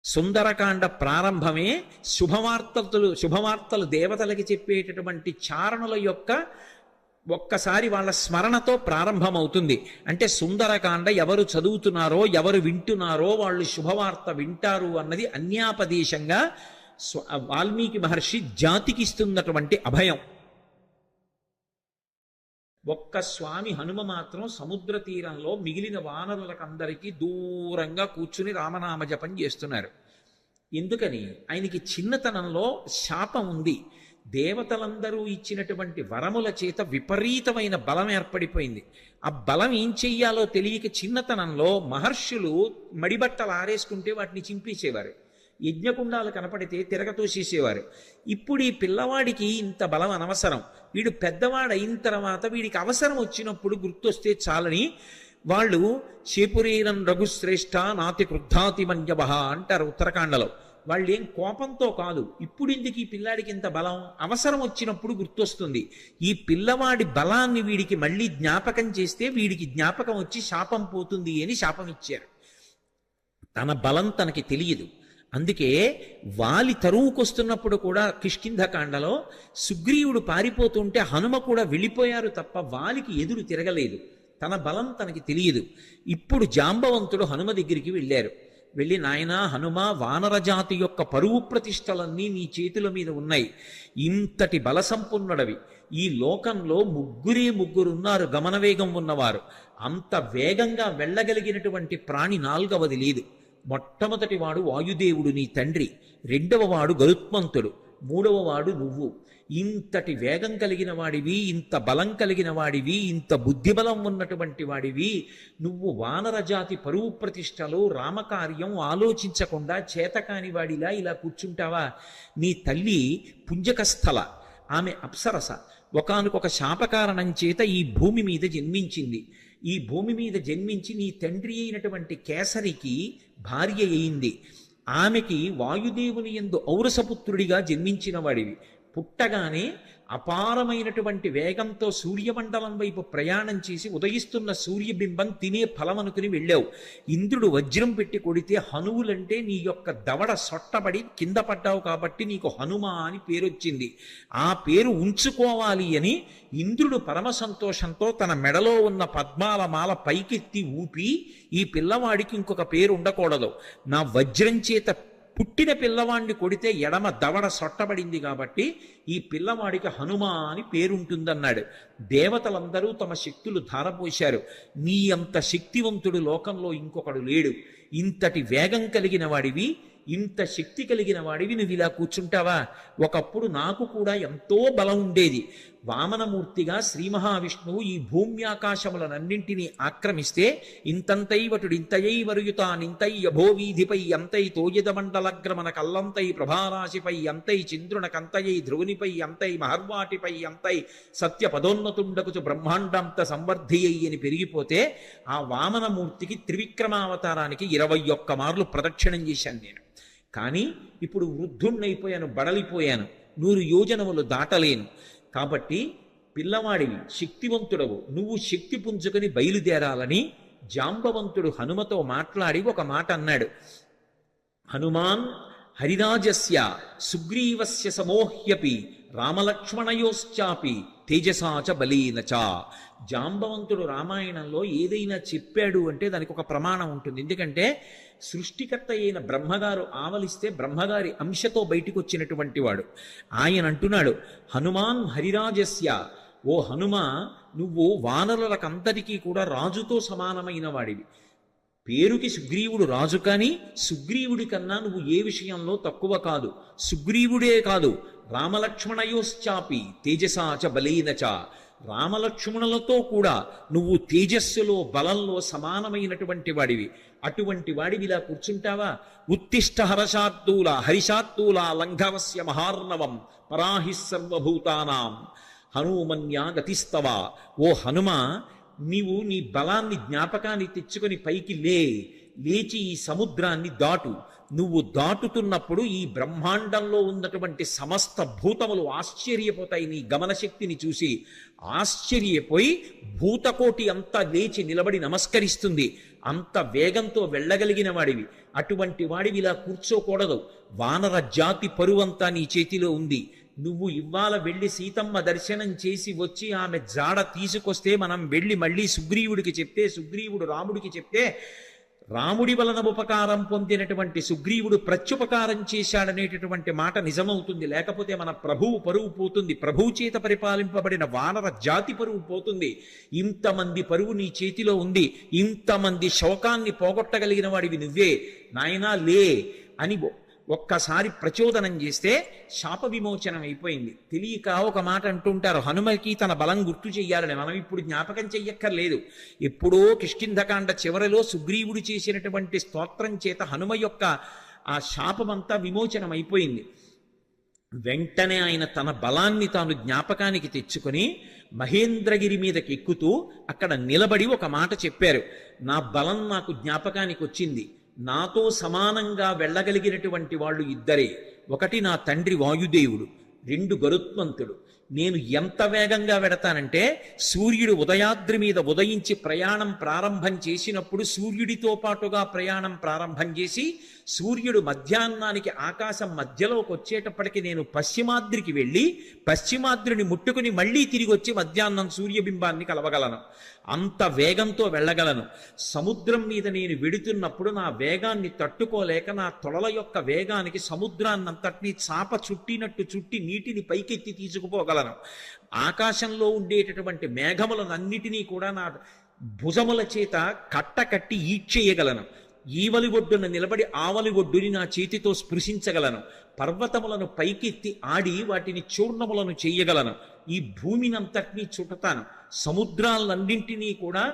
సుందరకాండ ప్రారంభమే శుభవార్తలు దేవతలకి చెప్పేటటువంటి చారణుల యొక్క ఒక్కసారి వాళ్ళ స్మరణతో ప్రారంభమవుతుంది. అంటే సుందరకాండ ఎవరు చదువుతున్నారో ఎవరు వింటున్నారో వాళ్ళు శుభవార్త వింటారు అన్నది అన్యాపదేశంగా వాల్మీకి మహర్షి జాతికి ఇస్తున్నటువంటి అభయం. ఒక్క స్వామి హనుమ మాత్రం సముద్ర తీరంలో మిగిలిన వానరులకందరికీ దూరంగా కూర్చుని రామనామ జపం చేస్తున్నారు. ఎందుకని? ఆయనకి చిన్నతనంలో శాపం ఉంది. దేవతలందరూ ఇచ్చినటువంటి వరముల చేత విపరీతమైన బలం ఏర్పడిపోయింది. ఆ బలం ఏం చెయ్యాలో తెలియక చిన్నతనంలో మహర్షులు మడిబట్టలు ఆరేసుకుంటే వాటిని చింపేసేవారు. యజ్ఞకుండాలు కనపడితే తిరగతోసేసేవారు. ఇప్పుడు ఈ పిల్లవాడికి ఇంత బలం అనవసరం. వీడు పెద్దవాడు అయిన తర్వాత వీడికి అవసరం వచ్చినప్పుడు గుర్తొస్తే చాలని వాళ్ళు శేపురీరం రఘుశ్రేష్ఠ నాతి క్రుద్ధాతి మన్యవ అంటారు ఉత్తరాఖండలో. వాళ్ళు ఏం కోపంతో కాదు, ఇప్పుడు ఎందుకు ఈ పిల్లాడికి ఇంత బలం, అవసరం వచ్చినప్పుడు గుర్తొస్తుంది. ఈ పిల్లవాడి బలాన్ని వీడికి మళ్ళీ జ్ఞాపకం చేస్తే వీడికి జ్ఞాపకం వచ్చి శాపం పోతుంది అని శాపం ఇచ్చారు. తన బలం తనకి తెలియదు. అందుకే వాలి తరువుకొస్తున్నప్పుడు కూడా కిష్కింధకాండలో సుగ్రీవుడు పారిపోతుంటే హనుమ కూడా వెళ్ళిపోయారు తప్ప వాలికి ఎదురు తిరగలేదు. తన బలం తనకి తెలియదు. ఇప్పుడు జాంబవంతుడు హనుమ దగ్గరికి వెళ్ళారు. వెళ్ళి, నాయనా హనుమ, వానరజాతి యొక్క పరువు ప్రతిష్టలన్నీ నీ చేతుల మీద ఉన్నాయి. ఇంతటి బలసంపన్నుడవి. ఈ లోకంలో ముగ్గురున్నారు గమనవేగం ఉన్నవారు. అంత వేగంగా వెళ్ళగలిగినటువంటి ప్రాణి నాలుగవది లేదు. మొట్టమొదటి వాడు వాయుదేవుడు నీ తండ్రి, రెండవ వాడు గరుత్మంతుడు, మూడవ వాడు నువ్వు. ఇంతటి వేగం కలిగిన వాడివి, ఇంత బలం కలిగిన వాడివి, ఇంత బుద్ధిబలం ఉన్నటువంటి వాడివి, నువ్వు వానరజాతి పరువు ప్రతిష్టలు రామకార్యం ఆలోచించకుండా చేతకాని వాడిలా ఇలా కూర్చుంటావా? నీ తల్లి పుంజకస్థల, ఆమె అప్సరస. ఒకానొక శాపకారణం చేత ఈ భూమి మీద జన్మించింది. ఈ భూమి మీద జన్మించి నీ తండ్రి అయినటువంటి కేసరికి భార్య అయింది. ఆమెకి వాయుదేవుని యందు ఔరసపుత్రుడిగా జన్మించిన వాడివి. పుట్టగానే అపారమైనటువంటి వేగంతో సూర్యమండలం వైపు ప్రయాణం చేసి ఉదయిస్తున్న సూర్యబింబం తినే ఫలమనుకుని వెళ్ళావు. ఇంద్రుడు వజ్రం పెట్టి కొడితే హనువులంటే నీ యొక్క దవడ సొట్టబడి కింద పడ్డావు కాబట్టి నీకు హనుమ అని పేరొచ్చింది. ఆ పేరు ఉంచుకోవాలి అని ఇంద్రుడు పరమ సంతోషంతో తన మెడలో ఉన్న పద్మాల మాల పైకెత్తి ఊపి, ఈ పిల్లవాడికి ఇంకొక పేరు ఉండకూడదు, నా వజ్రం చేత పుట్టిన పిల్లవాడిని కొడితే ఎడమ దవడ సొట్టబడింది కాబట్టి ఈ పిల్లవాడికి హనుమ అని పేరుంటుందన్నాడు. దేవతలందరూ తమ శక్తులు ధారపోశారు. నీ అంత శక్తివంతుడు లోకంలో ఇంకొకడు లేడు. ఇంతటి వేగం కలిగిన వాడివి, ఇంత శక్తి కలిగిన వాడివి, నువ్వు ఇలా కూర్చుంటావా? ఒకప్పుడు నాకు కూడా ఎంతో బలం ఉండేది. వామనమూర్తిగా శ్రీ మహావిష్ణువు ఈ భూమ్యాకాశములనన్నింటినీ ఆక్రమిస్తే ఇంతంతైవటుడింతయై వరుయుతానింతై యభోవీధిపై అంతై తోయదమండలగ్రమణ కల్లంతై ప్రభారాశిపై అంతై చంద్రునకంతయై ధ్రువునిపై అంతై మహర్వాటిపై అంతై సత్య పదోన్నతుండకుచు బ్రహ్మాండంత సంవర్ధియ్యి అని పెరిగిపోతే ఆ వామనమూర్తికి త్రివిక్రమావతారానికి 21 మార్లు ప్రదక్షిణం చేశాను నేను. కానీ ఇప్పుడు వృద్ధుణ్ణైపోయాను, బడలిపోయాను, 100 యోజనములు దాటలేను. కాబట్టి పిల్లవాడివి, శక్తివంతుడవు, నువ్వు శక్తి పుంజుకొని బయలుదేరాలని జాంబవంతుడు హనుమతో మాట్లాడి ఒక మాట అన్నాడు. హనుమాన్ హరిరాజస్య సుగ్రీవస్య సమోహ్యపి రామలక్ష్మణయోశ్చాపి తేజసాచ బలీనచ. జాంబవంతుడు రామాయణంలో ఏదైనా చెప్పాడు అంటే దానికి ఒక ప్రమాణం ఉంటుంది. ఎందుకంటే సృష్టికర్త అయిన బ్రహ్మగారు ఆవలిస్తే బ్రహ్మగారి అంశతో బయటికి వచ్చినటువంటి వాడు. ఆయన అంటున్నాడు, హనుమాన్ హరిరాజస్య, ఓ హనుమ, నువ్వు వానరులకంతటికీ కూడా రాజుతో సమానమైన వాడివి. పేరుకి సుగ్రీవుడు రాజు, కానీ సుగ్రీవుడి కన్నా నువ్వు ఏ విషయంలో తక్కువ కాదు. సుగ్రీవుడే కాదు, రామలక్ష్మణయోశ్చాపి తేజసాచ బలీనచ, రామలక్ష్మణులతో కూడా నువ్వు తేజస్సులో బలంలో సమానమైనటువంటి వాడివి. అటువంటి వాడివి ఇలా కూర్చుంటావా? ఉత్తిష్ట హర్షాత్తూల హరిషాత్తూల లంఘవస్య మహార్ణవం పరాహి సర్వభూతానాం హనుమన్యా గతిస్తవ. ఓ హనుమ, నీవు నీ బలాన్ని జ్ఞాపకాన్ని తెచ్చుకొని పైకి లేచి ఈ సముద్రాన్ని దాటు. నువ్వు దాటుతున్నప్పుడు ఈ బ్రహ్మాండంలో ఉన్నటువంటి సమస్త భూతములు ఆశ్చర్యపోతాయి నీ గమనశక్తిని చూసి. ఆశ్చర్యపోయి భూతకోటి అంతా లేచి నిలబడి నమస్కరిస్తుంది. అంత వేగంతో వెళ్ళగలిగిన వాడివి. అటువంటి వాడివి ఇలా కూర్చోకూడదు. వానర జాతి పరువంతా నీ చేతిలో ఉంది. నువ్వు ఇవాళ వెళ్ళి సీతమ్మ దర్శనం చేసి వచ్చి ఆమె జాడ తీసుకొస్తే మనం వెళ్ళి మళ్ళీ సుగ్రీవుడికి చెప్తే, సుగ్రీవుడు రాముడికి చెప్తే, రాముడి వలన ఉపకారం పొందినటువంటి సుగ్రీవుడు ప్రత్యుపకారం చేశాడనేటటువంటి మాట నిజమవుతుంది. లేకపోతే మన ప్రభువు పరువు పోతుంది. ప్రభువు చేత పరిపాలింపబడిన వానర జాతి పరువు పోతుంది. ఇంతమంది పరువు నీ చేతిలో ఉంది. ఇంతమంది శోకాన్ని పోగొట్టగలిగిన వాడివి నువ్వే. నాయనా లే అని ఒక్కసారి ప్రచోదనం చేస్తే శాప విమోచనం అయిపోయింది. తెలియక ఒక మాట అంటుంటారు, హనుమకి తన బలం గుర్తు చెయ్యాలని. మనం ఇప్పుడు జ్ఞాపకం చెయ్యక్కర్లేదు. ఎప్పుడో కిష్కింధకాండ చివరిలో సుగ్రీవుడు చేసినటువంటి స్తోత్రం చేత హనుమ యొక్క ఆ శాపమంతా విమోచనం అయిపోయింది. వెంటనే ఆయన తన బలాన్ని తాను జ్ఞాపకానికి తెచ్చుకొని మహేంద్రగిరి మీదకి ఎక్కుతూ అక్కడ నిలబడి ఒక మాట చెప్పారు, నా బలం నాకు జ్ఞాపకానికి వచ్చింది. నాతో సమానంగా వెళ్ళగలిగినటువంటి వాళ్ళు ఇద్దరే. ఒకటి నా తండ్రి వాయుదేవుడు, రెండు గరుత్మంతుడు. నేను ఎంత వేగంగా వెడతానంటే సూర్యుడు ఉదయాద్రి మీద ఉదయించి ప్రయాణం ప్రారంభం చేసినప్పుడు సూర్యుడితో పాటుగా ప్రయాణం ప్రారంభం చేసి సూర్యుడు మధ్యాహ్నానికి ఆకాశం మధ్యలోకి వచ్చేటప్పటికి నేను పశ్చిమాద్రికి వెళ్ళి పశ్చిమాద్రిని ముట్టుకుని మళ్ళీ తిరిగి వచ్చి మధ్యాహ్నం సూర్యబింబాన్ని కలవగలను. అంత వేగంతో వెళ్ళగలను. సముద్రం మీద నేను వెడుతున్నప్పుడు నా వేగాన్ని తట్టుకోలేక నా తొడల యొక్క వేగానికి సముద్రాన్నంతటినీ చాప చుట్టినట్టు చుట్టి నీటిని పైకెత్తి తీసుకుపోగలను. ఆకాశంలో ఉండేటటువంటి మేఘములనన్నిటినీ కూడా నా భుజముల చేత కట్టకట్టి ఈడ్చేయగలను. ఈవలి ఒడ్డున నిలబడి ఆవలి ఒడ్డుని నా చేతితో స్పృశించగలను. పర్వతములను పైకెత్తి ఆడి వాటిని చూర్ణములను చేయగలను. ఈ భూమినంతటినీ చుట్టతాను. సముద్రాలన్నింటినీ కూడా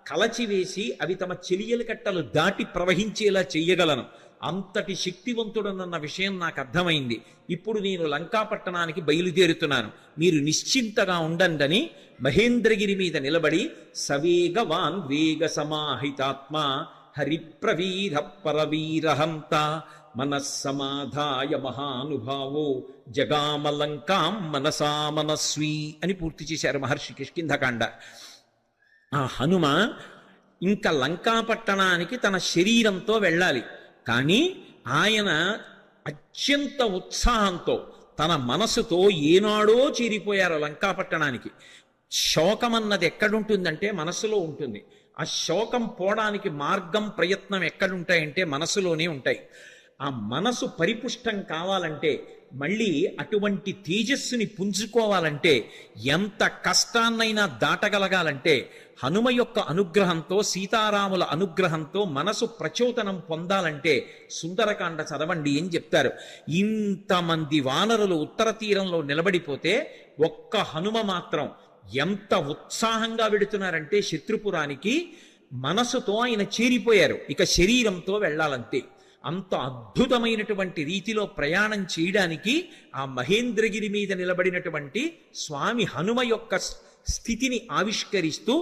కలచివేసి అవి తమ చెలియల కట్టలు దాటి ప్రవహించేలా చెయ్యగలను. అంతటి శక్తివంతుడనన్న విషయం నాకు అర్థమైంది. ఇప్పుడు నేను లంకాపట్టణానికి బయలుదేరుతున్నాను, మీరు నిశ్చింతగా ఉండండి మహేంద్రగిరి మీద నిలబడి సవేగవాన్ వేగ సమాహితాత్మ హరిప్రవీర పరవీరహంత మనస్సమాధాయ మహానుభావో జగామలంకాం మనసా మనస్వీ అని పూర్తి చేశారు మహర్షి కిష్కింధకాండ. ఆ హనుమ ఇంకా లంకాపట్టణానికి తన శరీరంతో వెళ్ళాలి. కానీ ఆయన అత్యంత ఉత్సాహంతో తన మనసుతో ఏనాడో చేరిపోయారు లంకాపట్టణానికి. శోకం అన్నది ఎక్కడుంటుందంటే మనసులో ఉంటుంది. ఆ శోకం పోవడానికి మార్గం ప్రయత్నం ఎక్కడుంటాయంటే మనసులోనే ఉంటాయి. ఆ మనసు పరిపుష్టం కావాలంటే, మళ్ళీ అటువంటి తేజస్సుని పుంజుకోవాలంటే, ఎంత కష్టాన్నైనా దాటగలగాలంటే హనుమ యొక్క అనుగ్రహంతో, సీతారాముల అనుగ్రహంతో మనసు ప్రచోదనం పొందాలంటే సుందరకాండ చదవండి అని చెప్తారు. ఇంతమంది వానరులు ఉత్తర తీరంలో నిలబడిపోతే ఒక్క హనుమ మాత్రం ఎంత ఉత్సాహంగా వెడుతున్నారంటే శత్రుపురానికి మనసుతో ఆయన చేరిపోయారు. ఇక శరీరంతో వెళ్ళాలంతే. అంత అద్భుతమైనటువంటి రీతిలో ప్రయాణం చేయడానికి ఆ మహేంద్రగిరి మీద నిలబడినటువంటి స్వామి హనుమ యొక్క స్థితిని ఆవిష్కరిస్తూ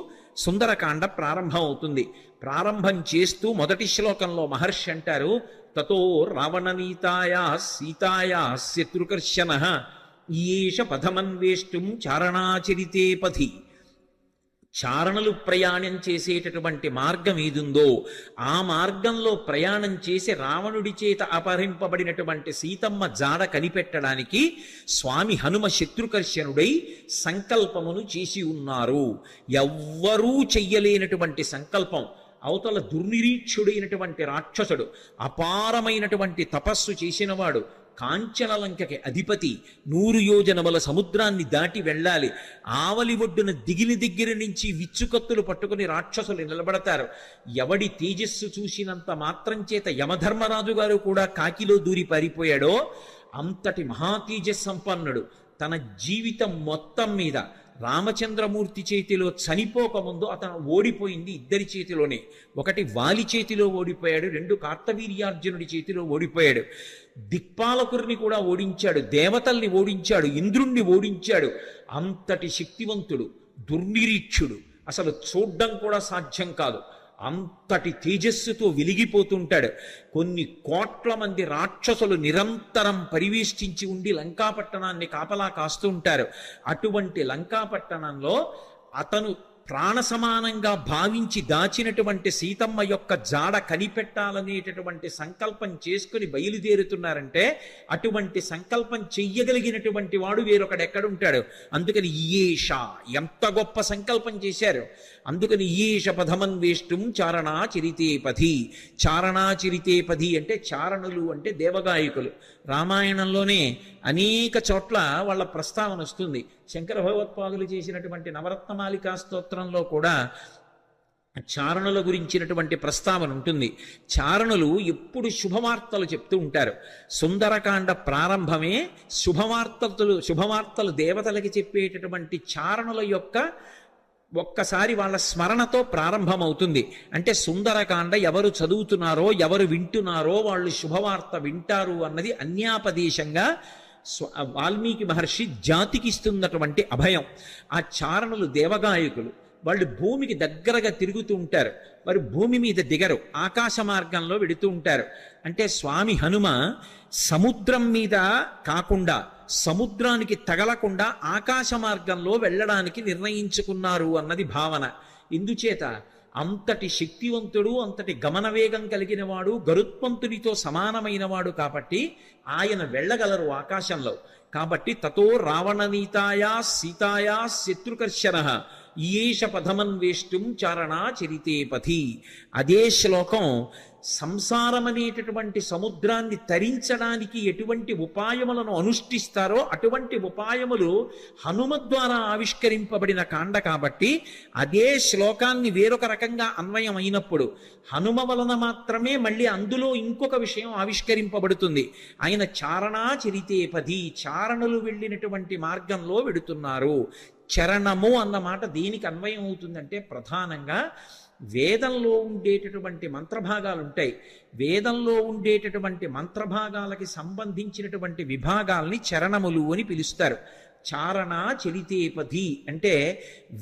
సుందరకాండ ప్రారంభం అవుతుంది. ప్రారంభం చేస్తూ మొదటి శ్లోకంలో మహర్షి అంటారు, తతో రావణనీతాయా సీతాయా శత్రుకర్షణ ఈష పథమన్వేష్టం చారణాచరితే పథి. చారణలు ప్రయాణం చేసేటటువంటి మార్గం ఏదుందో ఆ మార్గంలో ప్రయాణం చేసి రావణుడి చేత అపహరింపబడినటువంటి సీతమ్మ జాడ కనిపెట్టడానికి స్వామి హనుమ శత్రుకర్షణుడై సంకల్పమును చేసి ఉన్నారు. ఎవ్వరూ చెయ్యలేనటువంటి సంకల్పం. అవతల దుర్నిరీక్షుడైనటువంటి రాక్షసుడు, అపారమైనటువంటి తపస్సు చేసినవాడు, కాంచనలంకకి అధిపతి, 100 యోజనముల సముద్రాన్ని దాటి వెళ్ళాలి. ఆవలి ఒడ్డున దిగిలి దగ్గర నుంచి విచ్చుకత్తులు పట్టుకుని రాక్షసులు నిలబడతారు. ఎవడి తేజస్సు చూసినంత మాత్రం చేత యమధర్మరాజు గారు కూడా కాకిలో దూరి పారిపోయాడో అంతటి మహాతేజస్ సంపన్నుడు. తన జీవితం మొత్తం మీద రామచంద్రమూర్తి చేతిలో చనిపోకముందు అతను ఓడిపోయింది ఇద్దరి చేతిలోనే. ఒకటి వాలి చేతిలో ఓడిపోయాడు, 2 కార్తవీర్యార్జునుడి చేతిలో ఓడిపోయాడు. దిక్పాలకుర్ని కూడా ఓడించాడు, దేవతల్ని ఓడించాడు, ఇంద్రుణ్ణి ఓడించాడు. అంతటి శక్తివంతుడు, దుర్నిరీక్షుడు, అసలు చూడ్డం కూడా సాధ్యం కాదు. అంతటి తేజస్సుతో వెలిగిపోతుంటాడు. కొన్ని కోట్ల మంది రాక్షసులు నిరంతరం పరివేష్టించి ఉండి లంకాపట్టణాన్ని కాపలా కాస్తూ ఉంటారు. అటువంటి లంకాపట్టణంలో అతను ప్రాణ సమానంగా భావించి దాచినటువంటి సీతమ్మ యొక్క జాడ కనిపెట్టాలనేటటువంటి సంకల్పం చేసుకుని బయలుదేరుతున్నారంటే అటువంటి సంకల్పం చెయ్యగలిగినటువంటి వాడు వేరొకడెక్కడుంటాడు. అందుకని ఈయేష ఎంత గొప్ప సంకల్పం చేశారు. అందుకని ఈయేష పథమన్వేష్టం చారణా చరితేపథి. చారణా చరితేపథి అంటే చారణులు అంటే దేవగాయకులు. రామాయణంలోనే అనేక చోట్ల వాళ్ళ ప్రస్తావన వస్తుంది. శంకర భగవత్పాదులు చేసినటువంటి నవరత్నమాలికా స్తోత్రంలో కూడా చారణుల గురించినటువంటి ప్రస్తావన ఉంటుంది. చారణులు ఎప్పుడు శుభవార్తలు చెప్తూ ఉంటారు. సుందరకాండ ప్రారంభమే శుభవార్తలు దేవతలకి చెప్పేటటువంటి చారణుల యొక్క ఒక్కసారి వాళ్ళ స్మరణతో ప్రారంభమవుతుంది. అంటే సుందరకాండ ఎవరు చదువుతున్నారో ఎవరు వింటున్నారో వాళ్ళు శుభవార్త వింటారు అన్నది అన్యాపదేశంగా వాల్మీకి మహర్షి జాతికి ఇస్తున్నటువంటి అభయం. ఆ చారణులు దేవగాయకులు. వాళ్ళు భూమికి దగ్గరగా తిరుగుతూ ఉంటారు. వారు భూమి మీద దిగరు, ఆకాశ మార్గంలో వెడుతూ ఉంటారు. అంటే స్వామి హనుమ సముద్రం మీద కాకుండా సముద్రానికి తగలకుండా ఆకాశ మార్గంలో వెళ్ళడానికి నిర్ణయించుకున్నారు అన్నది భావన. ఇందుచేత అంతటి శక్తివంతుడు, అంతటి గమనవేగం కలిగిన వాడు, గరుత్మంతుడితో సమానమైన వాడు కాబట్టి ఆయన వెళ్ళగలరు ఆకాశంలో. కాబట్టి తతో రావణనీతాయా సీతాయా శత్రుకర్షణ ఈయేష పథమన్వేష్టం చారణా చరితేపథి. అదే శ్లోకం సంసారం అనేటటువంటి సముద్రాన్ని తరించడానికి ఎటువంటి ఉపాయములను అనుష్ఠిస్తారో అటువంటి ఉపాయములు హనుమ ద్వారా ఆవిష్కరింపబడిన కాండ కాబట్టి అదే శ్లోకాన్ని వేరొక రకంగా అన్వయం అయినప్పుడు హనుమ వలన మాత్రమే మళ్ళీ అందులో ఇంకొక విషయం ఆవిష్కరింపబడుతుంది. ఆయన చారణా చరితేపథి, చారణులు వెళ్ళినటువంటి మార్గంలో వెడుతున్నారు. చరణము అన్న మాట దేనికి అన్వయం అవుతుందంటే ప్రధానంగా వేదంలో ఉండేటటువంటి మంత్రభాగాలు ఉంటాయి. వేదంలో ఉండేటటువంటి మంత్రభాగాలకి సంబంధించినటువంటి విభాగాల్ని చరణములు అని పిలుస్తారు. చారణ చరితేపథి అంటే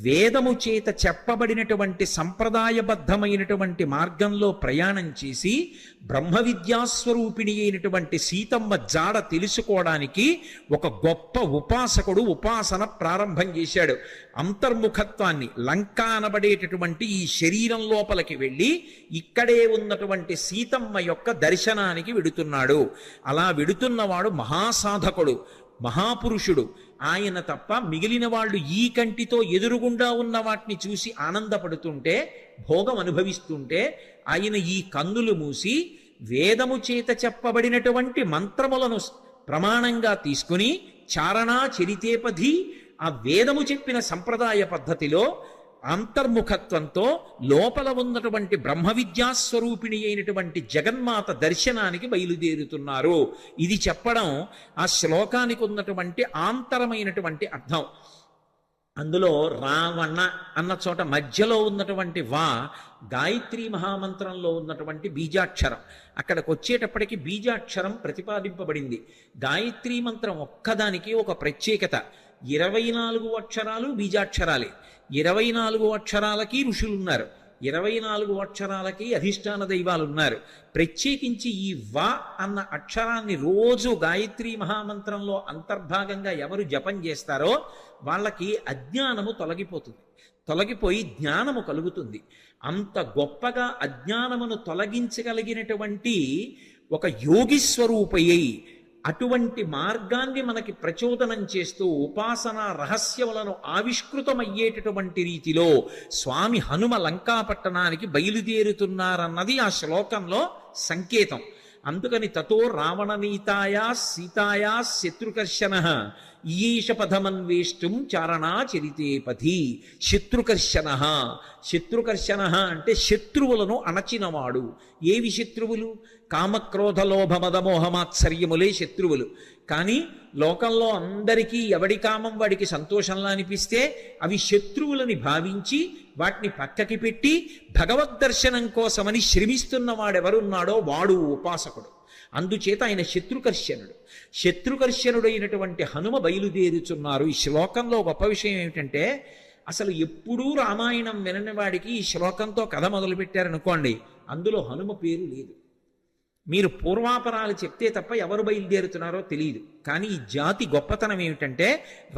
వేదము చేత చెప్పబడినటువంటి సంప్రదాయబద్ధమైనటువంటి మార్గంలో ప్రయాణం చేసి బ్రహ్మ విద్యాస్వరూపిణి అయినటువంటి సీతమ్మ జాడ తెలుసుకోవడానికి ఒక గొప్ప ఉపాసకుడు ఉపాసన ప్రారంభం చేశాడు. అంతర్ముఖత్వాన్ని, లంక అనబడేటటువంటి ఈ శరీరం లోపలికి వెళ్ళి ఇక్కడే ఉన్నటువంటి సీతమ్మ యొక్క దర్శనానికి వెడుతున్నాడు. అలా వెడుతున్నవాడు మహాసాధకుడు, మహాపురుషుడు. ఆయన తప్ప మిగిలిన వాళ్ళు ఈ కంటితో ఎదురుగుండా ఉన్న వాటిని చూసి ఆనందపడుతుంటే, భోగం అనుభవిస్తుంటే ఆయన ఈ కన్నులు మూసి వేదము చేత చెప్పబడినటువంటి మంత్రములను ప్రమాణంగా తీసుకుని చారణా చరితేపథి ఆ వేదము చెప్పిన సంప్రదాయ పద్ధతిలో అంతర్ముఖత్వంతో లోపల ఉన్నటువంటి బ్రహ్మ విద్యాస్వరూపిణి అయినటువంటి జగన్మాత దర్శనానికి బయలుదేరుతున్నారు. ఇది చెప్పడం ఆ శ్లోకానికి ఉన్నటువంటి ఆంతరమైనటువంటి అర్థం. అందులో రావణ అన్న చోట మధ్యలో ఉన్నటువంటి వా గాయత్రీ మహామంత్రంలో ఉన్నటువంటి బీజాక్షరం. అక్కడికి వచ్చేటప్పటికి బీజాక్షరం ప్రతిపాదింపబడింది. గాయత్రీ మంత్రం ఒక్కదానికి ఒక ప్రత్యేకత. 24 అక్షరాలు బీజాక్షరాలే. 24 అక్షరాలకి ఋషులున్నారు, 24 అక్షరాలకి అధిష్టాన దైవాలు ఉన్నారు. ప్రత్యేకించి ఈ వా అన్న అక్షరాన్ని రోజు గాయత్రీ మహామంత్రంలో అంతర్భాగంగా ఎవరు జపం చేస్తారో వాళ్ళకి అజ్ఞానము తొలగిపోయి జ్ఞానము కలుగుతుంది. అంత గొప్పగా అజ్ఞానమును తొలగించగలిగినటువంటి ఒక యోగిస్వరూపయ్యి అటువంటి మార్గాన్ని మనకి ప్రచోదనం చేస్తూ ఉపాసన రహస్యములను ఆవిష్కృతమయ్యేటటువంటి రీతిలో స్వామి హనుమ లంకాపట్టణానికి బయలుదేరుతున్నారన్నది ఆ శ్లోకంలో సంకేతం. అందుకని తతో రావణనీతాయా సీతాయా శత్రుకర్షణ ఈయేష పథమన్వేష్టం చారణా చరితేపథి. శత్రుకర్షణ అంటే శత్రువులను అణచినవాడు. ఏవి శత్రువులు? కామక్రోధ లోభ మదమోహమాత్సర్యములే శత్రువులు. కానీ లోకంలో అందరికీ ఎవడి కామం వాడికి సంతోషంలా అనిపిస్తే అవి శత్రువులని భావించి వాటిని పక్కకి పెట్టి భగవద్దర్శనం కోసమని శ్రమిస్తున్న వాడెవరున్నాడో వాడు ఉపాసకుడు. అందుచేత ఆయన శత్రుకర్షణుడైనటువంటి హనుమ బయలుదేరుచున్నారు. ఈ శ్లోకంలో గొప్ప విషయం ఏమిటంటే అసలు ఎప్పుడూ రామాయణం వినని వాడికి ఈ శ్లోకంతో కథ మొదలుపెట్టారనుకోండి, అందులో హనుమ పేరు లేదు. మీరు పూర్వాపరాలు చెప్తే తప్ప ఎవరు బయలుదేరుతున్నారో తెలియదు. కానీ ఈ జాతి గొప్పతనం ఏమిటంటే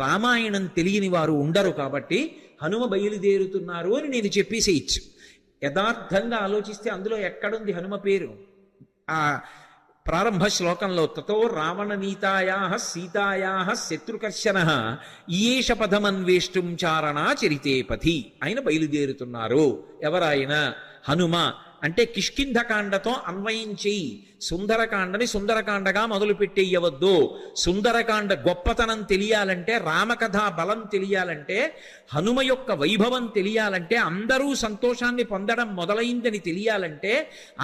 రామాయణం తెలియని వారు ఉండరు కాబట్టి హనుమ బయలుదేరుతున్నారు అని నేను చెప్పేసేయచ్చు. యథార్థంగా ఆలోచిస్తే అందులో ఎక్కడుంది హనుమ పేరు? ఆ ప్రారంభ శ్లోకంలో తతో రావణ నీతాయా సీతాయా శత్రుకర్షణ ఈయేష పదమన్వేష్టం చారణా చరితే పథి. ఆయన బయలుదేరుతున్నారు. ఎవరాయన? హనుమ. అంటే కిష్కింధకాండతో అన్వయం చెయ్యి. సుందరకాండని సుందరకాండగా మొదలు పెట్టేయవద్దు. సుందరకాండ గొప్పతనం తెలియాలంటే, రామకథా బలం తెలియాలంటే, హనుమ యొక్క వైభవం తెలియాలంటే, అందరూ సంతోషాన్ని పొందడం మొదలైందని తెలియాలంటే,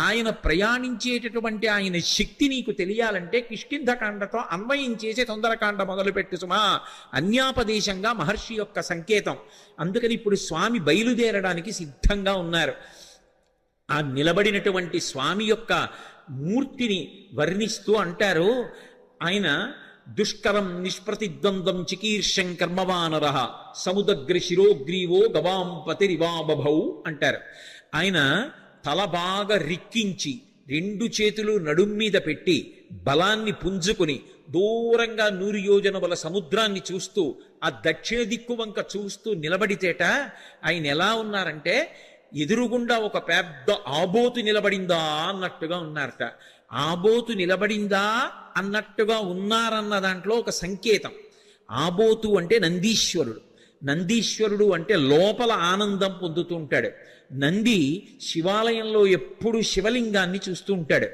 ఆయన ప్రయాణించేటటువంటి ఆయన శక్తి నీకు తెలియాలంటే కిష్కింధకాండతో అన్వయం చేసి సుందరకాండ మొదలుపెట్టు సుమా. అన్యాపదేశంగా మహర్షి యొక్క సంకేతం. అందుకని ఇప్పుడు స్వామి బయలుదేరడానికి సిద్ధంగా ఉన్నారు. ఆ నిలబడినటువంటి స్వామి యొక్క మూర్తిని వర్ణిస్తూ అంటారు ఆయన, దుష్కరం నిష్ప్రతిద్వంద్వం చికీర్షం కర్మవానర సముదగ్ర శిరోగ్రీవో గవాం పతిరివాబభౌ అంటారు. ఆయన తల బాగా రిక్కించి 2 చేతులు నడుం మీద పెట్టి బలాన్ని పుంజుకుని దూరంగా 100 యోజనముల సముద్రాన్ని చూస్తూ ఆ దక్షిణ దిక్కు వంక చూస్తూ నిలబడితేట ఆయన ఎలా ఉన్నారంటే, ఎదురుగుండా ఒక పెద్ద ఆబోతు నిలబడిందా అన్నట్టుగా ఉన్నారట. ఆబోతు నిలబడిందా అన్నట్టుగా ఉన్నారన్న దాంట్లో ఒక సంకేతం. ఆబోతు అంటే నందీశ్వరుడు. నందీశ్వరుడు అంటే లోపల ఆనందం పొందుతూ ఉంటాడు. నంది శివాలయంలో ఎప్పుడు శివలింగాన్ని చూస్తూ ఉంటాడు.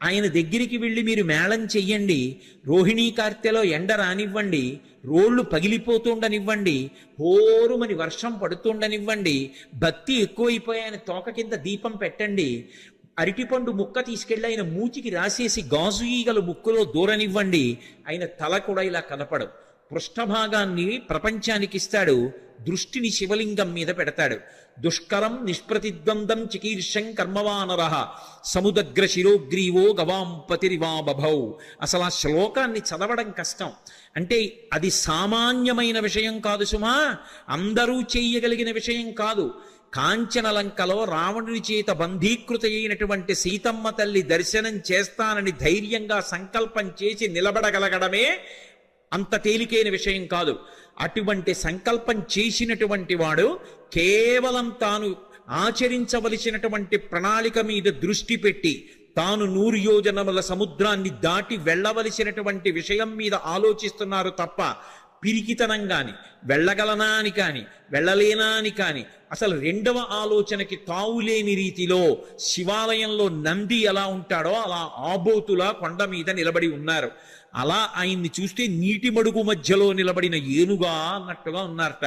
ఆయన దగ్గరికి వెళ్ళి మీరు మేళం చెయ్యండి, రోహిణీ కార్తెలో ఎండ రానివ్వండి, రోళ్లు పగిలిపోతుండనివ్వండి, హోరుమని వర్షం పడుతుండనివ్వండి, భక్తి ఎక్కువైపోయి ఆయన తోక కింద దీపం పెట్టండి, అరటిపండు ముక్క తీసుకెళ్ళి ఆయన మూతికి రాసేసి గాజు ఈగలు ముక్కులో దూరనివ్వండి, ఆయన తల కూడా ఇలా కనపడు. పృష్ఠభాగాన్ని ప్రపంచానికి ఇస్తాడు, దృష్టిని శివలింగం మీద పెడతాడు. దుష్కరం నిష్ప్రతిద్వందం చికీర్షం కర్మవానర సముదగ్ర శిరోగ్రీవో గవాం పతిరివాబభౌ. అసలు ఆ శ్లోకాన్ని చదవడం కష్టం. అంటే అది సామాన్యమైన విషయం కాదు సుమా, అందరూ చేయగలిగిన విషయం కాదు. కాంచనలంకలో రావణుని చేత బంధీకృత అయినటువంటి సీతమ్మ తల్లి దర్శనం చేస్తానని ధైర్యంగా సంకల్పం చేసి నిలబడగలగడమే అంత తేలికైన విషయం కాదు. అటువంటి సంకల్పం చేసినటువంటి వాడు కేవలం తాను ఆచరించవలసినటువంటి ప్రణాళిక మీద దృష్టి పెట్టి తాను 100 యోజనముల సముద్రాన్ని దాటి వెళ్ళవలసినటువంటి విషయం మీద ఆలోచిస్తున్నారు తప్ప పిరికితనం కాని, వెళ్ళగలనా అని కాని, వెళ్ళలేనా అని కాని, అసలు రెండవ ఆలోచనకి తావులేని రీతిలో శివాలయంలో నంది ఎలా ఉంటాడో అలా ఆబోతులా కొండ మీద నిలబడి ఉన్నారు. అలా ఆయన్ని చూస్తే నీటి మడుగు మధ్యలో నిలబడిన ఏనుగా అన్నట్టుగా ఉన్నారట.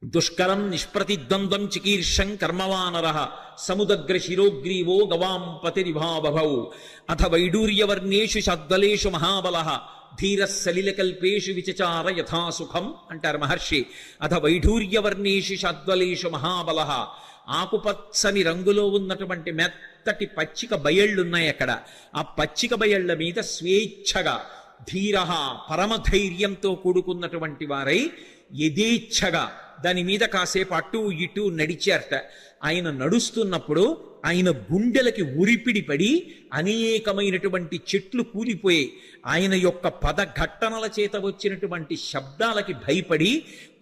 దుష్కరం నిష్ప్రతిద్వంద్వం చికీర్షం కర్మవానర సముదగ్ర శిరోగ్రీవో గవాం పతిరివాబభౌ అథ వైడూర్యవర్ణేషు షద్వలేషు మహాబల ధీర సలిలకల్పేషు విచచార యథాసుఖం అంటారు మహర్షి. అథ వైఢూర్యవర్ణేషు షద్వలేషు మహాబల. ఆకుపచ్చని రంగులో ఉన్నటువంటి మెత్తటి పచ్చిక బయళ్ళున్నాయి అక్కడ. ఆ పచ్చిక బయళ్ల మీద స్వేచ్ఛగా ధీర పరమధైర్యంతో కూడుకున్నటువంటి వారై యథేచ్ఛగా దాని మీద కాసేపు అటు ఇటు నడిచారట. ఆయన నడుస్తున్నప్పుడు ఆయన గుండెలకి ఉరిపిడి పడి అనేకమైనటువంటి చెట్లు కూలిపోయాయి. ఆయన యొక్క పదఘట్టనల చేత వచ్చినటువంటి శబ్దాలకి భయపడి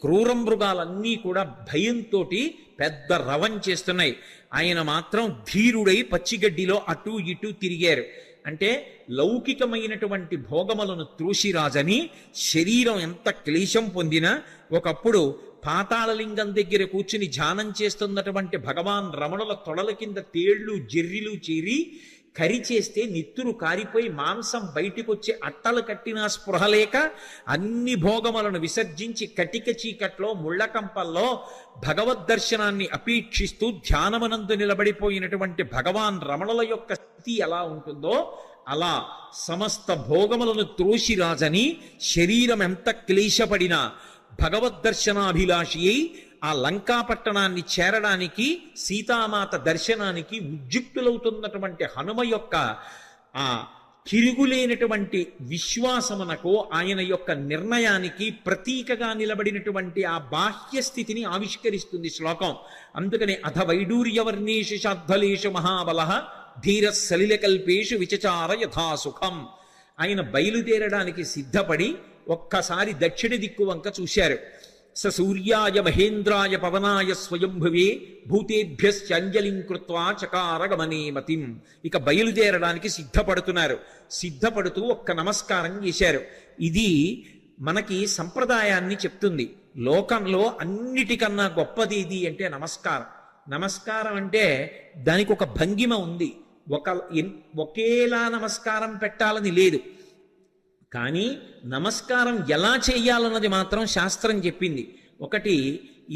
క్రూర మృగాలన్నీ కూడా భయంతో పెద్ద రవం చేస్తున్నాయి. ఆయన మాత్రం ధీరుడై పచ్చిగడ్డిలో అటు ఇటు తిరిగారు. అంటే లౌకికమైనటువంటి భోగములను త్రోసిరాజని శరీరం ఎంత క్లేశం పొందినా ఒకప్పుడు పాతాళలింగం దగ్గర కూర్చుని ధ్యానం చేస్తున్నటువంటి భగవాన్ రమణుల తొడల కింద తేళ్లు జెర్రిలు చేరి కరిచేస్తే నిత్తురు కారిపోయి మాంసం బయటికొచ్చి అట్టలు కట్టినా స్పృహ లేక అన్ని భోగములను విసర్జించి కటిక చీకట్లో ముళ్ళకంపల్లో భగవద్దర్శనాన్ని అపేక్షిస్తూ ధ్యానమనందు నిలబడిపోయినటువంటి భగవాన్ రమణుల యొక్క స్థితి ఎలా ఉంటుందో అలా సమస్త భోగములను త్రోసిరాజని శరీరం ఎంత క్లేశపడినా భగవద్దర్శనాభిలాషి అయి ఆ లంకాపట్టణాన్ని చేరడానికి సీతామాత దర్శనానికి ఉద్యుక్తులవుతున్నటువంటి హనుమ యొక్క ఆ తిరుగులేనటువంటి విశ్వాసమునకు, ఆయన యొక్క నిర్ణయానికి ప్రతీకగా నిలబడినటువంటి ఆ బాహ్య స్థితిని ఆవిష్కరిస్తుంది శ్లోకం. అందుకని అథ వైడూర్యవర్ణేషు శాద్ధలేషు మహాబల ధీర సలిలకల్పేషు విచచార యథాసుఖం. ఆయన బయలుదేరడానికి సిద్ధపడి ఒక్కసారి దక్షిణ దిక్కు వంక చూశారు. స సూర్యాయ మహేంద్రాయ పవనాయ స్వయంభువే భూతేభ్యశ్చంజలిం కృత్వా చకార గమనే మతిం. ఇక బయలుదేరడానికి సిద్ధపడుతున్నారు. సిద్ధపడుతూ ఒక్క నమస్కారం చేశారు. ఇది మనకి సంప్రదాయాన్ని చెప్తుంది. లోకంలో అన్నిటికన్నా గొప్పది ఇది అంటే నమస్కారం. నమస్కారం అంటే దానికి ఒక భంగిమ ఉంది. ఒకేలా నమస్కారం పెట్టాలని లేదు. కానీ నమస్కారం ఎలా చేయాలన్నది మాత్రం శాస్త్రం చెప్పింది. ఒకటి,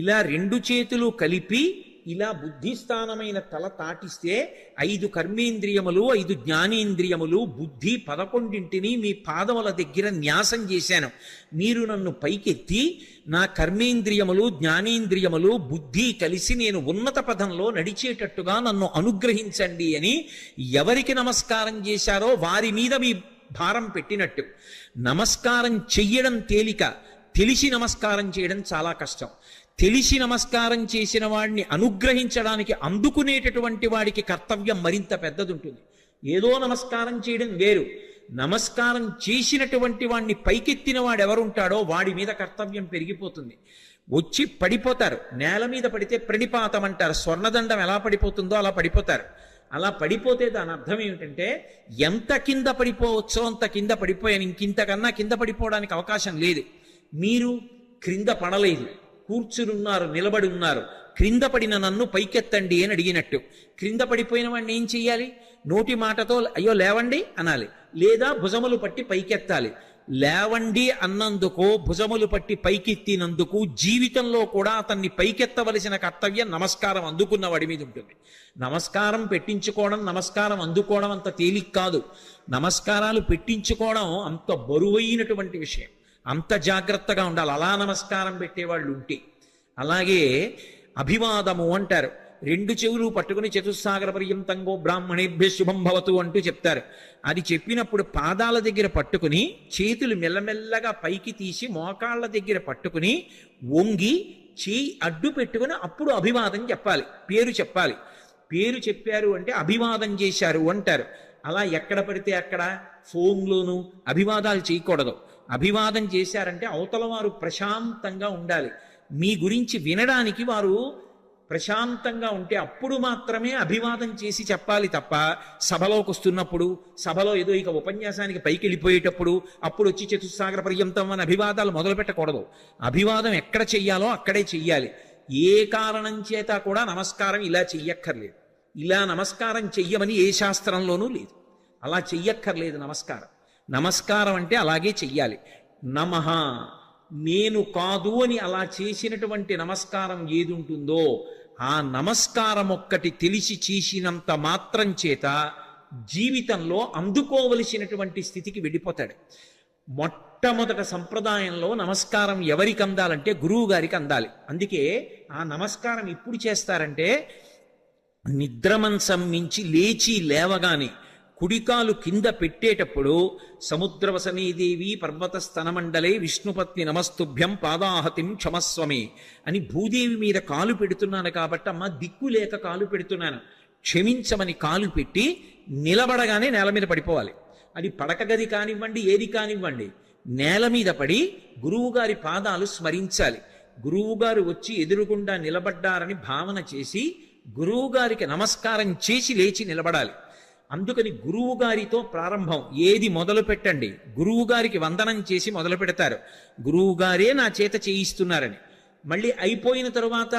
ఇలా రెండు చేతులు కలిపి ఇలా బుద్ధిస్థానమైన తల తాటిస్తే 5 కర్మేంద్రియములు 5 జ్ఞానేంద్రియములు బుద్ధి 11ంటిని మీ పాదముల దగ్గర న్యాసం చేశాను. మీరు నన్ను పైకెత్తి నా కర్మేంద్రియములు జ్ఞానేంద్రియములు బుద్ధి కలిసి నేను ఉన్నత పదంలో నడిచేటట్టుగా నన్ను అనుగ్రహించండి అని ఎవరికి నమస్కారం చేశారో వారి మీద మీ భారం పెట్టినట్టు. నమస్కారం చెయ్యడం తేలిక, తెలిసి నమస్కారం చేయడం చాలా కష్టం. తెలిసి నమస్కారం చేసిన వాడిని అనుగ్రహించడానికి అందుకునేటటువంటి వాడికి కర్తవ్యం మరింత పెద్దదుంటుంది. ఏదో నమస్కారం చేయడం వేరు, నమస్కారం చేసినటువంటి వాడిని పైకెత్తిన వాడు ఎవరుంటాడో వాడి మీద కర్తవ్యం పెరిగిపోతుంది. వచ్చి పడిపోతారు. నేల మీద పడితే ప్రణిపాతం అంటారు. స్వర్ణదండం ఎలా పడిపోతుందో అలా పడిపోతారు. అలా పడిపోతే దాని అర్థం ఏమిటంటే ఎంత కింద పడిపోవచ్చో అంత కింద పడిపోయాను, ఇంకింతకన్నా కింద పడిపోవడానికి అవకాశం లేదు. మీరు క్రింద పడలేదు, కూర్చునున్నారు, నిలబడి ఉన్నారు. క్రింద పడిన నన్ను పైకెత్తండి అని అడిగినట్టు. క్రింద పడిపోయిన వాడిని ఏం చెయ్యాలి? నోటి మాటతో అయ్యో లేవండి అనాలి, లేదా భుజములు పట్టి పైకెత్తాలి. లేవండి అన్నందుకు, భుజములు పట్టి పైకెత్తినందుకు జీవితంలో కూడా అతన్ని పైకెత్తవలసిన కర్తవ్యం నమస్కారం అందుకున్న వాడి మీద ఉంటుంది. నమస్కారం పెట్టించుకోవడం, నమస్కారం అందుకోవడం అంత తేలిక కాదు. నమస్కారాలు పెట్టించుకోవడం అంత బరువైనటువంటి విషయం. అంత జాగ్రత్తగా ఉండాలి అలా నమస్కారం పెట్టేవాళ్ళు ఉంటే. అలాగే అభివాదము అంటారు. 2 చెవులు పట్టుకుని చతుస్సాగర పర్యంతంగో బ్రాహ్మణేభ్య శుభం భవతు అంటూ చెప్తారు. అది చెప్పినప్పుడు పాదాల దగ్గర పట్టుకుని చేతులు మెల్లమెల్లగా పైకి తీసి మోకాళ్ళ దగ్గర పట్టుకుని వంగి చేయి అడ్డు పెట్టుకుని అప్పుడు అభివాదం చెప్పాలి, పేరు చెప్పాలి. పేరు చెప్పారు అంటే అభివాదం చేశారు అంటారు. అలా ఎక్కడ పడితే అక్కడ ఫోన్లోనూ అభివాదాలు చేయకూడదు. అభివాదం చేశారంటే అవతల వారు ప్రశాంతంగా ఉండాలి, మీ గురించి వినడానికి వారు ప్రశాంతంగా ఉంటే అప్పుడు మాత్రమే అభివాదం చేసి చెప్పాలి తప్ప సభలోకి వస్తున్నప్పుడు, సభలో ఏదో ఇక ఉపన్యాసానికి పైకి వెళ్ళిపోయేటప్పుడు అప్పుడు వచ్చి చతుస్సాగర పర్యంతం అని అభివాదాలు మొదలు పెట్టకూడదు. అభివాదం ఎక్కడ చెయ్యాలో అక్కడే చెయ్యాలి. ఏ కారణం చేత కూడా నమస్కారం ఇలా చెయ్యక్కర్లేదు. ఇలా నమస్కారం చెయ్యమని ఏ శాస్త్రంలోనూ లేదు. అలా చెయ్యక్కర్లేదు నమస్కారం. నమస్కారం అంటే అలాగే చెయ్యాలి. నమః, నేను కాదు అని అలా చేసినటువంటి నమస్కారం ఏది ఉంటుందో ఆ నమస్కారం ఒక్కటి తెలిసి చేసినంత మాత్రం చేత జీవితంలో అందుకోవలసినటువంటి స్థితికి వెళ్ళిపోతాడు. మొట్టమొదట సంప్రదాయంలో నమస్కారం ఎవరికి అందాలంటే గురువు గారికి అందాలి. అందుకే ఆ నమస్కారం ఎప్పుడు చేస్తారంటే నిద్రమంచం మించి లేచి లేవగానే కుడికాలు కింద పెట్టేటప్పుడు సముద్రవసనీదేవి పర్వత స్తనమండలే విష్ణుపత్ని నమస్తుభ్యం పాదాహతిం క్షమస్వమే అని భూదేవి మీద కాలు పెడుతున్నాను కాబట్టి అమ్మ దిక్కు లేక కాలు పెడుతున్నాను క్షమించమని కాలు పెట్టి నిలబడగానే నేల మీద పడిపోవాలి. అది పడక గది కానివ్వండి, ఏది కానివ్వండి, నేల మీద పడి గురువుగారి పాదాలు స్మరించాలి. గురువుగారు వచ్చి ఎదురుగుండా నిలబడ్డారని భావన చేసి గురువుగారికి నమస్కారం చేసి లేచి నిలబడాలి. అందుకని గురువు గారితో ప్రారంభం. ఏది మొదలు పెట్టండి గురువు గారికి వందనం చేసి మొదలు పెడతారు. గురువు గారే నా చేత చేయిస్తున్నారని. మళ్ళీ అయిపోయిన తరువాత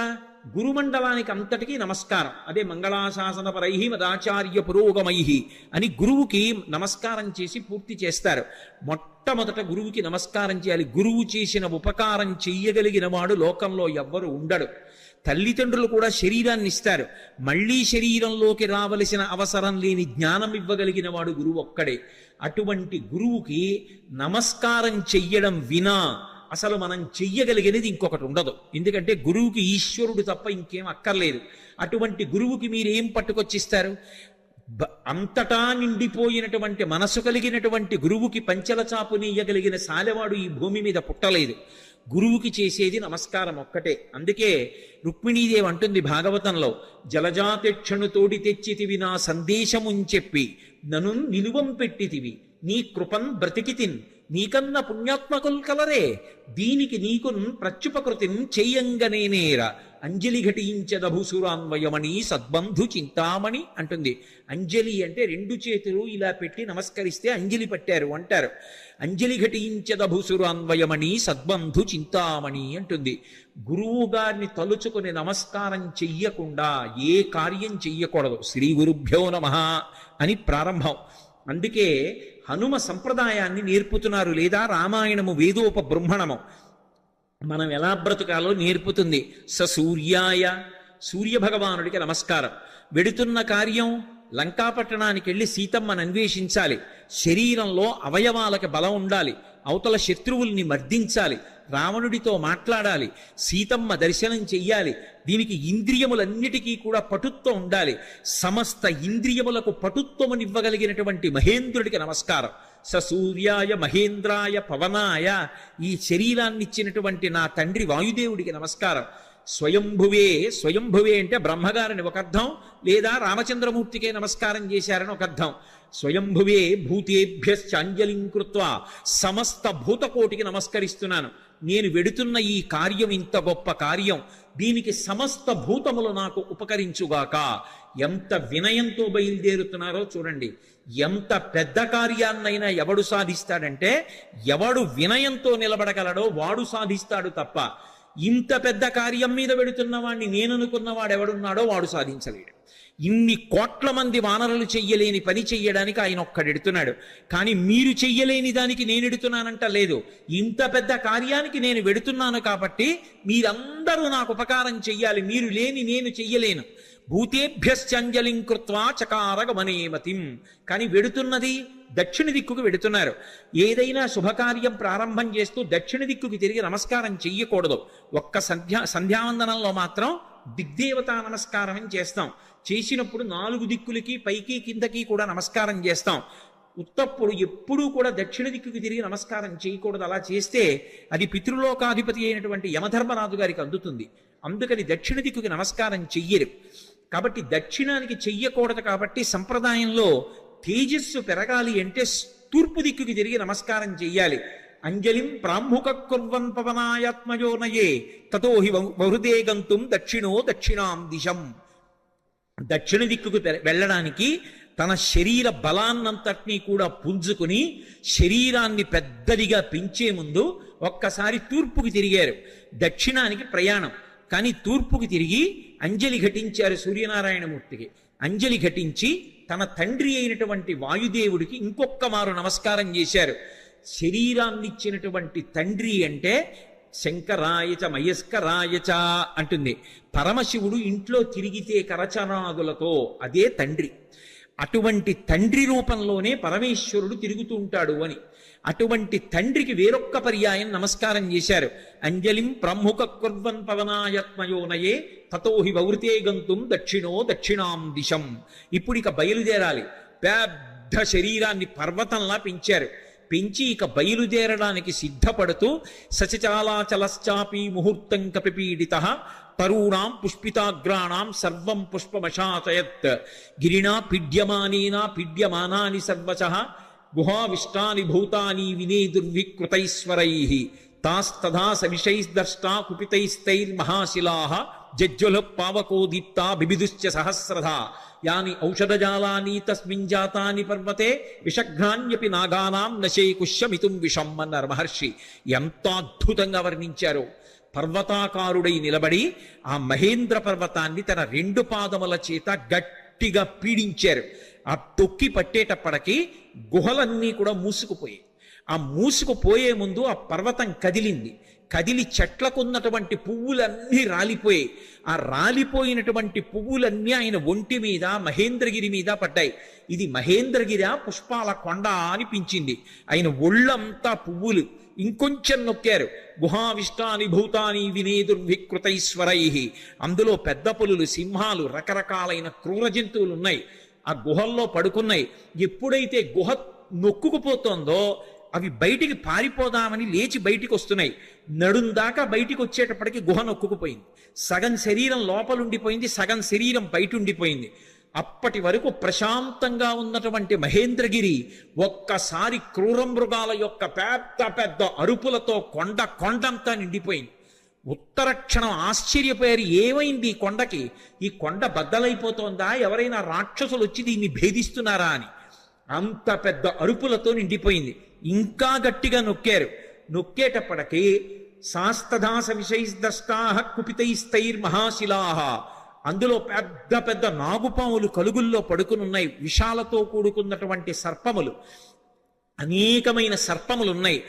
గురుమండలానికి అంతటికీ నమస్కారం. అదే మంగళాశాసన పరై మదాచార్య పురోగమై అని గురువుకి నమస్కారం చేసి పూర్తి చేస్తారు. మొట్టమొదట గురువుకి నమస్కారం చేయాలి. గురువు చేసిన ఉపకారం చెయ్యగలిగిన వాడు లోకంలో ఎవ్వరు ఉండడు. తల్లిదండ్రులు కూడా శరీరాన్ని ఇస్తారు, మళ్ళీ శరీరంలోకి రావలసిన అవసరం లేని జ్ఞానం ఇవ్వగలిగిన వాడు గురువు ఒక్కడే. అటువంటి గురువుకి నమస్కారం చెయ్యడం వినా అసలు మనం చెయ్యగలిగినది ఇంకొకటి ఉండదు. ఎందుకంటే గురువుకి ఈశ్వరుడు తప్ప ఇంకేం అక్కర్లేదు. అటువంటి గురువుకి మీరేం పట్టుకొచ్చిస్తారు? అంతటా నిండిపోయినటువంటి మనసు కలిగినటువంటి గురువుకి పంచెల చాపునీయగలిగిన సాలెవాడు ఈ భూమి మీద పుట్టలేదు. గురువుకి చేసేది నమస్కారం ఒక్కటే. అందుకే రుక్మిణీదేవి అంటుంది భాగవతంలో, జలజాతిక్షణు తోడి తెచ్చితివి నా సందేశముంచెప్పి నను నిలువం పెట్టితివి నీ కృపన్ బ్రతికితిన్ నీకన్న పుణ్యాత్మకుల్ కలరే దీనికి నీకున్ ప్రత్యుపకృతిన్ చెయ్యంగనేనేర అంజలి ఘటించదభుసురాన్వయమణి సద్బంధు చింతామణి అంటుంది. అంజలి అంటే రెండు చేతులు ఇలా పెట్టి నమస్కరిస్తే అంజలి పట్టారు అంటారు. అంజలి ఘటించదభుసురాన్వయమణి సద్బంధు చింతామణి అంటుంది. గురువు గారిని తలుచుకుని నమస్కారం చెయ్యకుండా ఏ కార్యం చెయ్యకూడదు. శ్రీ గురుభ్యో నమః అని ప్రారంభం. అందుకే హనుమ సంప్రదాయాన్ని నేర్పుతున్నారు, లేదా రామాయణము వేదోపబృంహణము మనం ఎలా బ్రతుకాలో నేర్పుతుంది. సూర్యాయ సూర్యభగవానుడికి నమస్కారం. వెడుతున్న కార్యం లంకాపట్టణానికి వెళ్ళి సీతమ్మను అన్వేషించాలి. శరీరంలో అవయవాలకు బలం ఉండాలి. అవతల శత్రువుల్ని మర్దించాలి. రావణుడితో మాట్లాడాలి. సీతమ్మ దర్శనం చెయ్యాలి. దీనికి ఇంద్రియములన్నిటికీ కూడా పటుత్వం ఉండాలి. సమస్త ఇంద్రియములకు పటుత్వమునివ్వగలిగినటువంటి మహేంద్రుడికి నమస్కారం. సూర్యాయ మహేంద్రాయ పవనాయ ఈ శరీరాన్ని ఇచ్చినటువంటి నా తండ్రి వాయుదేవుడికి నమస్కారం. స్వయంభువే, స్వయంభువే అంటే బ్రహ్మగారిని ఒక అర్థం, లేదా రామచంద్రమూర్తికే నమస్కారం చేశారని ఒక అర్థం. స్వయంభువే భూతేభ్యశ్చాంజలిం కృత్వా సమస్త భూతకోటికి నమస్కరిస్తున్నాను. నేను వెడుతున్న ఈ కార్యం ఇంత గొప్ప కార్యం, దీనికి సమస్త భూతములు నాకు ఉపకరించుగాక. ఎంత వినయంతో బయలుదేరుతున్నారో చూడండి. ఎంత పెద్ద కార్యాన్నైనా ఎవడు సాధిస్తాడంటే ఎవడు వినయంతో నిలబడగలడో వాడు సాధిస్తాడు తప్ప ఇంత పెద్ద కార్యం మీద వెడుతున్న వాడిని నేననుకున్నవాడు ఎవడున్నాడో వాడు సాధించలేడు. ఇన్ని కోట్ల మంది వానరులు చెయ్యలేని పని చెయ్యడానికి ఆయన ఒక్కడెడుతున్నాడు. కానీ మీరు చెయ్యలేని దానికి నేను ఎడుతున్నానంట లేదు. ఇంత పెద్ద కార్యానికి నేను వెడుతున్నాను కాబట్టి మీరందరూ నాకు ఉపకారం చెయ్యాలి. మీరు లేని నేను చెయ్యలేను. భూతేభ్యశ్చంజలిం కృత్వా చకార గమనేమతిం. కానీ వెడుతున్నది దక్షిణ దిక్కుకు వెడుతున్నారు. ఏదైనా శుభకార్యం ప్రారంభం చేస్తూ దక్షిణ దిక్కుకి తిరిగి నమస్కారం చెయ్యకూడదు. ఒక్క సంధ్యావందనంలో మాత్రం దిగ్దేవతా నమస్కారం చేస్తాం. చేసినప్పుడు 4 దిక్కులకి పైకి కిందకి కూడా నమస్కారం చేస్తాం. ఉత్తప్పుడు ఎప్పుడూ కూడా దక్షిణ దిక్కుకి తిరిగి నమస్కారం చేయకూడదు. అలా చేస్తే అది పితృలోకాధిపతి అయినటువంటి యమధర్మరాజు గారికి అందుతుంది. అందుకని దక్షిణ దిక్కుకి నమస్కారం చెయ్యరు. కాబట్టి దక్షిణానికి చెయ్యకూడదు. కాబట్టి సంప్రదాయంలో తేజస్సు పెరగాలి అంటే తూర్పు దిక్కుకి తిరిగి నమస్కారం చెయ్యాలి. అంజలిం ప్రాముఖ కుర్వన్ పవనాయాత్మయోనయే తతో హి బహృదే గంతుం దక్షిణో దక్షిణాం దిశం. దక్షిణ దిక్కుకు వెళ్ళడానికి తన శరీర బలాన్నంతటినీ కూడా పుంజుకుని శరీరాన్ని పెద్దదిగా పెంచే ముందు ఒక్కసారి తూర్పుకి తిరిగారు. దక్షిణానికి ప్రయాణం, కానీ తూర్పుకి తిరిగి అంజలి ఘటించారు సూర్యనారాయణమూర్తికి. అంజలి ఘటించి తన తండ్రి అయినటువంటి వాయుదేవుడికి ఇంకొక్క మారు నమస్కారం చేశారు. శరీరాన్నిచ్చినటువంటి తండ్రి అంటే శంకరాయచ మయస్కరాయచ అంటుంది. పరమశివుడు ఇంట్లో తిరిగితే కరచనాదులతో అదే తండ్రి. అటువంటి తండ్రి రూపంలోనే పరమేశ్వరుడు తిరుగుతూ ఉంటాడు అని. అటువంటి తండ్రికి వేరొక్క పర్యాయం నమస్కారం చేశారు. అంజలిం ప్రముఖ కుర్వన్ పవనాయత్మయోనయే తతోహి వృతే గంతుం దక్షిణో దక్షిణాం దిశం. ఇప్పుడు ఇక బయలుదేరాలి. పెద్ద శరీరాన్ని పర్వతంలా పెంచారు. పెంచి ఇక బయలుదేరడానికి సిద్ధపడుతూ సచచాలాచలశ్చాపి ముహూర్తం కపిపీడితః తరూణాం పుష్పితాగ్రాణాం సర్వం పుష్పమశాచయత్ గిరిణా పీడ్యమానేనా పీడ్యమానాని సర్వశః గుహావిష్టాని భూతాని వినేదుర్వికృతైశ్వరైః తాస్తథా సవిషైర్దష్టా కుపితైస్తైర్మహాశిలాః జజ్జ్వల పావకో దీప్తా బిబిదుశ్చ సహస్రధా యాని ఔషధజాలాని తస్మిన్ జాతాని పర్వతే విషఘ్నాన్యపి నాగానాం నశేకుష్యమితుం విషం అన్నారు మహర్షి. ఎంత అద్భుతంగా వర్ణించారో. పర్వతాకారుడై నిలబడి ఆ మహేంద్ర పర్వతాన్ని తన 2 పాదముల చేత గట్టిగా పీడించారు. ఆ తొక్కి పట్టేటప్పటికి గుహలన్నీ కూడా మూసుకుపోయాయి. ఆ మూసుకుపోయే ముందు ఆ పర్వతం కదిలింది. కదిలి చెట్లకున్నటువంటి పువ్వులన్నీ రాలిపోయాయి. ఆ రాలిపోయినటువంటి పువ్వులన్నీ ఆయన ఒంటి మీద మహేంద్రగిరి మీద పడ్డాయి. ఇది మహేంద్రగిరి పుష్పాల కొండ అనిపించింది. ఆయన ఒళ్ళంతా పువ్వులు. ఇంకొంచెం నొక్కారు. గుహావిష్టాని భూతాని వినేదుర్వికృతైశ్వరై. అందులో పెద్ద పులులు, సింహాలు, రకరకాలైన క్రూర జంతువులు ఉన్నాయి. ఆ గుహల్లో పడుకున్నాయి. ఎప్పుడైతే గుహ నొక్కుకుపోతోందో అవి బయటికి పారిపోదామని లేచి బయటికి వస్తున్నాయి. నడుందాకా బయటికి వచ్చేటప్పటికి గుహ నొక్కుకుపోయింది. సగం శరీరం లోపలుండిపోయింది, సగం శరీరం బయట ఉండిపోయింది. అప్పటి వరకు ప్రశాంతంగా ఉన్నటువంటి మహేంద్రగిరి ఒక్కసారి క్రూర మృగాల యొక్క పెద్ద పెద్ద అరుపులతో కొండంతా నిండిపోయింది. ఉత్తర క్షణం ఆశ్చర్యపోయారు, ఏమైంది ఈ కొండకి? ఈ కొండ బద్దలైపోతోందా? ఎవరైనా రాక్షసులు వచ్చి దీన్ని భేదిస్తున్నారా అని. అంత పెద్ద అరుపులతో నిండిపోయింది. ఇంకా గట్టిగా నొక్కారు. నొక్కేటప్పటికీ శాస్తదాస విషైస్దష్టాః కుపితైస్తైర్మహాశిలాః, అందులో పెద్ద పెద్ద నాగుపాములు కలుగుల్లో పడుకునున్నాయి. విషాలతో కూడుకున్నటువంటి సర్పములు, అనేకమైన సర్పములు ఉన్నాయి.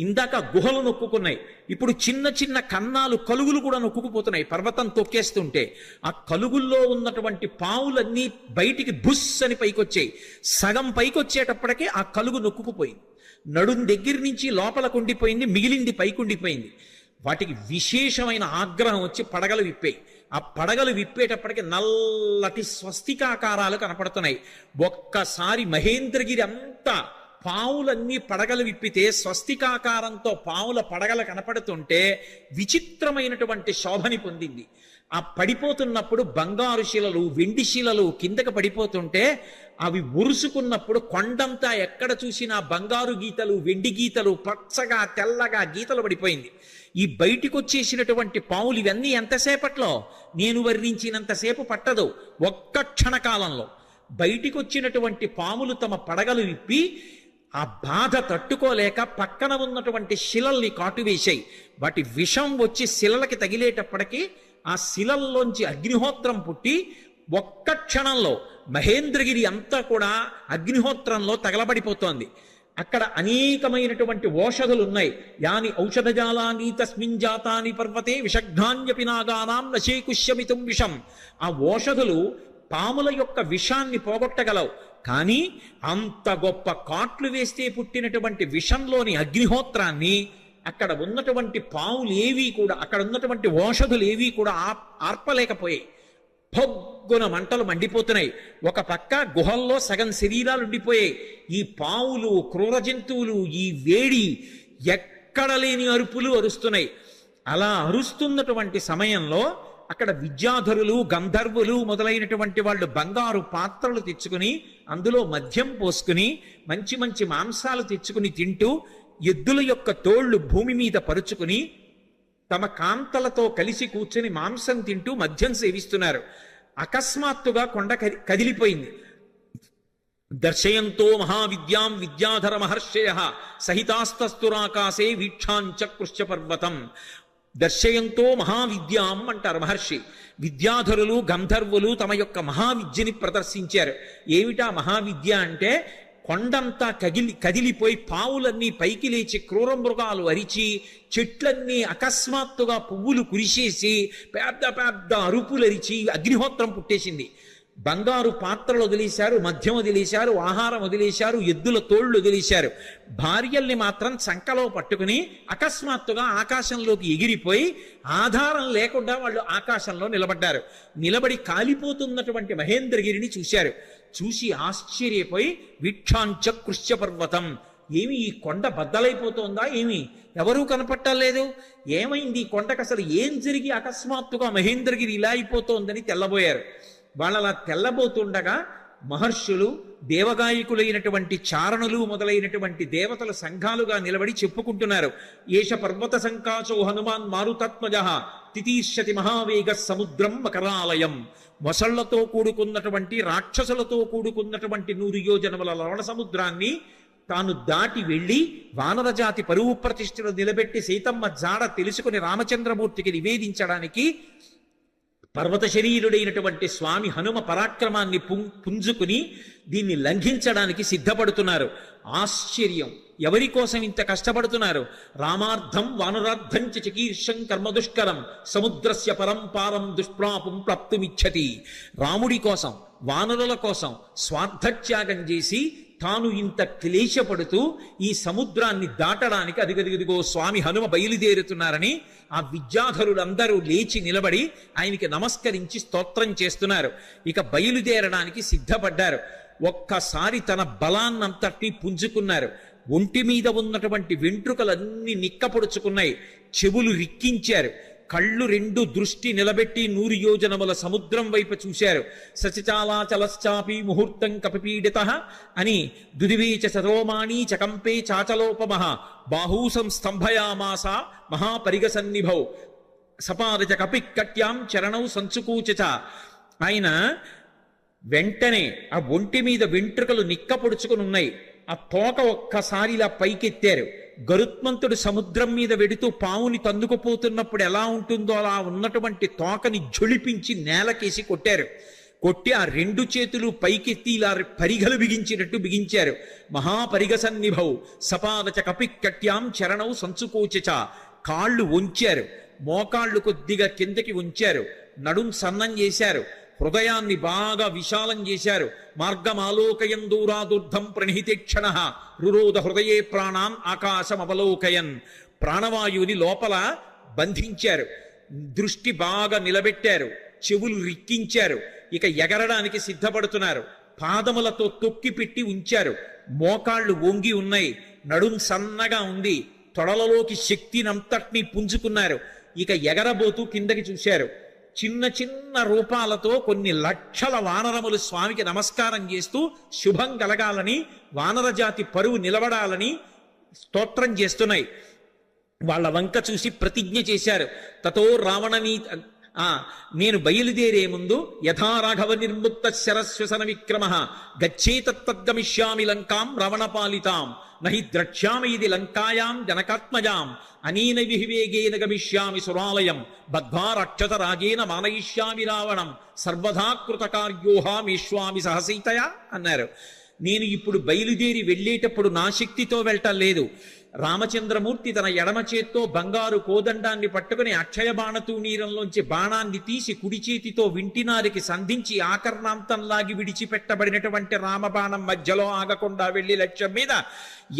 ఇందాక గుహలు నొక్కుకున్నాయి, ఇప్పుడు చిన్న చిన్న కన్నాలు కలుగులు కూడా నొక్కుకుపోతున్నాయి. పర్వతం తొక్కేస్తుంటే ఆ కలుగుల్లో ఉన్నటువంటి పావులన్నీ బయటికి బుస్ అని పైకొచ్చాయి. సగం పైకొచ్చేటప్పటికే ఆ కలుగు నొక్కుకుపోయింది. నడుం దగ్గర నుంచి లోపలకు ఉండిపోయింది, మిగిలింది పైకుండిపోయింది. వాటికి విశేషమైన ఆగ్రహం వచ్చి పడగలు విప్పాయి. ఆ పడగలు విప్పేటప్పటికి నల్లటి స్వస్తికాకారాలు కనపడుతున్నాయి. ఒక్కసారి మహేంద్రగిరి అంతా పావులన్నీ పడగలు విప్పితే స్వస్తికాకారంతో పావుల పడగలు కనపడుతుంటే విచిత్రమైనటువంటి శోభని పొందింది. ఆ పడిపోతున్నప్పుడు బంగారు శిలలు, వెండి శిలలు కిందకు పడిపోతుంటే అవి ఉరుసుకున్నప్పుడు కొండంతా ఎక్కడ చూసినా బంగారు గీతలు, వెండి గీతలు, పచ్చగా తెల్లగా గీతలు పడిపోయింది. ఈ బయటికి వచ్చేసినటువంటి పావులు ఇవన్నీ ఎంతసేపట్లో? నేను వర్ణించినంతసేపు పట్టదు, ఒక్క క్షణకాలంలో. బయటికి వచ్చినటువంటి పాములు తమ పడగలు విప్పి ఆ బాధ తట్టుకోలేక పక్కన ఉన్నటువంటి శిలల్ని కాటువేశాయి. వాటి విషం వచ్చి శిలలకి తగిలేటప్పటికీ ఆ శిలల్లోంచి అగ్నిహోత్రం పుట్టి ఒక్క క్షణంలో మహేంద్రగిరి అంతా కూడా అగ్నిహోత్రంలో తగలబడిపోతోంది. అక్కడ అనేకమైనటువంటి ఓషధులు ఉన్నాయి. యాని ఔషధజాలాని తస్మిన్ జాతాని పర్వతే విషఘ్నాన్యపి నాగానాం నశేకుష్యమితుం విషం. ఆ ఓషధులు పాముల యొక్క విషాన్ని పోగొట్టగలవు, కానీ అంత గొప్ప కాట్లు వేస్తే పుట్టినటువంటి విషంలోని అగ్నిహోత్రాన్ని అక్కడ ఉన్నటువంటి పాములు ఏవీ కూడా, అక్కడ ఉన్నటువంటి ఓషధులు ఏవీ కూడా ఆర్పలేకపోయాయి. పొగ్గున మంటలు మండిపోతున్నాయి. ఒక పక్క గుహల్లో సగం శరీరాలు ఉండిపోయాయి. ఈ పావులు, క్రూర జంతువులు ఈ వేడి ఎక్కడ లేని అరుపులు అరుస్తున్నాయి. అలా అరుస్తున్నటువంటి సమయంలో అక్కడ విద్యాధరులు, గంధర్వులు మొదలైనటువంటి వాళ్ళు బంగారు పాత్రలు తెచ్చుకుని అందులో మద్యం పోసుకుని మంచి మంచి మాంసాలు తెచ్చుకుని తింటూ, ఎద్దుల యొక్క తోళ్లు భూమి మీద పరుచుకుని తమ కాంతలతో కలిసి కూర్చొని మాంసం తింటూ మద్యం సేవిస్తున్నారు. అకస్మాత్తుగా కొండ కదిలిపోయింది. దర్శయంతో మహావిద్యాం విద్యాధర మహర్షయ సహితాస్తస్తురాకాశే వీక్షాంచకృష్య పర్వతం. దర్శయంతో మహావిద్యాం అంటారు మహర్షి. విద్యాధరులు, గంధర్వులు తమ యొక్క మహావిద్యని ప్రదర్శించారు. ఏమిటా మహావిద్య అంటే, కొండంతా కదిలిపోయి పావులన్నీ పైకి లేచి క్రూర మృగాలు అరిచి చెట్లన్నీ అకస్మాత్తుగా పువ్వులు కురిసేసి పెద్ద పెద్ద అరుపులు అరిచి అగ్నిహోత్రం పుట్టేసింది. బంగారు పాత్రలు వదిలేశారు, మద్యం వదిలేశారు, ఆహారం వదిలేశారు, ఎద్దుల తోళ్లు వదిలేశారు. భార్యల్ని మాత్రం చంకలో పట్టుకుని అకస్మాత్తుగా ఆకాశంలోకి ఎగిరిపోయి ఆధారం లేకుండా వాళ్ళు ఆకాశంలో నిలబడ్డారు. నిలబడి కాలిపోతున్నటువంటి మహేంద్రగిరిని చూశారు. చూసి ఆశ్చర్యపోయి వీక్షాంచకృష్య పర్వతం, ఏమి ఈ కొండ బద్దలైపోతోందా? ఏమి ఎవరూ కనపట్టలేదు? ఏమైంది ఈ కొండకు? అసలు ఏం జరిగి అకస్మాత్తుగా మహేంద్రగిరి ఇలా అయిపోతోందని తెల్లబోయారు. వాళ్ళలా తెల్లబోతుండగా మహర్షులు, దేవగాయకులైనటువంటి చారణులు మొదలైనటువంటి దేవతల సంఘాలుగా నిలబడి చెప్పుకుంటున్నారు. ఏష పర్వత సంకాశో హనుమాన్ మారుతాత్మజ తితీర్షతి మహావేగ సముద్రం మకరాలయం. మొసళ్లతో కూడుకున్నటువంటి, రాక్షసులతో కూడుకున్నటువంటి 100 యోజనముల లవణ సముద్రాన్ని తాను దాటి వెళ్ళి వానరజాతి పరువు ప్రతిష్ఠలు నిలబెట్టి సీతమ్మ జాడ తెలుసుకుని రామచంద్రమూర్తికి నివేదించడానికి పర్వత శరీరుడైనటువంటి స్వామి హనుమ పరాక్రమాన్ని పుంజుకుని దీన్ని లంఘించడానికి సిద్ధపడుతున్నారు. ఆశ్చర్యం! ఎవరి కోసం ఇంత కష్టపడుతున్నారు? రామార్థం వానరార్థం చ చికీర్షం కర్మదుష్కరం సముద్రస్య పరంపారం దుష్ప్రాపం ప్రాప్తుమిచ్చతి. రాముడి కోసం, వానరుల కోసం స్వార్థత్యాగం చేసి తాను ఇంత క్లేశపడుతూ ఈ సముద్రాన్ని దాటడానికి అదిగదిగదిగో స్వామి హనుమ బయలుదేరుతున్నారని ఆ విద్యాధరులందరూ లేచి నిలబడి ఆయనకి నమస్కరించి స్తోత్రం చేస్తున్నారు. ఇక బయలుదేరడానికి సిద్ధపడ్డారు. ఒక్కసారి తన బలాన్నంతటి పుంజుకున్నారు. ఒంటి మీద ఉన్నటువంటి వెంట్రుకలన్నీ నిక్కపొడుచుకున్నాయి. చెవులు రిక్కించారు. కళ్ళు రెండు దృష్టి నిలబెట్టి 100 యోజనముల సముద్రం వైపు చూశారు. సచిచాలాచలశ్చాపి ముహూర్తం కపిపీడిత అని దుదివీచ సరోమాణి చకంపే చాచలోపమః బాహూసం స్తంభయామాస మహాపరిగసన్నిభౌ సపాదచ కపిక్కట్యాం చరణౌ సంచుకూచ. ఆయన వెంటనే ఆ ఒంటి మీద వెంట్రుకలు నిక్కపొడుచుకుని ఉన్నాయి. ఆ తోక ఒక్కసారి ఇలా పైకెత్తారు. గరుత్మంతుడు సముద్రం మీద వెడుతూ పావుని తన్నుకుపోతున్నప్పుడు ఎలా ఉంటుందో అలా ఉన్నటువంటి తోకని ఝుళిపించి నేలకేసి కొట్టారు. కొట్టి ఆ 2 చేతులు పైకెత్తి ఇలా పరిగలు బిగించినట్టు బిగించారు. మహాపరిగసన్నిభౌ సపాదచ కపిక్కట్యాం చరణౌ సంచుకోచ. కాళ్ళు వంచారు. మోకాళ్ళు కొద్దిగా కిందకి ఉంచారు. నడుం సన్నం చేశారు. హృదయాన్ని బాగా విశాలం చేశారు. మార్గమాలోకయన్ దూరాదుర్ధం ప్రణిహితేక్షణ రురోధ హృదయే ప్రాణాన్ ఆకాశమవలోకయన్. ప్రాణవాయువుని లోపల బంధించారు. దృష్టి బాగా నిలబెట్టారు. చెవులు రిక్కించారు. ఇక ఎగరడానికి సిద్ధపడుతున్నారు. పాదములతో తొక్కి పెట్టి ఉంచారు. మోకాళ్ళు వంగి ఉన్నాయి. నడుం సన్నగా ఉంది. తొడలలోకి శక్తినంతటినీ పుంజుకున్నారు. ఇక ఎగరబోతూ కిందకి చూశారు. చిన్న చిన్న రూపాలతో కొన్ని లక్షల వానరములు స్వామికి నమస్కారం చేస్తూ శుభం కలగాలని, వానరజాతి పరువు నిలబడాలని స్తోత్రం చేస్తున్నాయి. వాళ్ళ వంక చూసి ప్రతిజ్ఞ చేశారు. తతో రావణనీ నేను బయలుదేరే ముందు యథా రాఘవ నిర్ముక్త శరశ్వసన విక్రమ గచ్చేతద్గమిష్యామి లంకాం రావణపాలితాం నహి ద్రక్ష్యామి ఇది లంకాయాం జనకాత్మజాం అనేన విహివేగేన గమిష్యామి సురాలయం బద్ధ్వా రక్షత రాజేన మానయిష్యామి రావణం సర్వదా కృతకార్యోహామీష్వామి సహసీతయా అన్నారు. నేను ఇప్పుడు బయలుదేరి వెళ్ళేటప్పుడు నా శక్తితో వెళ్ళటం లేదు. రామచంద్రమూర్తి తన ఎడమ చేత్తో బంగారు కోదండాన్ని పట్టుకుని అక్షయ బాణతూణీరంలోంచి బాణాన్ని తీసి కుడి చేతితో వింటినారికి సంధించి ఆకర్ణాంతంలాగి విడిచిపెట్టబడినటువంటి రామబాణం మధ్యలో ఆగకుండా వెళ్లి లక్ష్యం మీద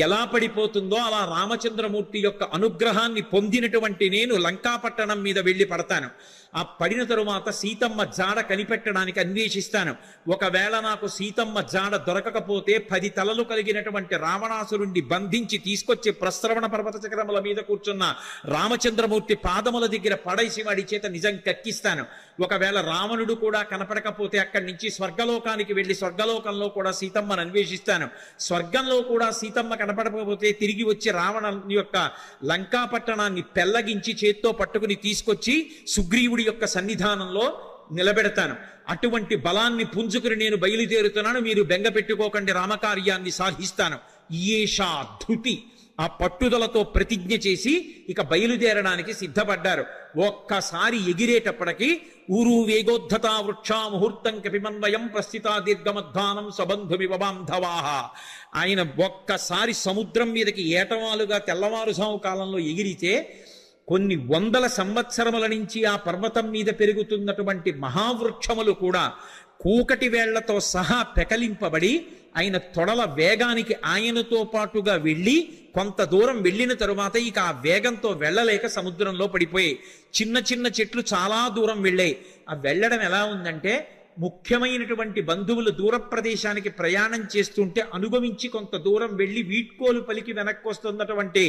ఎలా పడిపోతుందో అలా రామచంద్రమూర్తి యొక్క అనుగ్రహాన్ని పొందినటువంటి నేను లంకాపట్టణం మీద వెళ్లి పడతాను. ఆ పడిన తరువాత సీతమ్మ జాడ కనిపెట్టడానికి అన్వేషిస్తాను. ఒకవేళ నాకు సీతమ్మ జాడ దొరకకపోతే 10 తలలు కలిగినటువంటి రావణాసురుణ్ణి బంధించి తీసుకొచ్చి ప్రస్రవణ పర్వత చక్రముల మీద కూర్చున్న రామచంద్రమూర్తి పాదముల దగ్గర పడేసి వాడి చేత నిజం కక్కిస్తాను. ఒకవేళ రావణుడు కూడా కనపడకపోతే అక్కడి నుంచి స్వర్గలోకానికి వెళ్లి స్వర్గలోకంలో కూడా సీతమ్మను అన్వేషిస్తాను. స్వర్గంలో కూడా సీతమ్మ కనపడకపోతే తిరిగి వచ్చి రావణ యొక్క లంకాపట్టణాన్ని పెళ్లగించి చేత్తో పట్టుకుని తీసుకొచ్చి సుగ్రీవుడి యొక్క సన్నిధానంలో నిలబెడతాను. అటువంటి బలాన్ని పుంజుకుని నేను బయలుదేరుతున్నాను. మీరు బెంగ పెట్టుకోకండి, రామకార్యాన్ని సాధిస్తాను. ఈషా ధృతి ఆ పట్టుదలతో ప్రతిజ్ఞ చేసి ఇక బయలుదేరడానికి సిద్ధపడ్డారు. ఒక్కసారి ఎగిరేటప్పటికి ఊరు వేగోద్ధత వృక్షా ముహూర్తం కపిమన్వయం ప్రస్థితా దీర్ఘమధ్వానం సబంధుమివ బాంధవాహ. ఆయన ఒక్కసారి సముద్రం మీదకి ఏటవాలుగా తెల్లవారుజాము కాలంలో ఎగిరితే కొన్ని 100 సంవత్సరముల నుంచి ఆ పర్వతం మీద పెరుగుతున్నటువంటి మహావృక్షములు కూడా కూకటి వేళ్లతో సహా పెకలింపబడి ఆయన తొడల వేగానికి ఆయనతో పాటుగా వెళ్ళి కొంత దూరం వెళ్ళిన తరువాత ఇక ఆ వేగంతో వెళ్ళలేక సముద్రంలో పడిపోయాయి. చిన్న చిన్న చెట్లు చాలా దూరం వెళ్ళాయి. ఆ వెళ్ళడం ఎలా ఉందంటే ముఖ్యమైనటువంటి బంధువులు దూర ప్రదేశానికి ప్రయాణం చేస్తుంటే అనుగమించి కొంత దూరం వెళ్ళి వీడ్కోలు పలికి వెనక్కి వస్తున్నటువంటి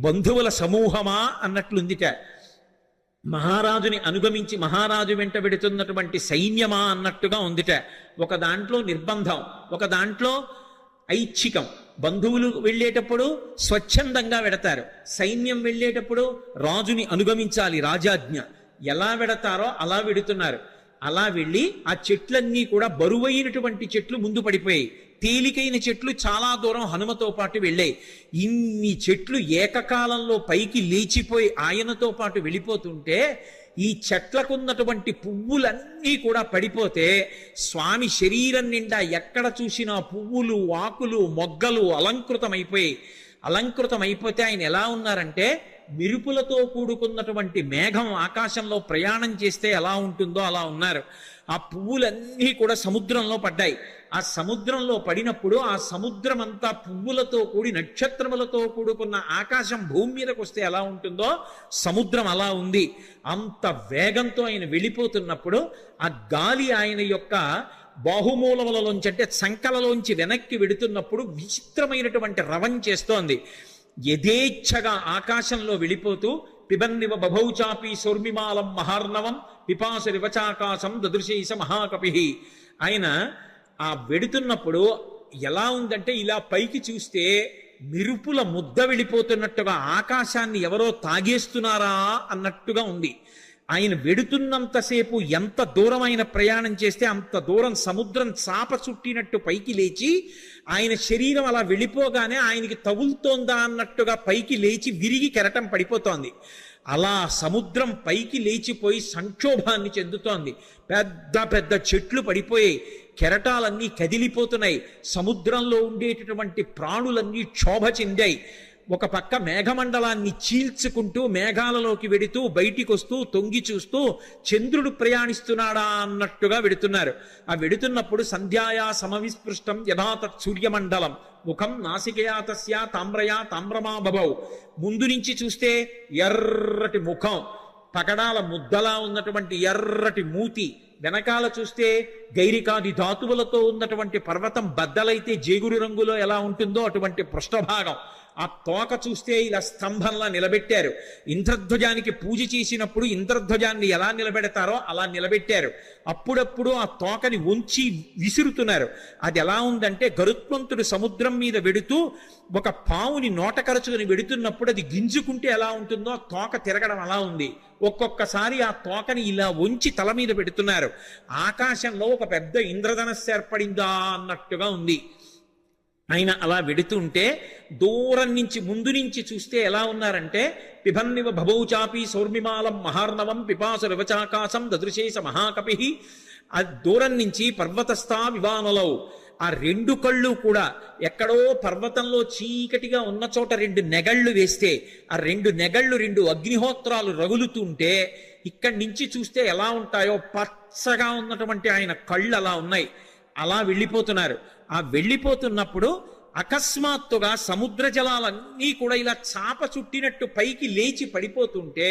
బంధువుల సమూహమా అన్నట్లుందిట. మహారాజుని అనుగమించి మహారాజు వెంట పెడుతున్నటువంటి సైన్యమా అన్నట్టుగా ఉందిట. ఒక దాంట్లో నిర్బంధం, ఒక దాంట్లో ఐచ్ఛికం. బంధువులు వెళ్ళేటప్పుడు స్వచ్ఛందంగా వెడతారు, సైన్యం వెళ్ళేటప్పుడు రాజుని అనుగమించాలి, రాజాజ్ఞ. ఎలా వెడతారో అలా వెడుతున్నారు. అలా వెళ్ళి ఆ చెట్లన్నీ కూడా బరువైనటువంటి చెట్లు ముందు పడిపోయాయి. తేలికైన చెట్లు చాలా దూరం హనుమతో పాటు వెళ్ళాయి. ఇన్ని చెట్లు ఏకకాలంలో పైకి లేచిపోయి ఆయనతో పాటు వెళ్ళిపోతుంటే ఈ చెట్లకున్నటువంటి పువ్వులన్నీ కూడా పడిపోతే స్వామి శరీరం నిండా ఎక్కడ చూసినా పువ్వులు, ఆకులు, మొగ్గలు అలంకృతమైపోయాయి. అలంకృతమైపోతే ఆయన ఎలా ఉన్నారంటే మెరుపులతో కూడుకున్నటువంటి మేఘం ఆకాశంలో ప్రయాణం చేస్తే ఎలా ఉంటుందో అలా ఉన్నారు. ఆ పువ్వులన్నీ కూడా సముద్రంలో పడ్డాయి. ఆ సముద్రంలో పడినప్పుడు ఆ సముద్రం అంతా పువ్వులతో కూడి నక్షత్రములతో కూడుకున్న ఆకాశం భూమి మీదకి వస్తే ఎలా ఉంటుందో సముద్రం అలా ఉంది. అంత వేగంతో ఆయన వెళ్ళిపోతున్నప్పుడు ఆ గాలి ఆయన యొక్క బాహుమూలములలోంచి అంటే సంకలలోంచి వెనక్కి వెడుతున్నప్పుడు విచిత్రమైనటువంటి రవం చేస్తోంది. యథేచ్ఛగా ఆకాశంలో వెళ్ళిపోతూ పిబన్నివ బభౌచాపి సౌర్మిమాలం మహార్ణవం పిపాసురివచాకాశం దదృశైస మహాకపి. ఆయన ఆ వెడుతున్నప్పుడు ఎలా ఉందంటే ఇలా పైకి చూస్తే మెరుపుల ముద్ద వెళ్ళిపోతున్నట్టుగా ఆకాశాన్ని ఎవరో తాగేస్తున్నారా అన్నట్టుగా ఉంది. ఆయన వెడుతున్నంతసేపు ఎంత దూరం ఆయన ప్రయాణం చేస్తే అంత దూరం సముద్రం చాప చుట్టినట్టు పైకి లేచి ఆయన శరీరం అలా వెళ్ళిపోగానే ఆయనకి తగులుతోందా అన్నట్టుగా పైకి లేచి విరిగి కెరటం పడిపోతోంది. అలా సముద్రం పైకి లేచిపోయి సంక్షోభాన్ని చెందుతోంది. పెద్ద పెద్ద చెట్లు పడిపోయి కెరటాలన్నీ కదిలిపోతున్నాయి. సముద్రంలో ఉండేటటువంటి ప్రాణులన్నీ క్షోభ చెందాయి. ఒక పక్క మేఘమండలాన్ని చీల్చుకుంటూ మేఘాలలోకి వెడుతూ బయటికి వస్తూ తొంగి చూస్తూ చంద్రుడు ప్రయాణిస్తున్నాడా అన్నట్టుగా వెడుతున్నారు. ఆ వెడుతున్నప్పుడు సంధ్యాయా సమవిస్పృష్టం యథాతత్ సూర్యమండలం ముఖం నాసికయా తస్యా తామ్రయా తామ్రమా బభౌ. ముందు నుంచి చూస్తే ఎర్రటి ముఖం, పగడాల ముద్దలా ఉన్నటువంటి ఎర్రటి మూతి, వెనకాల చూస్తే గైరికాది ధాతువులతో ఉన్నటువంటి పర్వతం బద్దలైతే జేగురు రంగులో ఎలా ఉంటుందో అటువంటి పృష్ఠభాగం. ఆ తోక చూస్తే ఇలా స్తంభంలా నిలబెట్టారు. ఇంద్రధ్వజానికి పూజ చేసినప్పుడు ఇంద్రధ్వజాన్ని ఎలా నిలబెడతారో అలా నిలబెట్టారు. అప్పుడప్పుడు ఆ తోకని ఉంచి విసురుతున్నారు. అది ఎలా ఉందంటే గరుత్మంతుడు సముద్రం మీద వెడుతూ ఒక పావుని నోటకరచుకుని వెడుతున్నప్పుడు అది గింజుకుంటే ఎలా ఉంటుందో ఆ తోక తిరగడం అలా ఉంది. ఒక్కొక్కసారి ఆ తోకని ఇలా ఉంచి తల మీద పెడుతున్నారు. ఆకాశంలో ఒక పెద్ద ఇంద్రధనస్సు ఏర్పడిందా అన్నట్టుగా ఉంది. ఆయన అలా వెడుతుంటే దూరం నుంచి ముందు నుంచి చూస్తే ఎలా ఉన్నారంటే పిబన్నివ భభౌచాపి సౌర్మిమాలం మహార్ణవం పిపాసురివచాకాశం దదృశేస మహాకపి. ఆ దూరం నుంచి పర్వతస్థా వివానలౌ, ఆ రెండు కళ్ళు కూడా ఎక్కడో పర్వతంలో చీకటిగా ఉన్న చోట రెండు నెగళ్ళు వేస్తే ఆ రెండు నెగళ్ళు రెండు అగ్నిహోత్రాలు రగులుతుంటే ఇక్కడి నుంచి చూస్తే ఎలా ఉంటాయో పచ్చగా ఉన్నటువంటి ఆయన కళ్ళు అలా ఉన్నాయి. అలా వెళ్ళిపోతున్నారు. ఆ వెళ్ళిపోతున్నప్పుడు అకస్మాత్తుగా సముద్ర జలాలన్నీ కూడా ఇలా చాప చుట్టినట్టు పైకి లేచి పడిపోతుంటే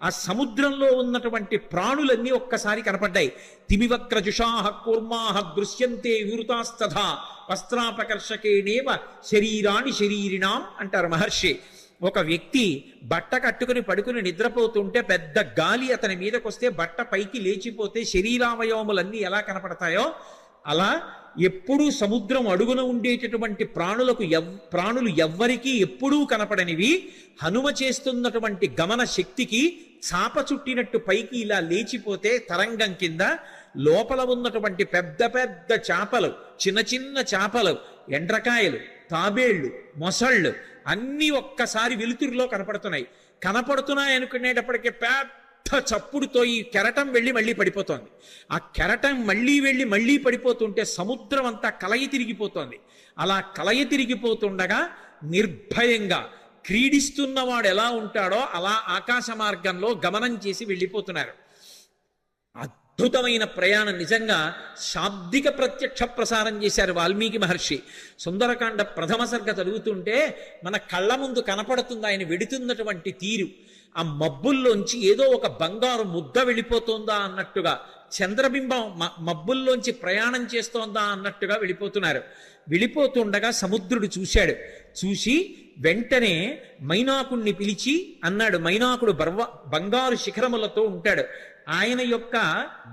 ఆ సముద్రంలో ఉన్నటువంటి ప్రాణులన్నీ ఒక్కసారి కనపడ్డాయి. తిమివక్రజుషాహ కూర్మాహ దృశ్యంతే వివృతాస్తథా వస్త్రాపకర్షకేణేవ శరీరాణి శరీరిణాం అంటారు మహర్షి. ఒక వ్యక్తి బట్ట కట్టుకుని పడుకుని నిద్రపోతుంటే పెద్ద గాలి అతని మీదకొస్తే బట్ట పైకి లేచిపోతే శరీరావయవములన్నీ ఎలా కనపడతాయో అలా ఎప్పుడూ సముద్రం అడుగున ఉండేటటువంటి ప్రాణులు ఎవ్వరికీ ఎప్పుడూ కనపడనివి హనుమ చేస్తున్నటువంటి గమన శక్తికి చాప చుట్టినట్టు పైకి ఇలా లేచిపోతే తరంగం కింద లోపల ఉన్నటువంటి పెద్ద పెద్ద చేపలు, చిన్న చిన్న చేపలు, ఎండ్రకాయలు, తాబేళ్లు, మొసళ్ళు అన్నీ ఒక్కసారి వెలుతురులో కనపడుతున్నాయి అనుకునేటప్పటికీ పెద్ద చప్పుడుతో ఈ కెరటం వెళ్ళి మళ్ళీ పడిపోతోంది. ఆ కెరటం మళ్ళీ పడిపోతుంటే సముద్రం అంతా కలయి తిరిగిపోతోంది. అలా కలయి తిరిగిపోతుండగా నిర్భయంగా క్రీడిస్తున్నవాడు ఎలా ఉంటాడో అలా ఆకాశ మార్గంలో గమనం చేసి వెళ్ళిపోతున్నారు. అద్భుతమైన ప్రయాణం. నిజంగా శాబ్దిక ప్రత్యక్ష ప్రసారం చేశారు వాల్మీకి మహర్షి. సుందరకాండ ప్రథమ సర్గ చదువుతుంటే మన కళ్ళ ముందు కనపడుతుంది ఆయన వెడుతున్నటువంటి తీరు. ఆ మబ్బుల్లోంచి ఏదో ఒక బంగారు ముద్ద వెళ్ళిపోతుందా అన్నట్టుగా, చంద్రబింబం మబ్బుల్లోంచి ప్రయాణం చేస్తోందా అన్నట్టుగా వెళ్ళిపోతున్నారు. వెళ్ళిపోతుండగా సముద్రుడు చూశాడు. చూసి వెంటనే మైనాకుణ్ణి పిలిచి అన్నాడు. మైనాకుడు బంగారు శిఖరములతో ఉంటాడు. ఆయన యొక్క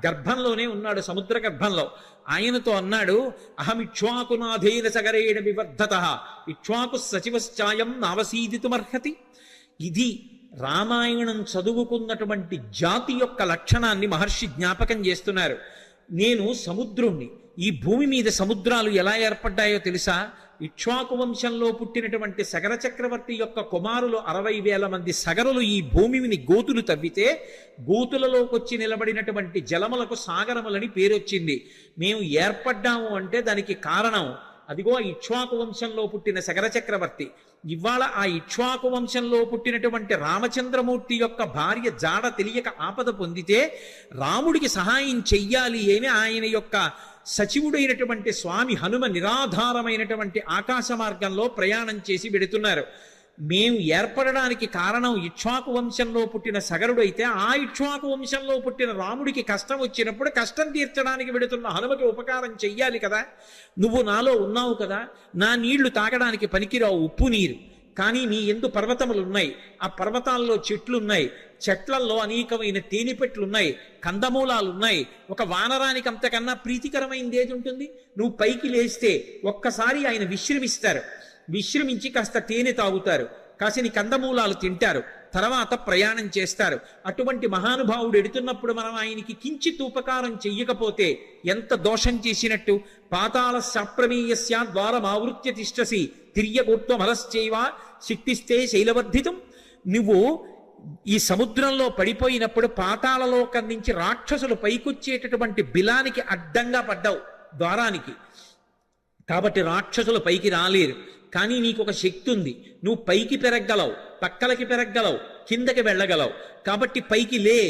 గర్భంలోనే ఉన్నాడు, సముద్ర గర్భంలో. ఆయనతో అన్నాడు, అహమిక్ష్వాకునాథేన సగరేణ వివర్ధత ఇక్ష్వాకు సచివశ్చాయం నావసీదితుమర్హతి. ఇది రామాయణం చదువుకున్నటువంటి జాతి యొక్క లక్షణాన్ని మహర్షి జ్ఞాపకం చేస్తున్నారు. నేను సముద్రుణ్ణి. ఈ భూమి మీద సముద్రాలు ఎలా ఏర్పడ్డాయో తెలుసా? ఇక్ష్వాకు వంశంలో పుట్టినటువంటి సగర చక్రవర్తి యొక్క కుమారులు 60,000 మంది సగరులు ఈ భూమిని గోతులు తవ్వితే గోతులలోకి వచ్చి నిలబడినటువంటి జలములకు సాగరములని పేరొచ్చింది. మేము ఏర్పడ్డాము అంటే దానికి కారణం అదిగో ఇక్ష్వాకు వంశంలో పుట్టిన సగర చక్రవర్తి. ఇవాళ ఆ ఇక్ష్వాకు వంశంలో పుట్టినటువంటి రామచంద్రమూర్తి యొక్క భార్య జాడ తెలియక ఆపద పొందితే రాముడికి సహాయం చెయ్యాలి అని ఆయన యొక్క సచివుడైనటువంటి స్వామి హనుమ నిరాధారమైనటువంటి ఆకాశ మార్గంలో ప్రయాణం చేసి వెడుతున్నారు. మేము ఏర్పడడానికి కారణం ఇక్ష్వాకు వంశంలో పుట్టిన సగరుడు అయితే, ఆ ఇక్ష్వాకు వంశంలో పుట్టిన రాముడికి కష్టం వచ్చినప్పుడు కష్టం తీర్చడానికి వెడుతున్న హనుమకి ఉపకారం చెయ్యాలి కదా. నువ్వు నాలో ఉన్నావు కదా, నా నీళ్లు తాగడానికి పనికిరావు, ఉప్పు నీరు, కానీ నీ ఎందు పర్వతములు ఉన్నాయి, ఆ పర్వతాల్లో చెట్లున్నాయి, చెట్లల్లో అనేకమైన తేనెపెట్లున్నాయి, కందమూలాలున్నాయి. ఒక వానరానికి అంతకన్నా ప్రీతికరమైనది ఏది ఉంటుంది? నువ్వు పైకి లేస్తే ఒక్కసారి ఆయన విశ్రమిస్తారు, విశ్రమించి కాస్త తేనె తాగుతారు, కాసిని కందమూలాలు తింటారు, తర్వాత ప్రయాణం చేస్తారు. అటువంటి మహానుభావుడు ఎడుతున్నప్పుడు మనం ఆయనకి కించిత్ ఉపకారం చెయ్యకపోతే ఎంత దోషం చేసినట్టు. పాతాళ శాప్రమేయస్య ద్వారమావృత్య తిష్టసి తిర్యగోత్వమలశ్చైవ శక్తిస్తే శైలవర్ధితం. నువ్వు ఈ సముద్రంలో పడిపోయినప్పుడు పాతాళలోకం నుంచి రాక్షసులు పైకొచ్చేటటువంటి బిలానికి అడ్డంగా పడ్డావు ద్వారానికి, కాబట్టి రాక్షసులు పైకి రాలేరు. కానీ నీకు ఒక శక్తి ఉంది, నువ్వు పైకి పెరగలవు, పక్కలకి పెరగలవు, కిందకి వెళ్ళగలవు. కాబట్టి పైకి లే,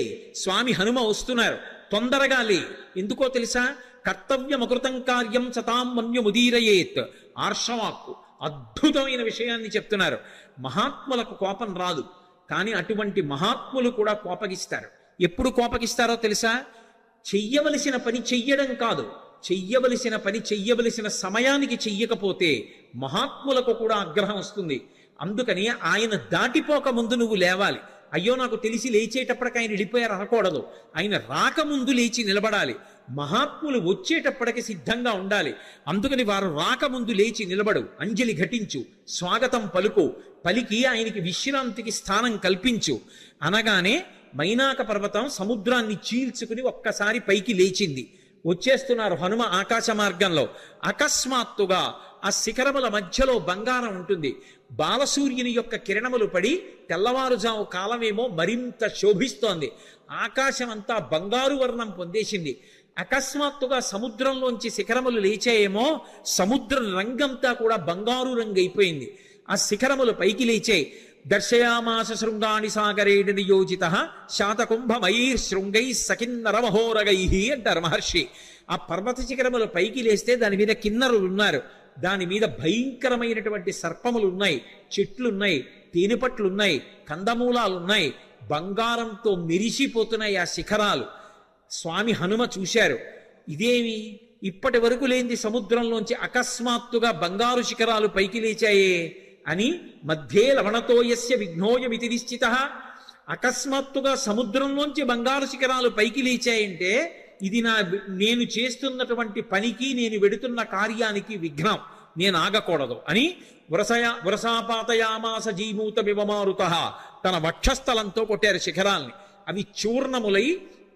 స్వామి హనుమ వస్తున్నారు, తొందరగా లే. ఎందుకో తెలుసా? కర్తవ్యమకృతం కార్యం సతాం మన్యుముదీరయేత్. ఆర్షవాక్కు అద్భుతమైన విషయాన్ని చెప్తున్నారు. మహాత్ములకు కోపం రాదు, కానీ అటువంటి మహాత్ములు కూడా కోపగిస్తారు. ఎప్పుడు కోపగిస్తారో తెలుసా? చెయ్యవలసిన పని చెయ్యడం కాదు, చెయ్యవలసిన పని చెయ్యవలసిన సమయానికి చెయ్యకపోతే మహాత్ములకు కూడా ఆగ్రహం వస్తుంది. అందుకని ఆయన దాటిపోక ముందు నువ్వు లేవాలి. అయ్యో నాకు తెలిసి లేచేటప్పటికి ఆయన వెళ్ళిపోయారు అనకూడదు, ఆయన రాకముందు లేచి నిలబడాలి. మహాత్ములు వచ్చేటప్పటికి సిద్ధంగా ఉండాలి. అందుకని వారు రాకముందు లేచి నిలబడు, అంజలి ఘటించు, స్వాగతం పలుకు, పలికి ఆయనకి విశ్రాంతికి స్థానం కల్పించు అనగానే మైనాక పర్వతం సముద్రాన్ని చీల్చుకుని ఒక్కసారి పైకి లేచింది. వచ్చేస్తున్నారు హనుమ ఆకాశ మార్గంలో. అకస్మాత్తుగా ఆ శిఖరముల మధ్యలో బంగారం ఉంటుంది. బాలసూర్యుని యొక్క కిరణములు పడి తెల్లవారుజాము కాలమేమో మరింత శోభిస్తోంది. ఆకాశం అంతా బంగారు వర్ణం పొందేసింది. అకస్మాత్తుగా సముద్రంలోంచి శిఖరములు లేచాయేమో, సముద్రం రంగంతా కూడా బంగారు రంగు అయిపోయింది. ఆ శిఖరములు పైకి లేచాయి. దర్శయామాస శృంగాణి సాగరేణ నియోజిత శాతకుంభమైర్ శృంగై సకిన్నరమహోరగై అంటారు మహర్షి. ఆ పర్వత శిఖరములు పైకి లేస్తే దాని మీద కిన్నరులు ఉన్నారు, దాని మీద భయంకరమైనటువంటి సర్పములు ఉన్నాయి, చెట్లున్నాయి, తేనెపట్లున్నాయి, కందమూలాలున్నాయి, బంగారంతో మెరిసిపోతున్నాయి ఆ శిఖరాలు. స్వామి హనుమ చూశారు, ఇదేమి ఇప్పటి వరకు లేనిది సముద్రంలోంచి అకస్మాత్తుగా బంగారు శిఖరాలు పైకి లేచాయే అని. మధ్యే లవణతోయస్య విఘ్నోయమితి నిశ్చిత. అకస్మాత్తుగా సముద్రంలోంచి బంగారు శిఖరాలు పైకి లేచాయంటే ఇది నేను చేస్తున్నటువంటి పనికి, నేను వెడుతున్న కార్యానికి విఘ్నం, నేను ఆగకూడదు అని వరసాపాతయామాస జీమూత వివమారుత. తన వక్షస్థలంతో కొట్టారు శిఖరాల్ని. అవి చూర్ణములై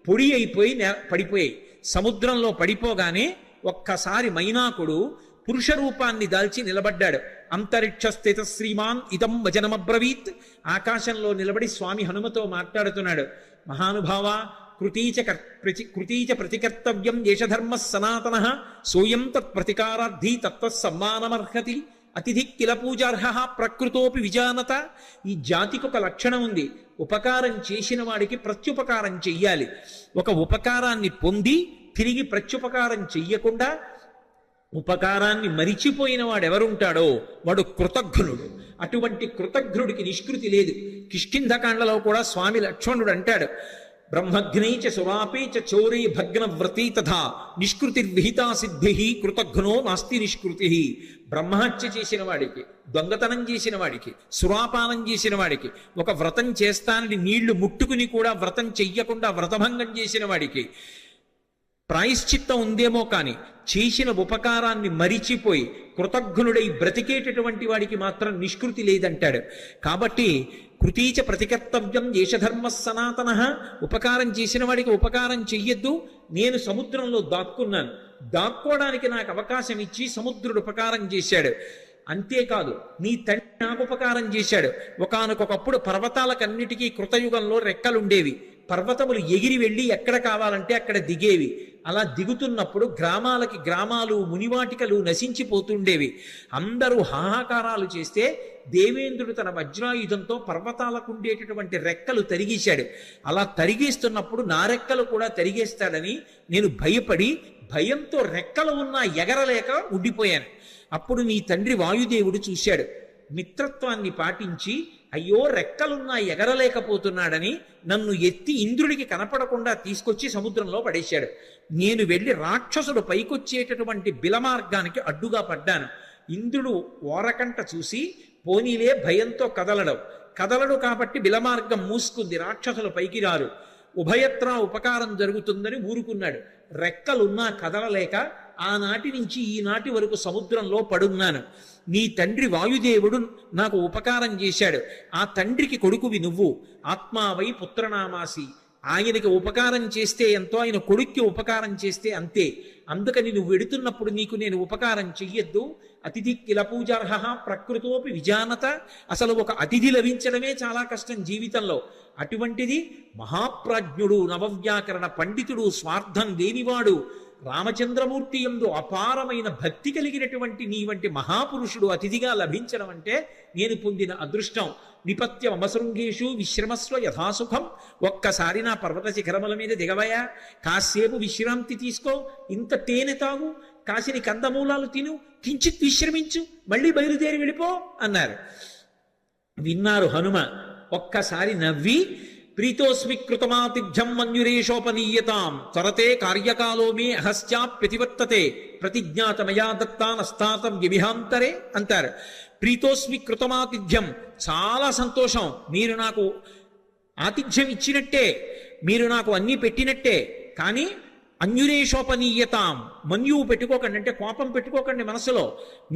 పొడి అయిపోయి పడిపోయాయి. సముద్రంలో పడిపోగానే ఒక్కసారి మైనాకుడు పురుష రూపాన్ని దాల్చి నిలబడ్డాడు. అంతరిక్ష స్థిత శ్రీమాన్ ఇదం వచనమబ్రవీత్. ఆకాశంలో నిలబడి స్వామి హనుమతో మాట్లాడుతున్నాడు. మహానుభావ, కృతీచ ప్రతికర్తవ్యం దేశధర్మ సనాతన సోయం తత్ ప్రతికారార్థి తత్వ సమ్మానమర్హతి అతిథి కిల పూజార్హ ప్రకృతోపి విజానత. ఈ జాతికి ఒక లక్షణం ఉంది, ఉపకారం చేసిన వాడికి ప్రత్యుపకారం చెయ్యాలి. ఒక ఉపకారాన్ని పొంది తిరిగి ప్రత్యుపకారం చెయ్యకుండా ఉపకారాన్ని మరిచిపోయిన వాడెవరుంటాడో వాడు కృతఘ్నుడు. అటువంటి కృతఘ్నుడికి నిష్కృతి లేదు. కిష్కింధకాండలో కూడా స్వామి లక్ష్మణుడు అంటాడు, బ్రహ్మఘ్నైచ సురాపేచ చౌరే భగ్నవ్రతీ తథా నిష్కృతిర్విహితా సిద్ధి కృతఘ్నో నాస్తి నిష్కృతి. బ్రహ్మహత్య చేసిన వాడికి, దొంగతనం చేసిన వాడికి, సురాపానం చేసిన వాడికి, ఒక వ్రతం చేస్తానని నీళ్లు ముట్టుకుని కూడా వ్రతం చెయ్యకుండా వ్రతభంగం చేసిన వాడికి ప్రాయశ్చిత్తం ఉందేమో కానీ చేసిన ఉపకారాన్ని మరిచిపోయి కృతఘ్నుడై బ్రతికేటటువంటి వాడికి మాత్రం నిష్కృతి లేదంటాడు. కాబట్టి కృతీచ ప్రతికర్తవ్యం దేశధర్మ సనాతన. ఉపకారం చేసిన వాడికి ఉపకారం చెయ్యొద్దు. నేను సముద్రంలో దాక్కున్నాను, దాక్కోవడానికి నాకు అవకాశం ఇచ్చి సముద్రుడు ఉపకారం చేశాడు. అంతేకాదు, నీ తండ్రి నాకు ఉపకారం చేశాడు. ఒకానొకప్పుడు పర్వతాలకన్నిటికీ కృతయుగంలో రెక్కలుండేవి. పర్వతములు ఎగిరి వెళ్ళి ఎక్కడ కావాలంటే అక్కడ దిగేవి. అలా దిగుతున్నప్పుడు గ్రామాలకి గ్రామాలు మునివాటికలు నశించిపోతుండేవి. అందరూ హాహాకారాలు చేస్తే దేవేంద్రుడు తన వజ్రాయుధంతో పర్వతాలకు ఉండేటటువంటి రెక్కలు తరిగేశాడు. అలా తరిగేస్తున్నప్పుడు నా రెక్కలు కూడా తరిగేస్తాడని నేను భయపడి భయంతో రెక్కలు ఉన్నా ఎగరలేక ఉండిపోయాను. అప్పుడు నీ తండ్రి వాయుదేవుడు చూశాడు. మిత్రత్వాన్ని పాటించి అయ్యో రెక్కలున్నా ఎగరలేకపోతున్నాడని నన్ను ఎత్తి ఇంద్రుడికి కనపడకుండా తీసుకొచ్చి సముద్రంలో పడేశాడు. నేను వెళ్ళి రాక్షసుడు పైకొచ్చేటటువంటి బిలమార్గానికి అడ్డుగా పడ్డాను. ఇంద్రుడు ఓరకంట చూసి పోనీలే భయంతో కదలడు కాబట్టి బిలమార్గం మూసుకుంది, రాక్షసులు పైకి రారు, ఉభయత్రా ఉపకారం జరుగుతుందని ఊరుకున్నాడు. రెక్కలున్నా కదలలేక ఆనాటి నుంచి ఈనాటి వరకు సముద్రంలో పడున్నాను. నీ తండ్రి వాయుదేవుడు నాకు ఉపకారం చేశాడు. ఆ తండ్రికి కొడుకువి నువ్వు, ఆత్మావై పుత్రనామాసి. ఆయనకి ఉపకారం చేస్తే ఎంతో, ఆయన కొడుక్కి ఉపకారం చేస్తే అంతే. అందుకని నువ్వు వెడుతున్నప్పుడు నీకు నేను ఉపకారం చెయ్యొద్దు. అతిథి కిల పూజార్హ ప్రకృతోపి విజానత. అసలు ఒక అతిథి లభించడమే చాలా కష్టం జీవితంలో. అటువంటిది మహాప్రాజ్ఞుడు, నవవ్యాకరణ పండితుడు, స్వార్థం లేనివాడు, రామచంద్రమూర్తి యందు అపారమైన భక్తి కలిగినటువంటి నీ వంటి మహాపురుషుడు అతిథిగా లభించడం అంటే నేను పొందిన అదృష్టం. నిపత్యం అమశృంగేషు విశ్రమస్వ యథాసుఖం. ఒక్కసారి నా పర్వత శిఖరముల మీద దిగవయా, కాసేపు విశ్రాంతి తీసుకో, ఇంత తేనె తాగు, కాసిని కందమూలాలు తిను, కించిత్ విశ్రమించు, మళ్ళీ బయలుదేరి వెళ్ళిపో అన్నారు. విన్నారు హనుమ. ఒక్కసారి నవ్వి ప్రీతోస్మి కృతమాతిథ్యం మన్యురేషోపనీయతాం త్వరతే కార్యకాలో మే అహశ్చాప్యతివర్తతే ప్రతిజ్ఞాతమయా దత్తానస్తాతం వ్యభిహాంతరే అంటారు. ప్రీతోస్మి కృతమాతిథ్యం, చాలా సంతోషం, మీరు నాకు ఆతిథ్యం ఇచ్చినట్టే, మీరు నాకు అన్నీ పెట్టినట్టే. కానీ అన్యురేషోపనీయతాం, మన్యువు పెట్టుకోకండి, అంటే కోపం పెట్టుకోకండి మనసులో.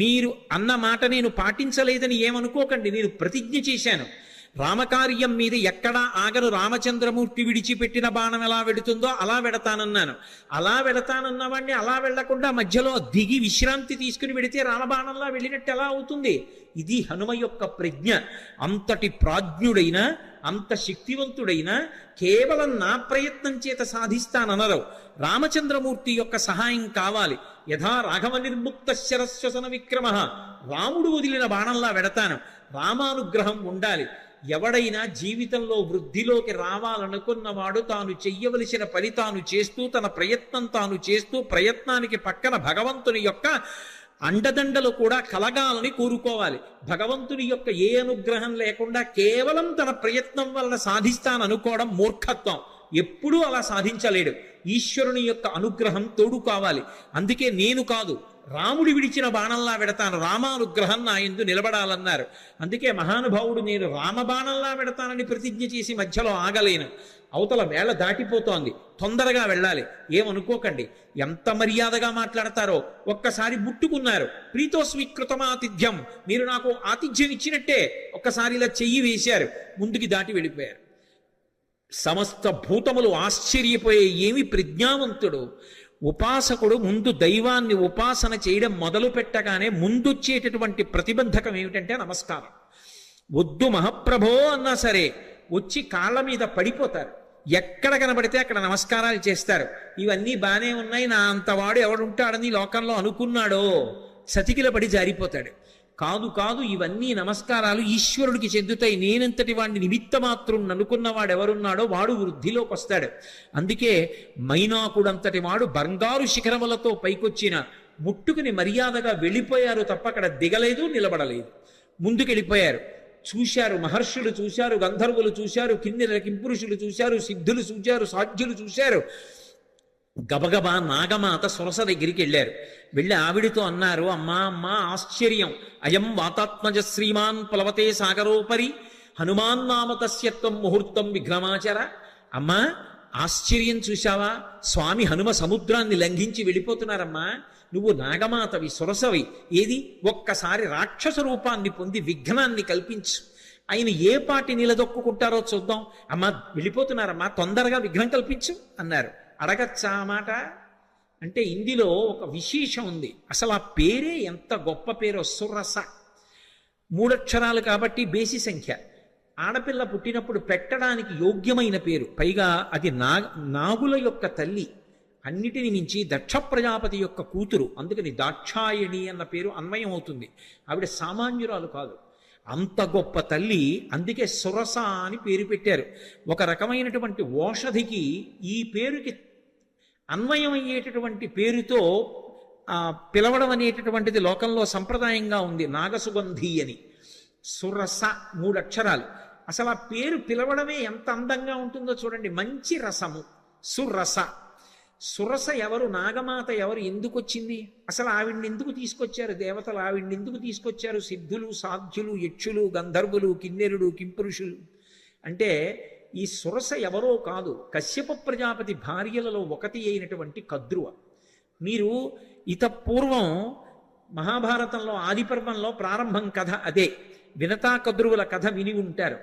మీరు అన్న మాట నేను పాటించలేదని ఏమనుకోకండి. నేను ప్రతిజ్ఞ చేశాను, రామకార్యం మీద ఎక్కడా ఆగను. రామచంద్రమూర్తి విడిచిపెట్టిన బాణం ఎలా వెడుతుందో అలా వెడతానన్నాను. అలా వెడతానన్నవాడిని అలా వెళ్లకుండా మధ్యలో దిగి విశ్రాంతి తీసుకుని వెడితే రామబాణంలా వెళ్ళినట్టు ఎలా అవుతుంది? ఇది హనుమ యొక్క ప్రజ్ఞ. అంతటి ప్రాజ్ఞుడైన, అంత శక్తివంతుడైన కేవలం నా ప్రయత్నం చేత సాధిస్తాననరు. రామచంద్రమూర్తి యొక్క సహాయం కావాలి. యథా రాఘవ నిర్ముక్త శరశ్వసన విక్రమ, రాముడు వదిలిన బాణంలా వెడతాను. రామానుగ్రహం ఉండాలి. ఎవడైనా జీవితంలో వృద్ధిలోకి రావాలనుకున్నవాడు తాను చెయ్యవలసిన పని తాను చేస్తూ, తన ప్రయత్నం తాను చేస్తూ, ప్రయత్నానికి పక్కన భగవంతుని యొక్క అండదండలు కూడా కలగాలని కోరుకోవాలి. భగవంతుని యొక్క ఏ అనుగ్రహం లేకుండా కేవలం తన ప్రయత్నం వలన సాధిస్తాననుకోవడం మూర్ఖత్వం. ఎప్పుడూ అలా సాధించలేడు. ఈశ్వరుని యొక్క అనుగ్రహం తోడు కావాలి. అందుకే నేను కాదు, రాముడు విడిచిన బాణంలా వెడతాను, రామానుగ్రహం నా యందు నిలబడాలన్నారు. అందుకే మహానుభావుడు నేను రామబాణంలా వెడతానని ప్రతిజ్ఞ చేసి మధ్యలో ఆగలేను. అవతల వేళ దాటిపోతోంది, తొందరగా వెళ్ళాలి. ఏమనుకోకండి, ఎంత మర్యాదగా మాట్లాడతారో. ఒక్కసారి ముట్టుకున్నారు. ప్రీతోస్వీకృతమాతిథ్యం, మీరు నాకు ఆతిథ్యం ఇచ్చినట్టే. ఒక్కసారి ఇలా చెయ్యి వేశారు, ముందుకి దాటి వెళ్ళిపోయారు. సమస్త భూతములు ఆశ్చర్యపోయే, ఏమి ప్రజ్ఞావంతుడు! ఉపాసకుడు ముందు దైవాన్ని ఉపాసన చేయడం మొదలు పెట్టగానే ముందొచ్చేటటువంటి ప్రతిబంధకం ఏమిటంటే నమస్కారం. వద్దు మహాప్రభో అన్నా సరే వచ్చి కాళ్ళ మీద పడిపోతారు. ఎక్కడ కనబడితే అక్కడ నమస్కారాలు చేస్తారు. ఇవన్నీ బానే ఉన్నాయి, నా అంతవాడు ఎవడుంటాడని లోకంలో అనుకున్నాడో సతికిల పడి జారిపోతాడు. కాదు కాదు, ఇవన్నీ నమస్కారాలు ఈశ్వరుడికి చెందుతాయి. నేనంతటి వాడిని నిమిత్త మాత్రం అనుకున్నవాడు ఎవరున్నాడో వాడు వృద్ధిలోకి వస్తాడు. అందుకే మైనాకుడంతటి వాడు బంగారు శిఖరములతో పైకొచ్చిన ముట్టుకుని మర్యాదగా వెళ్ళిపోయారు తప్ప అక్కడ దిగలేదు, నిలబడలేదు. ముందుకెళ్ళిపోయారు. చూశారు, మహర్షులు చూశారు, గంధర్వులు చూశారు, కిన్నెర కింపురుషులు చూశారు, సిద్ధులు చూశారు, సాధ్యులు చూశారు. గబగబా నాగమాత సురస దగ్గరికి వెళ్ళారు. వెళ్ళి ఆవిడితో అన్నారు, అమ్మా అమ్మా ఆశ్చర్యం, అయం వాతాత్మజ శ్రీమాన్ ప్లవతే సాగరోపరి హనుమాన్ నామ తస్యత్వం ముహూర్తం విఘ్నమాచర. అమ్మా ఆశ్చర్యం చూశావా? స్వామి హనుమ సముద్రాన్ని లంఘించి వెళ్ళిపోతున్నారమ్మా. నువ్వు నాగమాతవి, సురసవి. ఏది ఒక్కసారి రాక్షస రూపాన్ని పొంది విఘ్నాన్ని కల్పించు. ఆయన ఏ పాటి నిలదొక్కుంటారో చూద్దాం. అమ్మా వెళ్ళిపోతున్నారమ్మా, తొందరగా విఘ్నం కల్పించు అన్నారు. అడగచ్చా మాట అంటే ఇందులో ఒక విశేషం ఉంది. అసలు ఆ పేరే ఎంత గొప్ప పేరో, సురస. 3 అక్షరాలు కాబట్టి బేసి సంఖ్య. ఆడపిల్ల పుట్టినప్పుడు పెట్టడానికి యోగ్యమైన పేరు, పైగా అది నాగుల యొక్క తల్లి, అన్నిటిని మించి దక్ష ప్రజాపతి యొక్క కూతురు, అందుకని దాక్షాయణి అన్న పేరు అన్వయం అవుతుంది. ఆవిడ సామాన్యురాలు కాదు, అంత గొప్ప తల్లి. అందుకే సురస అని పేరు పెట్టారు. ఒక రకమైనటువంటి ఓషధికి ఈ పేరుకి అన్వయం అయ్యేటటువంటి పేరుతో పిలవడం అనేటటువంటిది లోకంలో సంప్రదాయంగా ఉంది. నాగసుగంధి అని. సురస 3 అక్షరాలు. అసలు ఆ పేరు పిలవడమే ఎంత అందంగా ఉంటుందో చూడండి. మంచి రసము, సురస. సురస ఎవరు? నాగమాత ఎవరు? ఎందుకు వచ్చింది? అసలు ఆవిడ్ని ఎందుకు తీసుకొచ్చారు దేవతలు? ఆవిడ్ని ఎందుకు తీసుకొచ్చారు సిద్ధులు, సాధ్యులు, యక్షులు, గంధర్వులు, కిన్నెరుడు, కింపురుషులు? అంటే ఈ సురస ఎవరో కాదు, కశ్యప ప్రజాపతి భార్యలలో ఒకటి అయినటువంటి కద్రువ. మీరు పూర్వం మహాభారతంలో ఆదిపర్వంలో ప్రారంభం కథ అదే. వినతా కద్రువుల కథ విని ఉంటారు.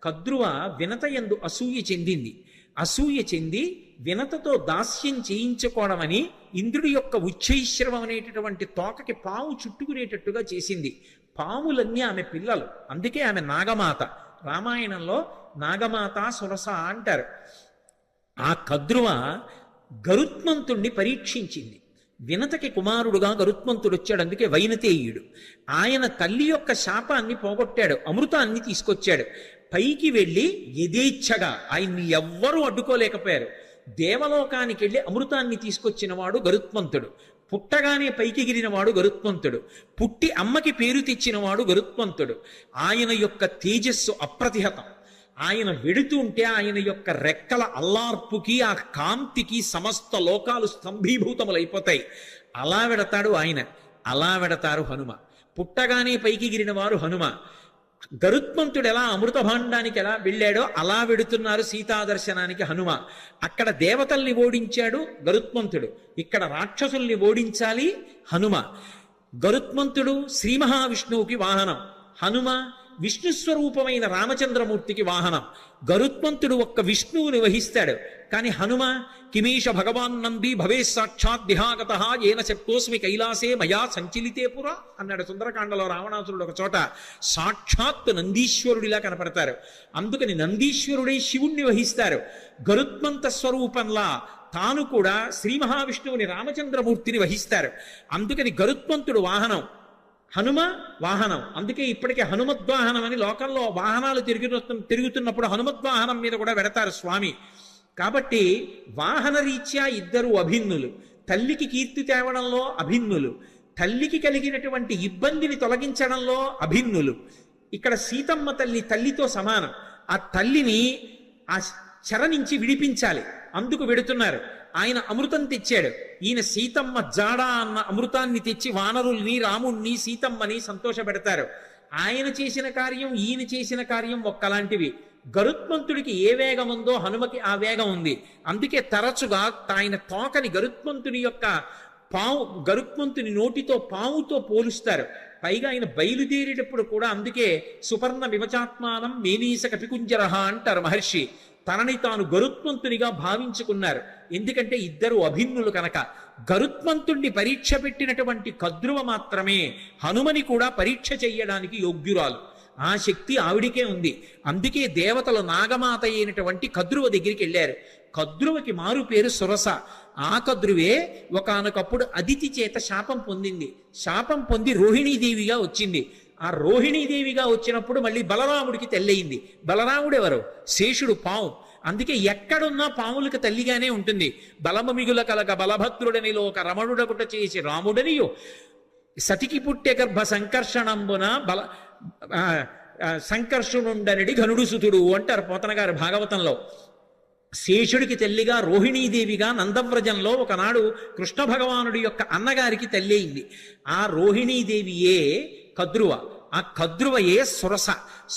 కద్రువ వినత యందు అసూయ చెందింది. అసూయ చెంది వినతతో దాస్యం చేయించుకోవడమని ఇంద్రుడి యొక్క ఉచ్చైశ్రవం అనేటటువంటి తోకకి పాము చుట్టుకునేటట్టుగా చేసింది. పాములన్నీ ఆమె పిల్లలు, అందుకే ఆమె నాగమాత. రామాయణంలో నాగమాత సురస అంటారు. ఆ కద్రువ గరుత్మంతుణ్ణి పరీక్షించింది. వినతకి కుమారుడుగా గరుత్మంతుడు వచ్చాడు, అందుకే వైనతేయుడు. ఆయన తల్లి యొక్క శాపాన్ని పోగొట్టాడు, అమృతాన్ని తీసుకొచ్చాడు. పైకి వెళ్ళి యథేచ్ఛగా, ఆయన్ని ఎవ్వరూ అడ్డుకోలేకపోయారు. దేవలోకానికి వెళ్ళి అమృతాన్ని తీసుకొచ్చినవాడు గరుత్మంతుడు. పుట్టగానే పైకి ఎగిరినవాడు గరుత్మంతుడు. పుట్టి అమ్మకి పేరు తెచ్చినవాడు గరుత్మంతుడు. ఆయన యొక్క తేజస్సు అప్రతిహతం. ఆయన వెడుతుంటే ఆయన యొక్క రెక్కల అల్లార్పుకి, ఆ కాంతికి సమస్త లోకాలు స్తంభీభూతములైపోతాయి. అలా వెడతాడు ఆయన, అలా వెడతారు హనుమ. పుట్టగానే పైకి ఎగిరిన వారు హనుమ. గరుత్మంతుడు ఎలా అమృత భాండానికి ఎలా వెళ్ళాడో అలా వెడుతున్నారు సీతాదర్శనానికి హనుమ. అక్కడ దేవతల్ని ఓడించాడు గరుత్మంతుడు, ఇక్కడ రాక్షసుల్ని ఓడించాలి హనుమ. గరుత్మంతుడు శ్రీ మహావిష్ణువుకి వాహనం, హనుమ విష్ణుస్వరూపమైన రామచంద్రమూర్తికి వాహనం. గరుత్మంతుడు ఒక్క విష్ణువుని వహిస్తాడు, కానీ హనుమ కిమీష భగవాన్ నంది భవే సాక్షాత్ దిహాగత ఏన శక్తోస్మి కైలాసే మయా సంచలితే పురా అన్నాడు సుందరకాండలో రావణాసురుడు ఒక చోట. సాక్షాత్ నందీశ్వరుడిలా కనపడతారు. అందుకని నందీశ్వరుడే శివుణ్ణి వహిస్తారు. గరుత్మంత స్వరూపంలా తాను కూడా శ్రీ మహావిష్ణువుని రామచంద్రమూర్తిని వహిస్తారు. అందుకని గరుత్మంతుడు వాహనం, హనుమ వాహనం. అందుకే ఇప్పటికే హనుమద్వాహనం అని లోకంలో వాహనాలు తిరుగుతున్నప్పుడు హనుమద్వాహనం మీద కూడా పెడతారు స్వామి. కాబట్టి వాహన రీత్యా ఇద్దరు అభిన్నులు. తల్లికి కీర్తి తేవడంలో అభిన్నులు, తల్లికి కలిగినటువంటి ఇబ్బందిని తొలగించడంలో అభిన్నులు. ఇక్కడ సీతమ్మ తల్లి తల్లితో సమానం. ఆ తల్లిని ఆ చెర నుంచి విడిపించాలి, అందుకు వెడుతున్నారు. ఆయన అమృతం తెచ్చాడు. ఈయన సీతమ్మ జాడ అన్న అమృతాన్ని తెచ్చి వానరుల్ని, రాముణ్ణి, సీతమ్మని సంతోషపెడతారు. ఆయన చేసిన కార్యం, ఈయన చేసిన కార్యం ఒక్కలాంటివి. గరుత్మంతుడికి ఏ వేగం ఉందో హనుమకి ఆ వేగం ఉంది. అందుకే తరచుగా ఆయన తోకని గరుత్మంతుని నోటితో పావుతో పోలుస్తారు. పైగా ఆయన బయలుదేరేటప్పుడు కూడా అందుకే సుపర్ణ వివచాత్మానం మేనీస కపికుంజరహ అంటారు మహర్షి. తనని తాను గరుత్మంతునిగా భావించుకున్నారు, ఎందుకంటే ఇద్దరు అభిన్నులు కనుక. గరుత్మంతుణ్ణి పరీక్ష పెట్టినటువంటి కద్రువ మాత్రమే హనుమని కూడా పరీక్ష చెయ్యడానికి యోగ్యురాలు. ఆ శక్తి ఆవిడికే ఉంది. అందుకే దేవతలు నాగమాత అయినటువంటి కద్రువ దగ్గరికి వెళ్ళారు. కద్రువకి మారు పేరు సురస. ఆ కద్రువే ఒకానొకప్పుడు అదితి చేత శాపం పొందింది. శాపం పొంది రోహిణీదేవిగా వచ్చింది. ఆ రోహిణీదేవిగా వచ్చినప్పుడు మళ్ళీ బలరాముడికి తెల్లయింది. బలరాముడు ఎవరు? శేషుడు, పాము. అందుకే ఎక్కడున్నా పాములకు తల్లిగానే ఉంటుంది. బలము మిగుల కలగ బలభద్రుడనిలో ఒక రమణుడకుట చేసి రాముడనియో సతికి పుట్టె గర్భ సంకర్షణంబున సంకర్షణుండనడి ఘనుడు సుతుడు అంటారు పోతన గారు భాగవతంలో. శేషుడికి తల్లిగా రోహిణీదేవిగా నందవ్రజంలో ఒకనాడు కృష్ణ భగవానుడి యొక్క అన్నగారికి తల్లి అయింది. ఆ రోహిణీదేవియే కద్రువ. ఆ కద్రువయే సురస.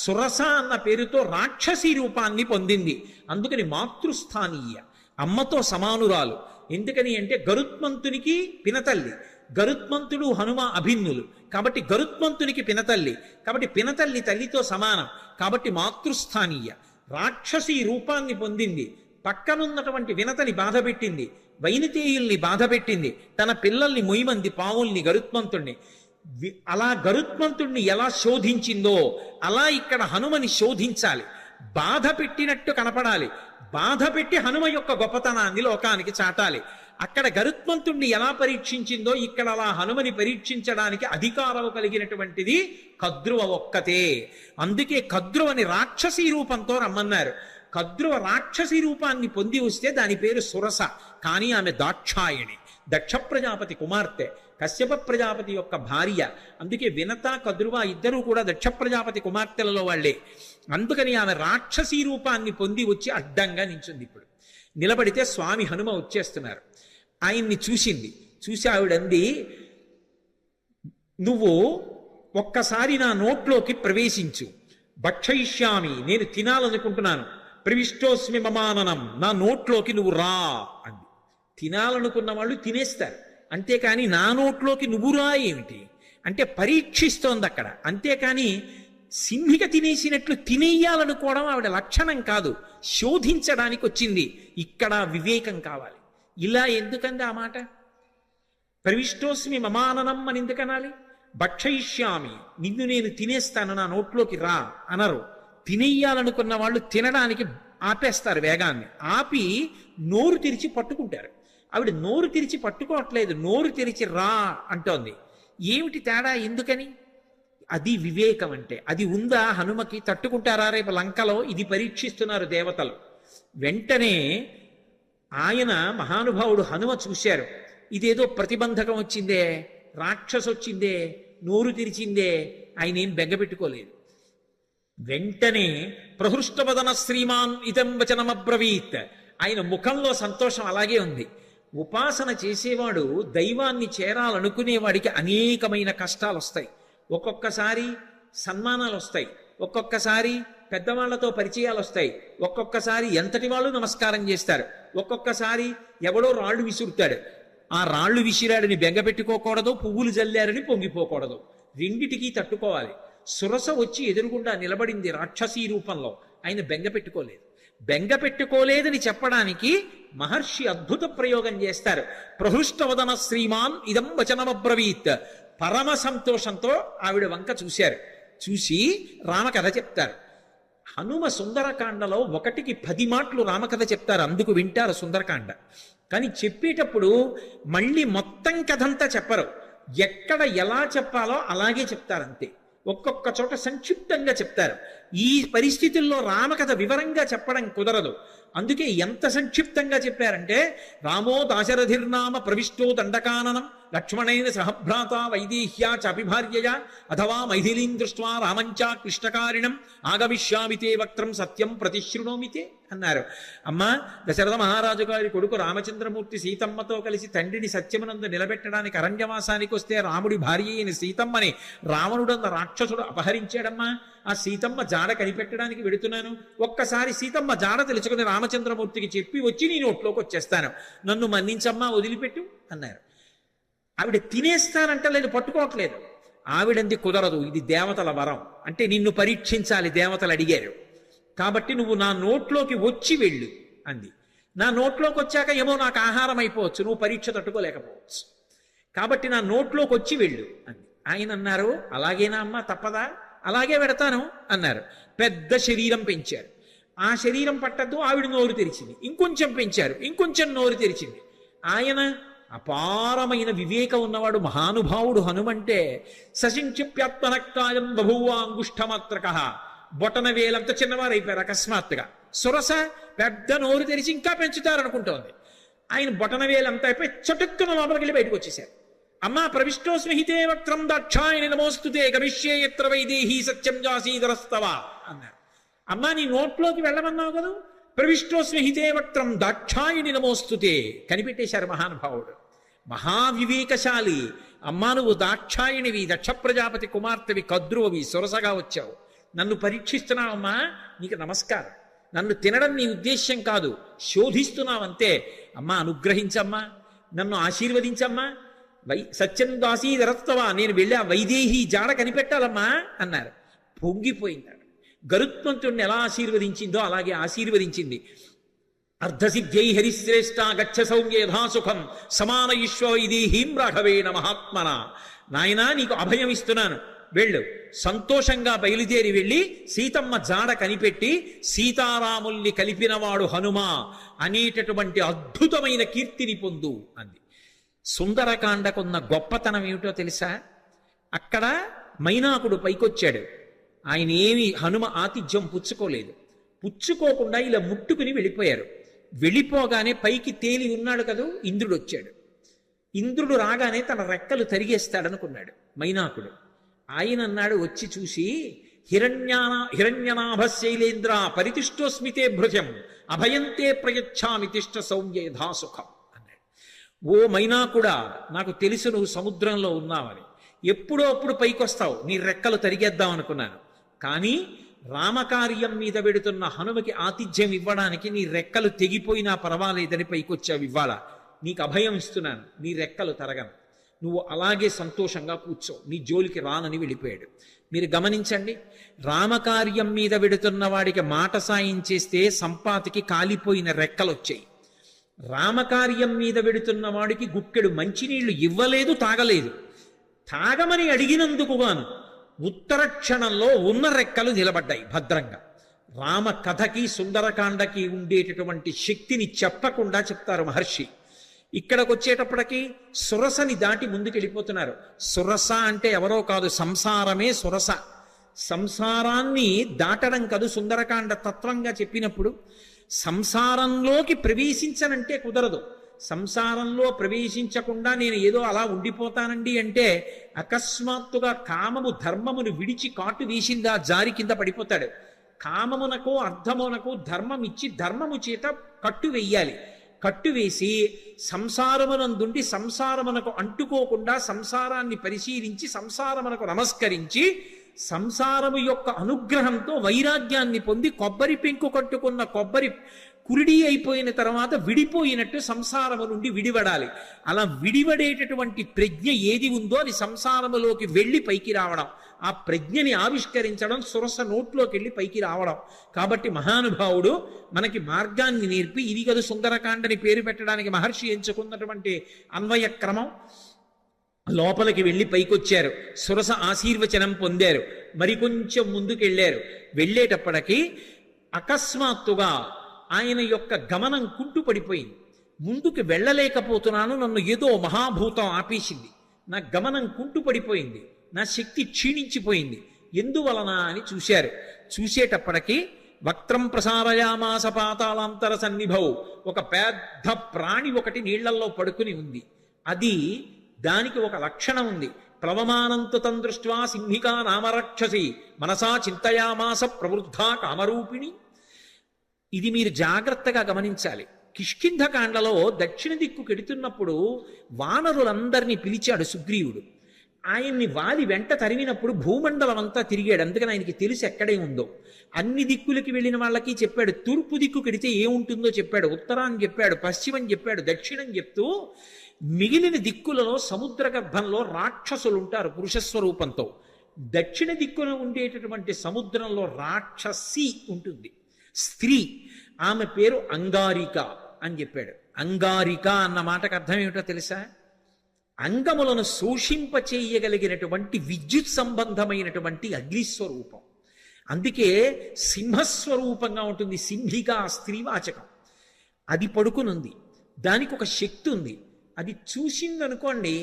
సురస అన్న పేరుతో రాక్షసీ రూపాన్ని పొందింది. అందుకని మాతృస్థానీయ, అమ్మతో సమానురాలు. ఎందుకని అంటే గరుత్మంతునికి పినతల్లి. గరుత్మంతుడు హనుమ అభిన్నులు కాబట్టి గరుత్మంతునికి పినతల్లి, కాబట్టి పినతల్లి తల్లితో సమానం, కాబట్టి మాతృస్థానీయ. రాక్షసీ రూపాన్ని పొందింది. పక్కనున్నటువంటి వినతని బాధపెట్టింది, వైనతేయుల్ని బాధపెట్టింది, తన పిల్లల్ని మొయ్యమంది పావుల్ని, గరుత్మంతుణ్ణి. అలా గరుత్మంతుణ్ణి ఎలా శోధించిందో అలా ఇక్కడ హనుమని శోధించాలి. బాధ పెట్టినట్టు కనపడాలి. బాధ పెట్టి హనుమ యొక్క గొప్పతనాన్ని లోకానికి చాటాలి. అక్కడ గరుత్మంతుణ్ణి ఎలా పరీక్షించిందో ఇక్కడ అలా హనుమని పరీక్షించడానికి అధికారం కలిగినటువంటిది కద్రువ ఒక్కతే. అందుకే కద్రువని రాక్షసీ రూపంతో రమ్మన్నారు. కద్రువ రాక్షసీ రూపాన్ని పొంది వస్తే దాని పేరు సురస. కానీ ఆమె దాక్షాయణి, దక్ష ప్రజాపతి కుమార్తె, కశ్యప ప్రజాపతి యొక్క భార్య. అందుకే వినత కద్రువ ఇద్దరూ కూడా దక్ష ప్రజాపతి కుమార్తెలలో వాళ్లే. అందుకని ఆమె రాక్షసీ రూపాన్ని పొంది వచ్చి అడ్డంగా నించుంది. ఇప్పుడు నిలబడితే స్వామి హనుమ వచ్చేస్తున్నారు. ఆయన్ని చూసింది. చూసి ఆవిడంది, నువ్వు ఒక్కసారి నా నోట్లోకి ప్రవేశించు, భక్షయిష్యామి, నేను తినాలనుకుంటున్నాను, ప్రవిష్టోస్మి మమాననం, నా నోట్లోకి నువ్వు రా అంది. తినాలనుకున్న వాళ్ళు తినేస్తారు, అంతేకాని నా నోట్లోకి నువ్వు రా ఏమిటి అంటే పరీక్షిస్తోంది అక్కడ. అంతేకాని సింహిక తినేసినట్లు తినేయాలనుకోవడం ఆవిడ లక్షణం కాదు, శోధించడానికి వచ్చింది. ఇక్కడ వివేకం కావాలి. ఇలా ఎందుకంది ఆ మాట? ప్రవిష్టోస్మి మమాననం అని ఎందుకనాలి? భక్షయిష్యామి, నిన్ను నేను తినేస్తాను, నా నోట్లోకి రా అనరు. తినేయాలనుకున్న వాళ్ళు తినడానికి ఆపేస్తారు వేగాన్ని. ఆపి నోరు తెరిచి పట్టుకుంటారు. ఆవిడ నోరు తెరిచి పట్టుకోవట్లేదు, నోరు తెరిచి రా అంటోంది. ఏమిటి తేడా? ఎందుకని? అది వివేకం అంటే. అది ఉందా హనుమకి? తట్టుకుంటారా రేపు లంకలో? ఇది పరీక్షిస్తున్నారు దేవతలు. వెంటనే ఆయన మహానుభావుడు హనుమ చూశారు. ఇదేదో ప్రతిబంధకం వచ్చిందే, రాక్షసు వచ్చిందే, నోరు తెరిచిందే. ఆయన ఏం బెంగపెట్టుకోలేదు. వెంటనే ప్రహృష్టవదన శ్రీమాన్ ఇదం వచనమబ్రవీత్. ఆయన ముఖంలో సంతోషం అలాగే ఉంది. ఉపాసన చేసేవాడు దైవాన్ని చేరాలనుకునేవాడికి అనేకమైన కష్టాలు వస్తాయి. ఒక్కొక్కసారి సన్మానాలు వస్తాయి, ఒక్కొక్కసారి పెద్దవాళ్లతో పరిచయాలు వస్తాయి, ఒక్కొక్కసారి ఎంతటి వాళ్ళు నమస్కారం చేస్తారు, ఒక్కొక్కసారి ఎవడో రాళ్లు విసురుతాడు. ఆ రాళ్లు విసిరాడని బెంగపెట్టుకోకూడదు, పువ్వులు జల్లారని పొంగిపోకూడదు. రెండిటికీ తట్టుకోవాలి. సురస వచ్చి ఎదురుగుండా నిలబడింది రాక్షసీ రూపంలో. ఆయన బెంగపెట్టుకోలేదని చెప్పడానికి మహర్షి అద్భుత ప్రయోగం చేస్తారు. ప్రహృష్టవదన శ్రీమాన్ ఇదం వచనమబ్రవీత్. పరమ సంతోషంతో ఆవిడ వంక చూశారు. చూసి రామకథ చెప్తారు. హనుమ సుందరకాండలో 1కి 10 మాటలు రామకథ చెప్తారు, అందుకు వింటారు సుందరకాండ. కానీ చెప్పేటప్పుడు మళ్ళీ మొత్తం కథంతా చెప్పరు. ఎక్కడ ఎలా చెప్పాలో అలాగే చెప్తారంతే. ఒక్కొక్క చోట సంక్షిప్తంగా చెప్తారు. ఈ పరిస్థితుల్లో రామకథ వివరంగా చెప్పడం కుదరదు. అందుకే ఎంత సంక్షిప్తంగా చెప్పారంటే, రామో దాశరథిర్నామ ప్రవిష్టో దండకాననం లక్ష్మణైన సహభ్రాత వైదేహ్యా చాపిభార్యయా అథవా మైథిలీం దృష్ట్వా రామంచా కృష్ణకారిణం ఆగమిష్యామితే వక్త్రం సత్యం ప్రతిశృణోమితే అన్నారు. అమ్మా, దశరథ మహారాజు గారి కొడుకు రామచంద్రమూర్తి సీతమ్మతో కలిసి తండ్రిని సత్యమునందు నిలబెట్టడానికి అరణ్యవాసానికి వస్తే రాముడి భార్య అయిన సీతమ్మని రావణుడన్న రాక్షసుడు అపహరించాడమ్మా. ఆ సీతమ్మ జాడ కనిపెట్టడానికి వెడుతున్నాను. ఒక్కసారి సీతమ్మ జాడ తెలుసుకుని రామచంద్రమూర్తికి చెప్పి వచ్చి నీ నోట్లోకి వచ్చేస్తాను, నన్ను మన్నించమ్మా, వదిలిపెట్టు అన్నారు. ఆవిడ తినేస్తానంటలేదు, పట్టుకోవట్లేదు. ఆవిడంది కుదరదు, ఇది దేవతల వరం, అంటే నిన్ను పరీక్షించాలి, దేవతలు అడిగారు కాబట్టి నువ్వు నా నోట్లోకి వచ్చి వెళ్ళు అంది. నా నోట్లోకి వచ్చాక ఏమో నాకు ఆహారం అయిపోవచ్చు, నువ్వు పరీక్ష తట్టుకోలేకపోవచ్చు, కాబట్టి నా నోట్లోకి వచ్చి వెళ్ళు అంది. ఆయన అన్నారు, అలాగేనా అమ్మా, తప్పదా, అలాగే పెడతాను అన్నారు. పెద్ద శరీరం పెంచారు. ఆ శరీరం పట్టద్దు, ఆవిడ నోరు తెరిచింది. ఇంకొంచెం పెంచారు, ఇంకొంచెం నోరు తెరిచింది. ఆయన అపారమైన వివేకం ఉన్నవాడు, మహానుభావుడు హనుమంటే. సశింక్షిప్యాత్మనక్కాయం బభూవాంగుష్ఠమాత్రక. బొటన వేలంత చిన్నవారు అయిపోయారు అకస్మాత్తుగా. సురస పెద్ద నోరు తెరిచి ఇంకా పెంచుతారనుకుంటోంది. ఆయన బొటన వేలంతా అయిపోయి చటుక్కున లోపలికి వెళ్ళి బయటకు వచ్చేసారు. అమ్మా, ప్రవిష్టోస్మిహితే వక్త్రం దాక్షాయణి నమోస్తుతే గమిష్యే యత్ర వైదేహీ సత్యం జాసీధరస్తవ అన్నారు. అమ్మా, నీ నోట్లోకి వెళ్ళమన్నావు కదా, ప్రవిష్టోస్మిహితే వక్త్రం దాక్షాయణి నమోస్తుతే. కనిపెట్టేశారు మహానుభావుడు, మహావివేకశాలి. అమ్మా, నువ్వు దాక్షాయణివి, దక్ష ప్రజాపతి కుమార్తెవి, కద్రువవి, సొరసగా వచ్చావు, నన్ను పరీక్షిస్తున్నావమ్మా, నీకు నమస్కారం. నన్ను తినడం నీ ఉద్దేశ్యం కాదు, శోధిస్తున్నావంతే. అమ్మా, అనుగ్రహించమ్మా, నన్ను ఆశీర్వదించమ్మా, సత్యం దాసీధరస్తవా, నేను వెళ్ళి ఆ వైదేహి జాడ కనిపెట్టాలమ్మా అన్నారు. పొంగిపోయింది. గరుత్మంతుడిని ఎలా ఆశీర్వదించిందో అలాగే ఆశీర్వదించింది. అర్ధసిద్ధ్యై హరిశ్రేష్ట గచ్చ సౌమ్య యథాసుఖం సమాన ఈశ్వైదేహీం రాఘవేణ మహాత్మన. నాయనా నీకు అభయం ఇస్తున్నాను, వెళ్ళు. సంతోషంగా బయలుదేరి వెళ్ళి సీతమ్మ జాడ కనిపెట్టి సీతారాముల్ని కలిపినవాడు హనుమా అనేటటువంటి అద్భుతమైన కీర్తిని పొందు అంది. సుందరకాండకున్న గొప్పతనం ఏమిటో తెలుసా? అక్కడ మైనాకుడు పైకొచ్చాడు. ఆయన ఏమి హనుమ ఆతిథ్యం పుచ్చుకోలేదు. పుచ్చుకోకుండా ఇలా ముట్టుకుని వెళ్ళిపోయారు. వెళ్ళిపోగానే పైకి తేలి ఉన్నాడు కదూ ఇంద్రుడు వచ్చాడు. ఇంద్రుడు రాగానే తన రెక్కలు తరిగేస్తాడనుకున్నాడు మైనాకుడు. ఆయన అన్నాడు, వచ్చి చూసి, హిరణ్యనాభ శైలేంద్ర పరితిష్టోస్మితే భృజం అభయంతే ప్రయచ్ఛామి తిష్ట సౌమ్య యథాసుఖం అన్నాడు. ఓ మైనాకుడా, నాకు తెలుసు నువ్వు సముద్రంలో ఉన్నావని. ఎప్పుడో అప్పుడు పైకొస్తావు, నీ రెక్కలు తరిగేద్దాం అనుకున్నాను. కానీ రామకార్యం మీద వెడుతున్న హనుమకి ఆతిథ్యం ఇవ్వడానికి నీ రెక్కలు తెగిపోయినా పర్వాలేదని పైకొచ్చావు. ఇవ్వాల నీకు అభయం ఇస్తున్నాను, నీ రెక్కలు తరగను, నువ్వు అలాగే సంతోషంగా కూర్చో, నీ జోలికి రానని వెళ్ళిపోయాడు. మీరు గమనించండి, రామకార్యం మీద వెడుతున్న వాడికి మాట సాయం చేస్తే సంపాతికి కాలిపోయిన రెక్కలు వచ్చాయి. రామకార్యం మీద వెడుతున్న వాడికి గుక్కెడు మంచినీళ్లు ఇవ్వలేదు, తాగలేదు. తాగమని అడిగినందుకు గాను ఉత్తర క్షణంలో ఉన్న రెక్కలు నిలబడ్డాయి భద్రంగా. రామ కథకి సుందరకాండకి ఉండేటటువంటి శక్తిని చెప్పకుండా చెప్తారు మహర్షి. ఇక్కడికి వచ్చేటప్పటికి సురసని దాటి ముందుకెళ్ళిపోతున్నారు. సురస అంటే ఎవరో కాదు, సంసారమే సురస. సంసారాన్ని దాటడం కాదు సుందరకాండ తత్వంగా చెప్పినప్పుడు. సంసారంలోకి ప్రవేశించనంటే కుదరదు. సంసారంలో ప్రవేశించకుండా నేను ఏదో అలా ఉండిపోతానండి అంటే అకస్మాత్తుగా కామము ధర్మమును విడిచి కాటు వేసిందా జారి కింద పడిపోతాడు. కామమునకు అర్థమునకు ధర్మం ఇచ్చి ధర్మము చేత కట్టు వెయ్యాలి. కట్టు వేసి సంసారమునందుండి సంసారమునకు అంటుకోకుండా సంసారాన్ని పరిశీలించి సంసారమునకు నమస్కరించి సంసారము యొక్క అనుగ్రహంతో వైరాగ్యాన్ని పొంది కొబ్బరి పెంకు కట్టుకున్న కొబ్బరి కురిడి అయిపోయిన తర్వాత విడిపోయినట్టు సంసారము నుండి విడివడాలి. అలా విడివడేటటువంటి ప్రజ్ఞ ఏది ఉందో అది సంసారములోకి వెళ్ళి పైకి రావడం, ఆ ప్రజ్ఞని ఆవిష్కరించడం, సురస నోట్లోకి వెళ్ళి పైకి రావడం. కాబట్టి మహానుభావుడు మనకి మార్గాన్ని నేర్పి, ఇది కదా సుందరకాండని పేరు పెట్టడానికి మహర్షి ఎంచుకున్నటువంటి అన్వయ క్రమం. లోపలికి వెళ్ళి పైకొచ్చారు, సురస ఆశీర్వచనం పొందారు, మరికొంచెం ముందుకెళ్ళారు. వెళ్ళేటప్పటికీ అకస్మాత్తుగా ఆయన యొక్క గమనం కుంటుపడిపోయింది. ముందుకు వెళ్ళలేకపోతున్నాను, నన్ను ఏదో మహాభూతం ఆపేసింది, నా గమనం కుంటుపడిపోయింది, నా శక్తి క్షీణించిపోయింది, ఎందువలన అని చూశారు. చూసేటప్పటికీ వక్త్రం ప్రసారయామాస పాతాళాంతర సన్నిభౌ, ఒక పెద్ద ప్రాణి ఒకటి నీళ్లల్లో పడుకుని ఉంది. అది దానికి ఒక లక్షణం ఉంది. ప్లవమానంతు తం దృష్ట్వా సింహికా నామరక్షసి మనసా చింతయామాస ప్రవృద్ధా కామరూపిణి. ఇది మీరు జాగ్రత్తగా గమనించాలి. కిష్కింధకాండలో దక్షిణ దిక్కు కెడుతున్నప్పుడు వానరులందరినీ పిలిచాడు సుగ్రీవుడు. ఆయన్ని వాలి వెంట తరిమినప్పుడు భూమండలం అంతా తిరిగాడు. అందుకని ఆయనకి తెలిసి ఎక్కడే ఉందో. అన్ని దిక్కులకి వెళ్ళిన వాళ్ళకి చెప్పాడు. తూర్పు దిక్కు కెడితే ఏముంటుందో చెప్పాడు, ఉత్తరాన్ని చెప్పాడు, పశ్చిమం చెప్పాడు, దక్షిణం చెప్తూ మిగిలిన దిక్కులలో సముద్ర గర్భంలో రాక్షసులు ఉంటారు పురుషస్వరూపంతో. దక్షిణ దిక్కున ఉండేటటువంటి సముద్రంలో రాక్షసి ఉంటుంది, స్త్రీ. ఆమె పేరు అంగారిక అని చెప్పాడు. అంగారిక అన్న మాటకు అర్థం ఏమిటో తెలుసా? అంగములను శోషింపచేయగలిగినటువంటి విద్యుత్ సంబంధమైనటువంటి అగ్నిస్వరూపం. అందుకే సింహస్వరూపంగా ఉంటుంది. సింహిక స్త్రీవాచకం. అది పడుకునుంది, దానికి ఒక శక్తి ఉంది. అది చూసిందనుకోండి,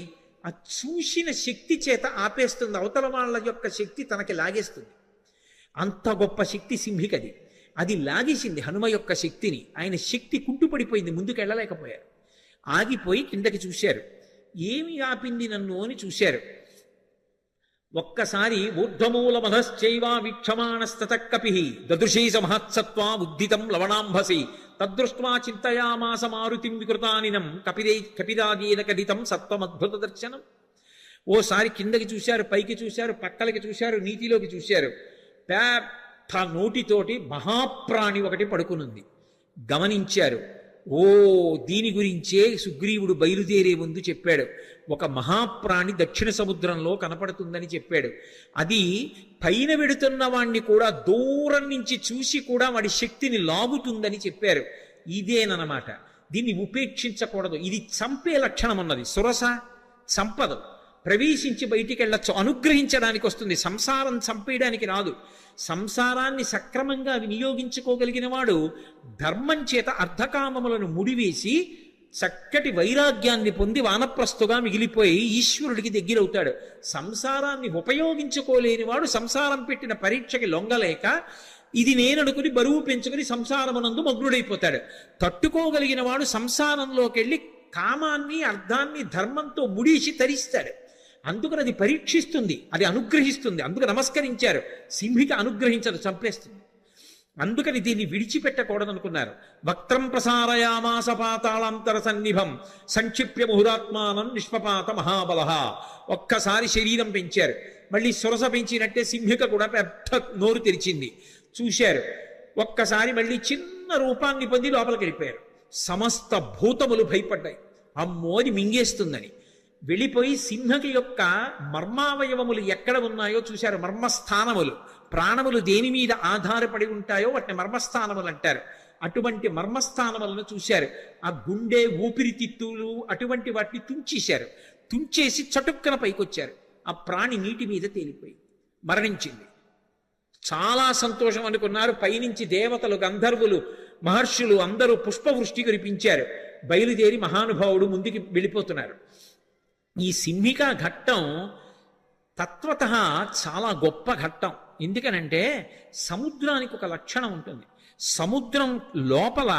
ఆ చూసిన శక్తి చేత ఆపేస్తుంది, అవతల వాళ్ళ యొక్క శక్తి తనకి లాగేస్తుంది. అంత గొప్ప శక్తి సింహికది. అది లాగేసింది హనుమ యొక్క శక్తిని. ఆయన శక్తి కుంటుపడిపోయింది, ముందుకు వెళ్ళలేకపోయారు. ఆగిపోయి కిందకి చూశారు. ఏమి ఆపింది నన్ను అని చూశారు. ఒక్కసారి ఊర్ధ్వమూల మధశ్చైవా వీక్షమాణస్తత కపి దదృశీ మహత్సత్వా ఉద్ధితం లవణాంభసి తదృష్ట్వా చింతయామాస మారుతిం వికృతానినం కపిరాగేన కథితం సత్వమద్భుత దర్శనం. ఓసారి కిందకి చూశారు, పైకి చూశారు, పక్కలకి చూశారు, నీటిలోకి చూశారు. పెద్ద నోటితోటి మహాప్రాణి ఒకటి పడుకునుంది. గమనించారు. ఓ, దీని గురించే సుగ్రీవుడు బయలుదేరే ముందు చెప్పాడు. ఒక మహాప్రాణి దక్షిణ సముద్రంలో కనపడుతుందని చెప్పాడు. అది పైన వెడుతున్న వాణ్ణి కూడా దూరం నుంచి చూసి కూడా వాడి శక్తిని లాగుతుందని చెప్పారు. ఇదేనమాట. దీన్ని ఉపేక్షించకూడదు. ఇది చంపే లక్షణం ఉన్నది. సురస చంపదు, ప్రవేశించి బయటికి వెళ్ళొచ్చు, అనుగ్రహించడానికి వస్తుంది. సంసారం చంపేయడానికి రాదు. సంసారాన్ని సక్రమంగా వినియోగించుకోగలిగిన వాడు ధర్మం చేత అర్ధకామములను ముడివేసి చక్కటి వైరాగ్యాన్ని పొంది వానప్రస్థుగా మిగిలిపోయి ఈశ్వరుడికి దగ్గరవుతాడు. సంసారాన్ని ఉపయోగించుకోలేని వాడు సంసారం పెట్టిన పరీక్షకి లొంగలేక ఇది నేననుకుని బరువు పెంచుకుని సంసారమునందు మగ్నుడైపోతాడు. తట్టుకోగలిగిన వాడు సంసారంలోకి వెళ్ళి కామాన్ని అర్థాన్ని ధర్మంతో ముడిసి తరిస్తాడు. అందుకని అది పరీక్షిస్తుంది, అది అనుగ్రహిస్తుంది. అందుకు నమస్కరించారు. సింహిక అనుగ్రహించదు, చంపేస్తుంది. అందుకని దీన్ని విడిచిపెట్టకూడదనుకున్నారు. వక్త్రం ప్రసారయామాస పాతాళాంతర సన్నిభం సంక్షిప్య ముహురాత్మానం నిష్పపాత మహాబల. ఒక్కసారి శరీరం పెంచారు, మళ్ళీ సురస పెంచినట్టే సింహిక కూడా పెద్ద నోరు తెరిచింది. చూశారు, ఒక్కసారి మళ్ళీ చిన్న రూపాన్ని పొంది లోపలికి వెళ్ళిపోయారు. సమస్త భూతములు భయపడ్డాయి, అమ్మోని మింగేస్తుందని. వెళ్ళిపోయి సింహకి యొక్క మర్మావయవములు ఎక్కడ ఉన్నాయో చూశారు. మర్మస్థానములు, ప్రాణములు దేని మీద ఆధారపడి ఉంటాయో వాటిని మర్మస్థానములు అంటారు. అటువంటి మర్మస్థానములను చూశారు. ఆ గుండె, ఊపిరితిత్తులు అటువంటి వాటిని తుంచేశారు. తుంచేసి చటుక్కన పైకొచ్చారు. ఆ ప్రాణి నీటి మీద తేలిపోయి మరణించింది. చాలా సంతోషం అనుకున్నారు. పైనుంచి దేవతలు, గంధర్వులు, మహర్షులు అందరూ పుష్పవృష్టి కురిపించారు. బయలుదేరి మహానుభావుడు ముందుకి వెళ్ళిపోతున్నారు. ఈ సింహికా ఘట్టం తత్వత చాలా గొప్ప ఘట్టం. ఎందుకనంటే సముద్రానికి ఒక లక్షణం ఉంటుంది. సముద్రం లోపల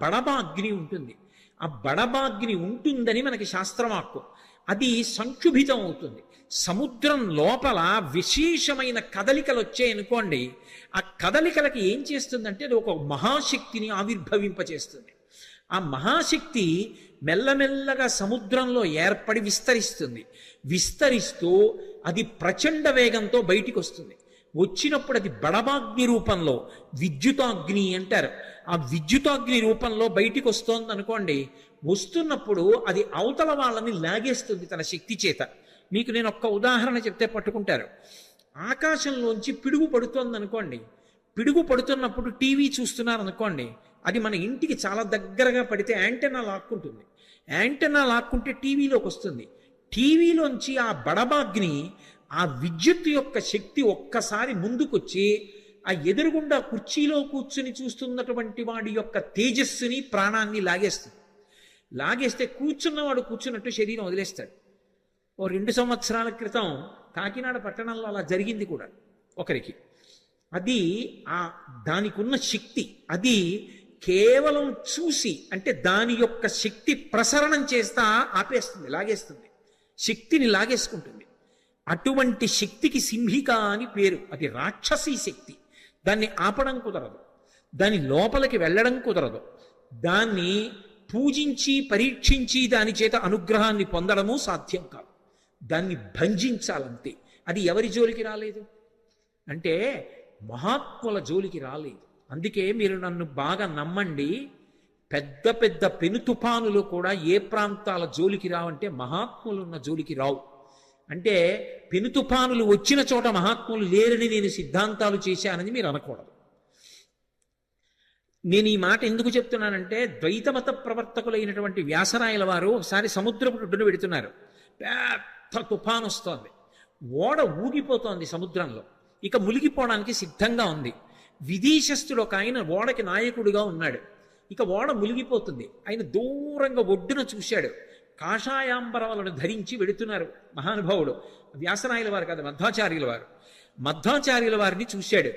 బడబాగ్ని ఉంటుంది. ఆ బడబాగ్ని ఉంటుందని మనకి శాస్త్రవాక్కు. అది సంక్షుభితం అవుతుంది. సముద్రం లోపల విశేషమైన కదలికలు వచ్చాయనుకోండి, ఆ కదలికలకి ఏం చేస్తుందంటే అది ఒక మహాశక్తిని ఆవిర్భవింపచేస్తుంది. ఆ మహాశక్తి మెల్లమెల్లగా సముద్రంలో ఏర్పడి విస్తరిస్తుంది. విస్తరిస్తూ అది ప్రచండ వేగంతో బయటికి వస్తుంది. వచ్చినప్పుడు అది బడబాగ్ని రూపంలో, విద్యుతాగ్ని అంటారు, ఆ విద్యుతాగ్ని రూపంలో బయటికి వస్తోంది అనుకోండి. వస్తున్నప్పుడు అది అవతల వాళ్ళని లాగేస్తుంది తన శక్తి చేత. మీకు నేను ఒక్క ఉదాహరణ చెప్తే పట్టుకుంటారు. ఆకాశంలోంచి పిడుగు పడుతోంది అనుకోండి. పిడుగు పడుతున్నప్పుడు టీవీ చూస్తున్నారు అనుకోండి, అది మన ఇంటికి చాలా దగ్గరగా పడితే యాంటెన్నా లాక్కుంటుంది. యాంటెన్నా లాక్కుంటే టీవీలోకి వస్తుంది. టీవీలోంచి ఆ బడబాగ్ని, ఆ విద్యుత్ యొక్క శక్తి ఒక్కసారి ముందుకొచ్చి ఆ ఎదురుగుండా కుర్చీలో కూర్చుని చూస్తున్నటువంటి వాడి యొక్క తేజస్సుని, ప్రాణాన్ని లాగేస్తుంది. లాగేస్తే కూర్చున్నవాడు కూర్చున్నట్టు శరీరం వదిలేస్తాడు. ఓ 2 సంవత్సరాల క్రితం కాకినాడ పట్టణంలో అలా జరిగింది కూడా ఒకరికి. అది దానికి ఉన్న శక్తి. అది కేవలం చూసి, అంటే దాని యొక్క శక్తి ప్రసరణం చేస్తా ఆపేస్తుంది, లాగేస్తుంది, శక్తిని లాగేసుకుంటుంది. అటువంటి శక్తికి సింహిక అని పేరు. అది రాక్షసీ శక్తి. దాన్ని ఆపడం కుదరదు, దాని లోపలికి వెళ్ళడం కుదరదు. దాన్ని పూజించి పరీక్షించి దాని చేత అనుగ్రహాన్ని పొందడము సాధ్యం కాదు. దాన్ని భంజించాలంతే. అది ఎవరి జోలికి రాలేదు అంటే మహాత్ముల జోలికి రాలేదు. అందుకే మీరు నన్ను బాగా నమ్మండి, పెద్ద పెద్ద పెను తుఫానులు కూడా ఏ ప్రాంతాల జోలికి రావంటే మహాత్ములు ఉన్న జోలికి రావు. అంటే పెను తుఫానులు వచ్చిన చోట మహాత్ములు లేరని నేను సిద్ధాంతాలు చేశానని మీరు అనకూడదు. నేను ఈ మాట ఎందుకు చెప్తున్నానంటే, ద్వైతమత ప్రవర్తకులైనటువంటి వ్యాసరాయల వారు ఒకసారి సముద్రపు ఒడ్డున పెడుతున్నారు. పెద్ద తుఫాను వస్తోంది, ఓడ ఊగిపోతోంది సముద్రంలో, ఇక మునిగిపోవడానికి సిద్ధంగా ఉంది. విదేశస్థుడు ఒక ఆయన ఓడకి నాయకుడిగా ఉన్నాడు. ఇక ఓడ మునిగిపోతుంది. ఆయన దూరంగా ఒడ్డున చూశాడు. కాషాయాంబరవలను ధరించి వెడుతున్నారు మహానుభావుడు. వ్యాసరాయల వారు కాదు, మధ్వాచార్యుల వారు. మధ్వాచార్యుల వారిని చూశాడు.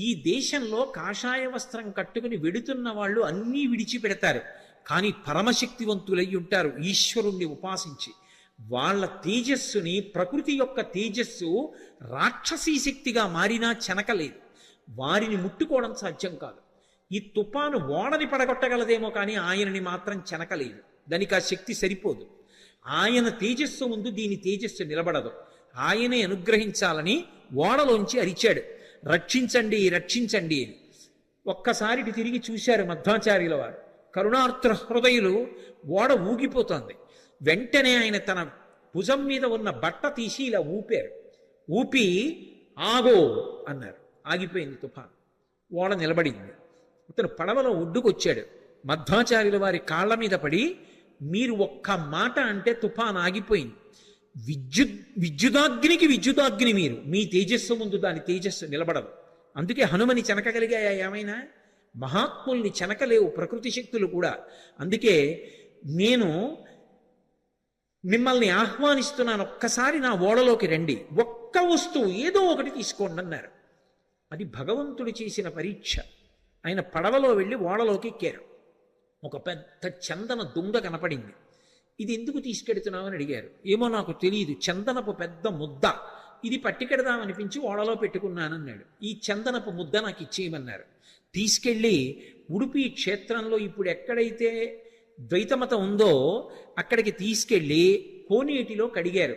ఈ దేశంలో కాషాయ వస్త్రం కట్టుకుని వెడుతున్న వాళ్ళు అన్నీ విడిచిపెడతారు, కానీ పరమశక్తివంతులై ఉంటారు ఈశ్వరుణ్ణి ఉపాసించి. వాళ్ళ తేజస్సుని, ప్రకృతి యొక్క తేజస్సు రాక్షసీ శక్తిగా మారినా చెనకలేదు. వారిని ముట్టుకోవడం సాధ్యం కాదు. ఈ తుఫాను ఓడని పడగొట్టగలదేమో కానీ ఆయనని మాత్రం చెనకలేదు. దానికి ఆ శక్తి సరిపోదు. ఆయన తేజస్సు ముందు దీని తేజస్సు నిలబడదు. ఆయనే అనుగ్రహించాలని ఓడలోంచి అరిచాడు, రక్షించండి రక్షించండి అని. ఒక్కసారి తిరిగి చూశారు మధ్వాచార్యుల వారు. కరుణార్ద్ర హృదయులు, ఓడ ఊగిపోతోంది. వెంటనే ఆయన తన భుజం మీద ఉన్న బట్ట తీసి ఇలా ఊపారు. ఊపి ఆగో అన్నారు. ఆగిపోయింది తుఫాను, ఓడ నిలబడింది. అతను పడవలో ఒడ్డుకొచ్చాడు. మధ్వాచార్యుల వారి కాళ్ళ మీద పడి, మీరు ఒక్క మాట అంటే తుఫాన్ ఆగిపోయింది. విద్యుదాగ్నికి విద్యుదాగ్ని మీరు, మీ తేజస్సు ముందు దాని తేజస్సు నిలబడదు. అందుకే హనుమని చెనకగలిగాయా ఏమైనా? మహాత్ముల్ని చెనకలేవు ప్రకృతి శక్తులు కూడా. అందుకే నేను మిమ్మల్ని ఆహ్వానిస్తున్నాను, ఒక్కసారి నా ఓడలోకి రండి, ఒక్క వస్తువు ఏదో ఒకటి తీసుకోండి అన్నారు. అది భగవంతుడు చేసిన పరీక్ష. ఆయన పడవలో వెళ్ళి ఓడలోకి ఎక్కారు. ఒక పెద్ద చందన దుంగ కనపడింది. ఇది ఎందుకు తీసుకెడుతున్నామని అడిగారు. ఏమో నాకు తెలియదు, చందనపు పెద్ద ముద్ద, ఇది పట్టుకెడదామనిపించి ఓడలో పెట్టుకున్నానన్నాడు. ఈ చందనపు ముద్ద నాకు ఇచ్చేయమన్నారు. తీసుకెళ్ళి ఉడుపి క్షేత్రంలో ఇప్పుడు ఎక్కడైతే ద్వైతమతం ఉందో అక్కడికి తీసుకెళ్ళి కోనేటిలో కడిగారు.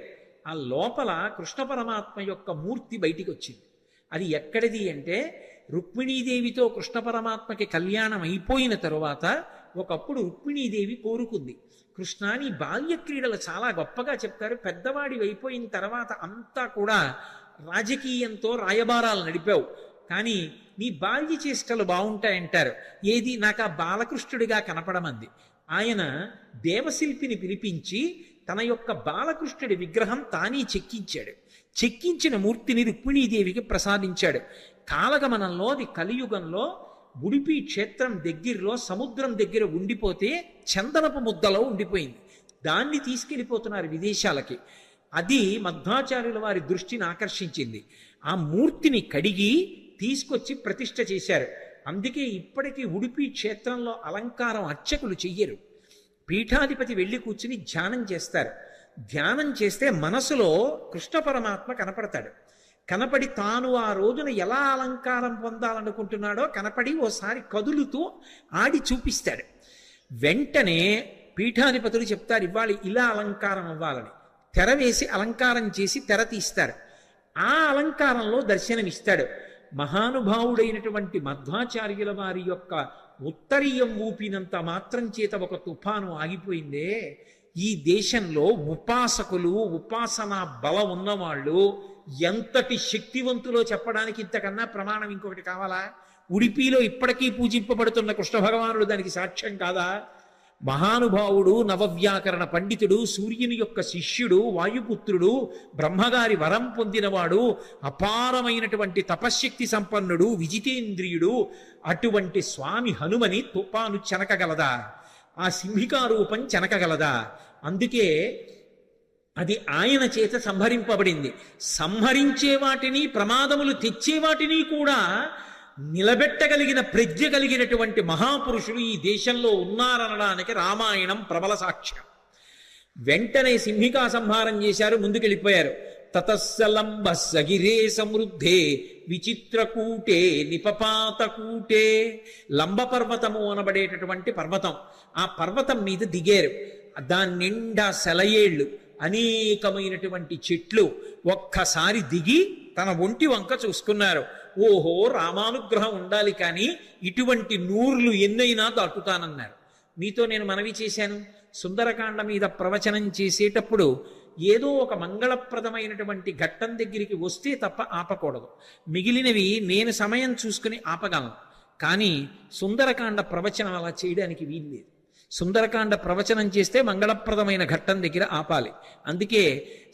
ఆ లోపల కృష్ణ పరమాత్మ యొక్క మూర్తి బయటికి వచ్చింది. అది ఎక్కడిది అంటే, రుక్మిణీదేవితో కృష్ణ పరమాత్మకి కళ్యాణం అయిపోయిన తరువాత ఒకప్పుడు రుక్మిణీదేవి కోరుకుంది, కృష్ణ నీ బాల్య క్రీడలు చాలా గొప్పగా చెప్తారు, పెద్దవాడి అయిపోయిన తర్వాత అంతా కూడా రాజకీయంతో రాయబారాలు నడిపావు, కానీ నీ బాల్య చేష్టలు బాగుంటాయంటారు. ఏది నాకు ఆ బాలకృష్ణుడిగా కనపడమంది. ఆయన దేవశిల్పిని పిలిపించి తన యొక్క బాలకృష్ణుడి విగ్రహం తానే చెక్కించాడు. చెక్కించిన మూర్తిని రుక్మిణీదేవికి ప్రసాదించాడు. కాలగమనంలో, అది కలియుగంలో ఉడిపి క్షేత్రం దగ్గరలో సముద్రం దగ్గర ఉండిపోతే చందనపు ముద్దలో ఉండిపోయింది. దాన్ని తీసుకెళ్ళిపోతున్నారు విదేశాలకి. అది మధ్వాచార్యుల వారి దృష్టిని ఆకర్షించింది. ఆ మూర్తిని కడిగి తీసుకొచ్చి ప్రతిష్ఠ చేశారు. అందుకే ఇప్పటికీ ఉడిపి క్షేత్రంలో అలంకారం అర్చకులు చెయ్యరు. పీఠాధిపతి వెళ్ళి కూర్చుని ధ్యానం చేస్తారు. ధ్యానం చేస్తే మనసులో కృష్ణ పరమాత్మ కనపడతాడు. కనపడి తాను ఆ రోజున ఎలా అలంకారం పొందాలనుకుంటున్నాడో కనపడి ఓసారి కదులుతూ ఆడి చూపిస్తాడు. వెంటనే పీఠాధిపతులు చెప్తారు, ఇవాళ ఇలా అలంకారం అవ్వాలని. తెర వేసి అలంకారం చేసి తెర తీస్తారు. ఆ అలంకారంలో దర్శనమిస్తాడు. మహానుభావుడైనటువంటి మధ్వాచార్యుల వారి యొక్క ఉత్తరీయం ఊపినంత మాత్రం చేత ఒక తుఫాను ఆగిపోయిందే. ఈ దేశంలో ఉపాసకులు, ఉపాసనా బలం ఉన్నవాళ్ళు ఎంతటి శక్తివంతులో చెప్పడానికి ఇంతకన్నా ప్రమాణం ఇంకొకటి కావాలా? ఉడిపిలో ఇప్పటికీ పూజింపబడుతున్న కృష్ణ భగవానుడు దానికి సాక్ష్యం కాదా? మహానుభావుడు, నవవ్యాకరణ పండితుడు, సూర్యుని యొక్క శిష్యుడు, వాయుపుత్రుడు, బ్రహ్మగారి వరం పొందినవాడు, అపారమైనటువంటి తపశ్శక్తి సంపన్నుడు, విజితేంద్రియుడు, అటువంటి స్వామి హనుమని తుపాను చెనకగలదా? ఆ సింహికారూపం చెనకగలదా? అందుకే అది ఆయన చేత సంహరింపబడింది. సంహరించే వాటిని, ప్రమాదములు తెచ్చే వాటిని కూడా నిలబెట్టగలిగిన ప్రజ్ఞ కలిగినటువంటి మహాపురుషులు ఈ దేశంలో ఉన్నారనడానికి రామాయణం ప్రబల సాక్ష్యం. వెంటనే సింహికా సంహారం చేశారు, ముందుకెళ్ళిపోయారు. తతస్సలంబ సగిరే సమృద్ధే విచిత్రకూటే నిపపాతకూటే. లంబ పర్వతము అనబడేటటువంటి పర్వతం, ఆ పర్వతం మీద దిగారు. దాని నిండా సెలయేళ్ళు, అనేకమైనటువంటి చెట్లు. ఒక్కసారి దిగి తన ఒంటి వంక చూసుకున్నారు. ఓహో, రామానుగ్రహం ఉండాలి, కానీ ఇటువంటి నూర్లు ఎన్నైనా దాటుతానన్నారు. మీతో నేను మనవి చేశాను, సుందరకాండ మీద ప్రవచనం చేసేటప్పుడు ఏదో ఒక మంగళప్రదమైనటువంటి ఘట్టం దగ్గరికి వస్తే తప్ప ఆపకూడదు. మిగిలినవి నేను సమయం చూసుకుని ఆపగలను, కానీ సుందరకాండ ప్రవచనం అలా చేయడానికి వీల్లేదు. సుందరకాండ ప్రవచనం చేస్తే మంగళప్రదమైన ఘట్టం దగ్గర ఆపాలి. అందుకే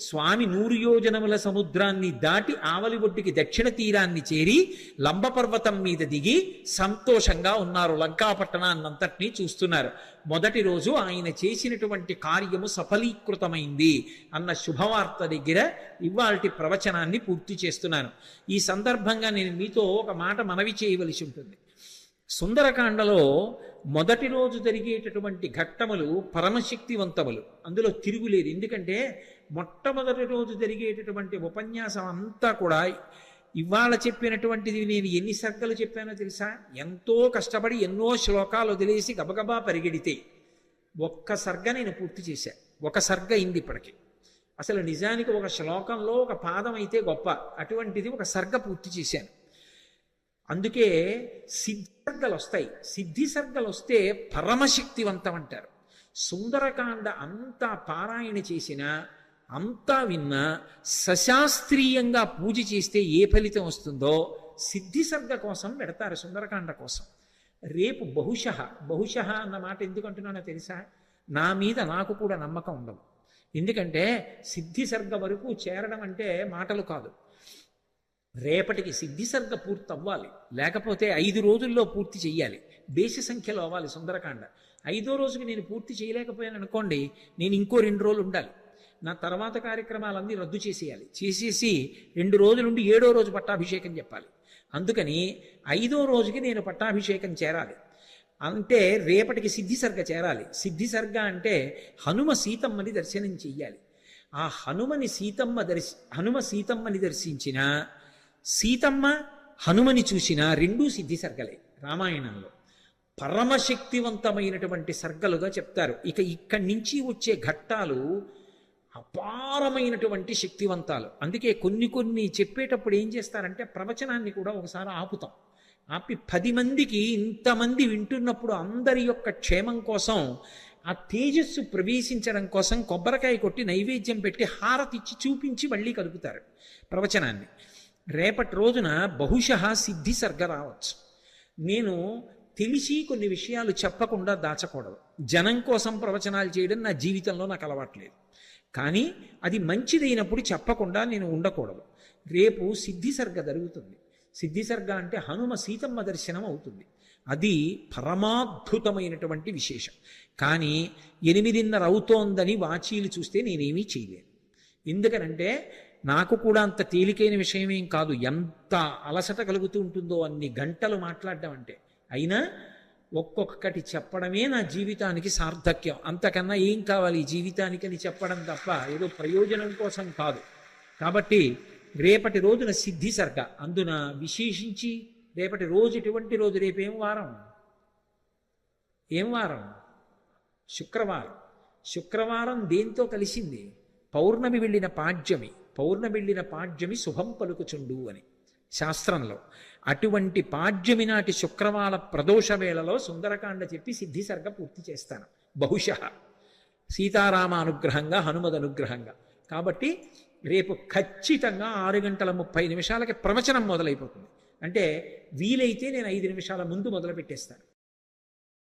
స్వామి 100 యోజనముల సముద్రాన్ని దాటి ఆవలి ఒడ్డుకి దక్షిణ తీరాన్ని చేరి లంబపర్వతం మీద దిగి సంతోషంగా ఉన్నారు. లంకాపట్టణాన్నంతటినీ చూస్తున్నారు. మొదటి రోజు ఆయన చేసినటువంటి కార్యము సఫలీకృతమైంది అన్న శుభవార్త దగ్గర ఇవాల్టి ప్రవచనాన్ని పూర్తి చేస్తున్నాను. ఈ సందర్భంగా నేను మీతో ఒక మాట మనవి చేయవలసి ఉంటుంది. సుందరకాండలో మొదటి రోజు జరిగేటటువంటి ఘట్టములు పరమశక్తివంతములు, అందులో తిరుగులేదు. ఎందుకంటే మొట్టమొదటి రోజు జరిగేటటువంటి ఉపన్యాసం అంతా కూడా ఇవాళ చెప్పినటువంటిది నేను ఎన్ని సర్గలు చెప్పానో తెలుసా? ఎంతో కష్టపడి ఎన్నో శ్లోకాలు వదిలేసి గబగబా పరిగెడితే ఒక్క సర్గ నేను పూర్తి చేశా. ఒక సర్గ అయింది ఇప్పటికి. అసలు నిజానికి ఒక శ్లోకంలో ఒక పాదం అయితే గొప్ప, అటువంటిది ఒక సర్గ పూర్తి చేశాను. అందుకే సిద్ధి సర్గలు వస్తాయి. సిద్ధి సర్గలు వస్తే పరమశక్తివంతం అంటారు. సుందరకాండ అంతా పారాయణ చేసినా, అంతా విన్నా, సశాస్త్రీయంగా పూజ చేస్తే ఏ ఫలితం వస్తుందో సిద్ధి సర్గ కోసం పెడతారు, సుందరకాండ కోసం. రేపు బహుశః అన్న మాట ఎందుకు అంటున్నానో తెలుసా? నా మీద నాకు కూడా నమ్మకం ఉండదు. ఎందుకంటే సిద్ధి సర్గ వరకు చేరడం అంటే మాటలు కాదు. రేపటికి సిద్ధి సర్గ పూర్తి అవ్వాలి, లేకపోతే 5 రోజుల్లో పూర్తి చెయ్యాలి. బేసి సంఖ్యలో అవ్వాలి సుందరకాండ. 5వ రోజుకి నేను పూర్తి చేయలేకపోయాను అనుకోండి, నేను ఇంకో 2 రోజులు ఉండాలి. నా తర్వాత కార్యక్రమాలన్నీ రద్దు చేసేయాలి. చేసేసి 2 రోజులుండి 7వ రోజు పట్టాభిషేకం చెప్పాలి. అందుకని 5వ రోజుకి నేను పట్టాభిషేకం చేరాలి. అంటే రేపటికి సిద్ధి సర్గ చేరాలి. సిద్ధి సర్గ అంటే హనుమ సీతమ్మని దర్శనం చెయ్యాలి. ఆ హనుమ సీతమ్మని దర్శించిన, సీతమ్మ హనుమని చూసిన 2 సిద్ధి సర్గలే రామాయణంలో. పరమశక్తివంతమైనటువంటి సర్గలుగా చెప్తారు. ఇక్కడి నుంచి వచ్చే ఘట్టాలు అపారమైనటువంటి శక్తివంతాలు. అందుకే కొన్ని చెప్పేటప్పుడు ఏం చేస్తారంటే ప్రవచనాన్ని కూడా ఒకసారి ఆపుతాం. ఆపి 10 మందికి, ఇంతమంది వింటున్నప్పుడు అందరి యొక్క క్షేమం కోసం, ఆ తేజస్సు ప్రవేశించడం కోసం కొబ్బరికాయ కొట్టి నైవేద్యం పెట్టి హారతిచ్చి చూపించి మళ్ళీ కలుపుతారు ప్రవచనాన్ని. రేపటి రోజున బహుశః సిద్ధి సర్గ రావచ్చు. నేను తెలిసి కొన్ని విషయాలు చెప్పకుండా దాచకూడదు. జనం కోసం ప్రవచనాలు చేయడం నా జీవితంలో నాకు అలవాట్లేదు. కానీ అది మంచిదైనప్పుడు చెప్పకుండా నేను ఉండకూడదు. రేపు సిద్ధి సర్గ జరుగుతుంది. సిద్ధి సర్గ అంటే హనుమ సీతమ్మ దర్శనం అవుతుంది. అది పరమాద్భుతమైనటువంటి విశేషం. కానీ 8:30 అవుతోందని వాచీలు చూస్తే నేనేమీ చేయలేను. ఎందుకనంటే నాకు కూడా అంత తేలికైన విషయమేం కాదు. ఎంత అలసట కలుగుతూ ఉంటుందో అన్ని గంటలు మాట్లాడడం అంటే. అయినా ఒక్కొక్కటి చెప్పడమే నా జీవితానికి సార్థక్యం. అంతకన్నా ఏం కావాలి ఈ జీవితానికి అని చెప్పడం తప్ప ఏదో ప్రయోజనం కోసం కాదు. కాబట్టి రేపటి రోజున సిద్ధి సర్గ. అందున విశేషించి రేపటి రోజు ఎటువంటి రోజు? రేపేం వారం? ఏం వారం? శుక్రవారం. శుక్రవారం దేంతో కలిసింది? పౌర్ణమి వెళ్ళిన పాడ్యమి. పౌర్ణమి వెళ్ళిన పాడ్యమి శుభం పలుకుచుండు అని శాస్త్రంలో. అటువంటి పాడ్యమి నాటి శుక్రవార ప్రదోష వేళలో సుందరకాండ చెప్పి సిద్ధి సర్గ పూర్తి చేస్తాను బహుశః, సీతారామ అనుగ్రహంగా, హనుమద్ అనుగ్రహంగా. కాబట్టి రేపు ఖచ్చితంగా 6:30 ప్రవచనం మొదలైపోతుంది. అంటే వీలైతే నేను 5 నిమిషాల ముందు మొదలు పెట్టేస్తాను.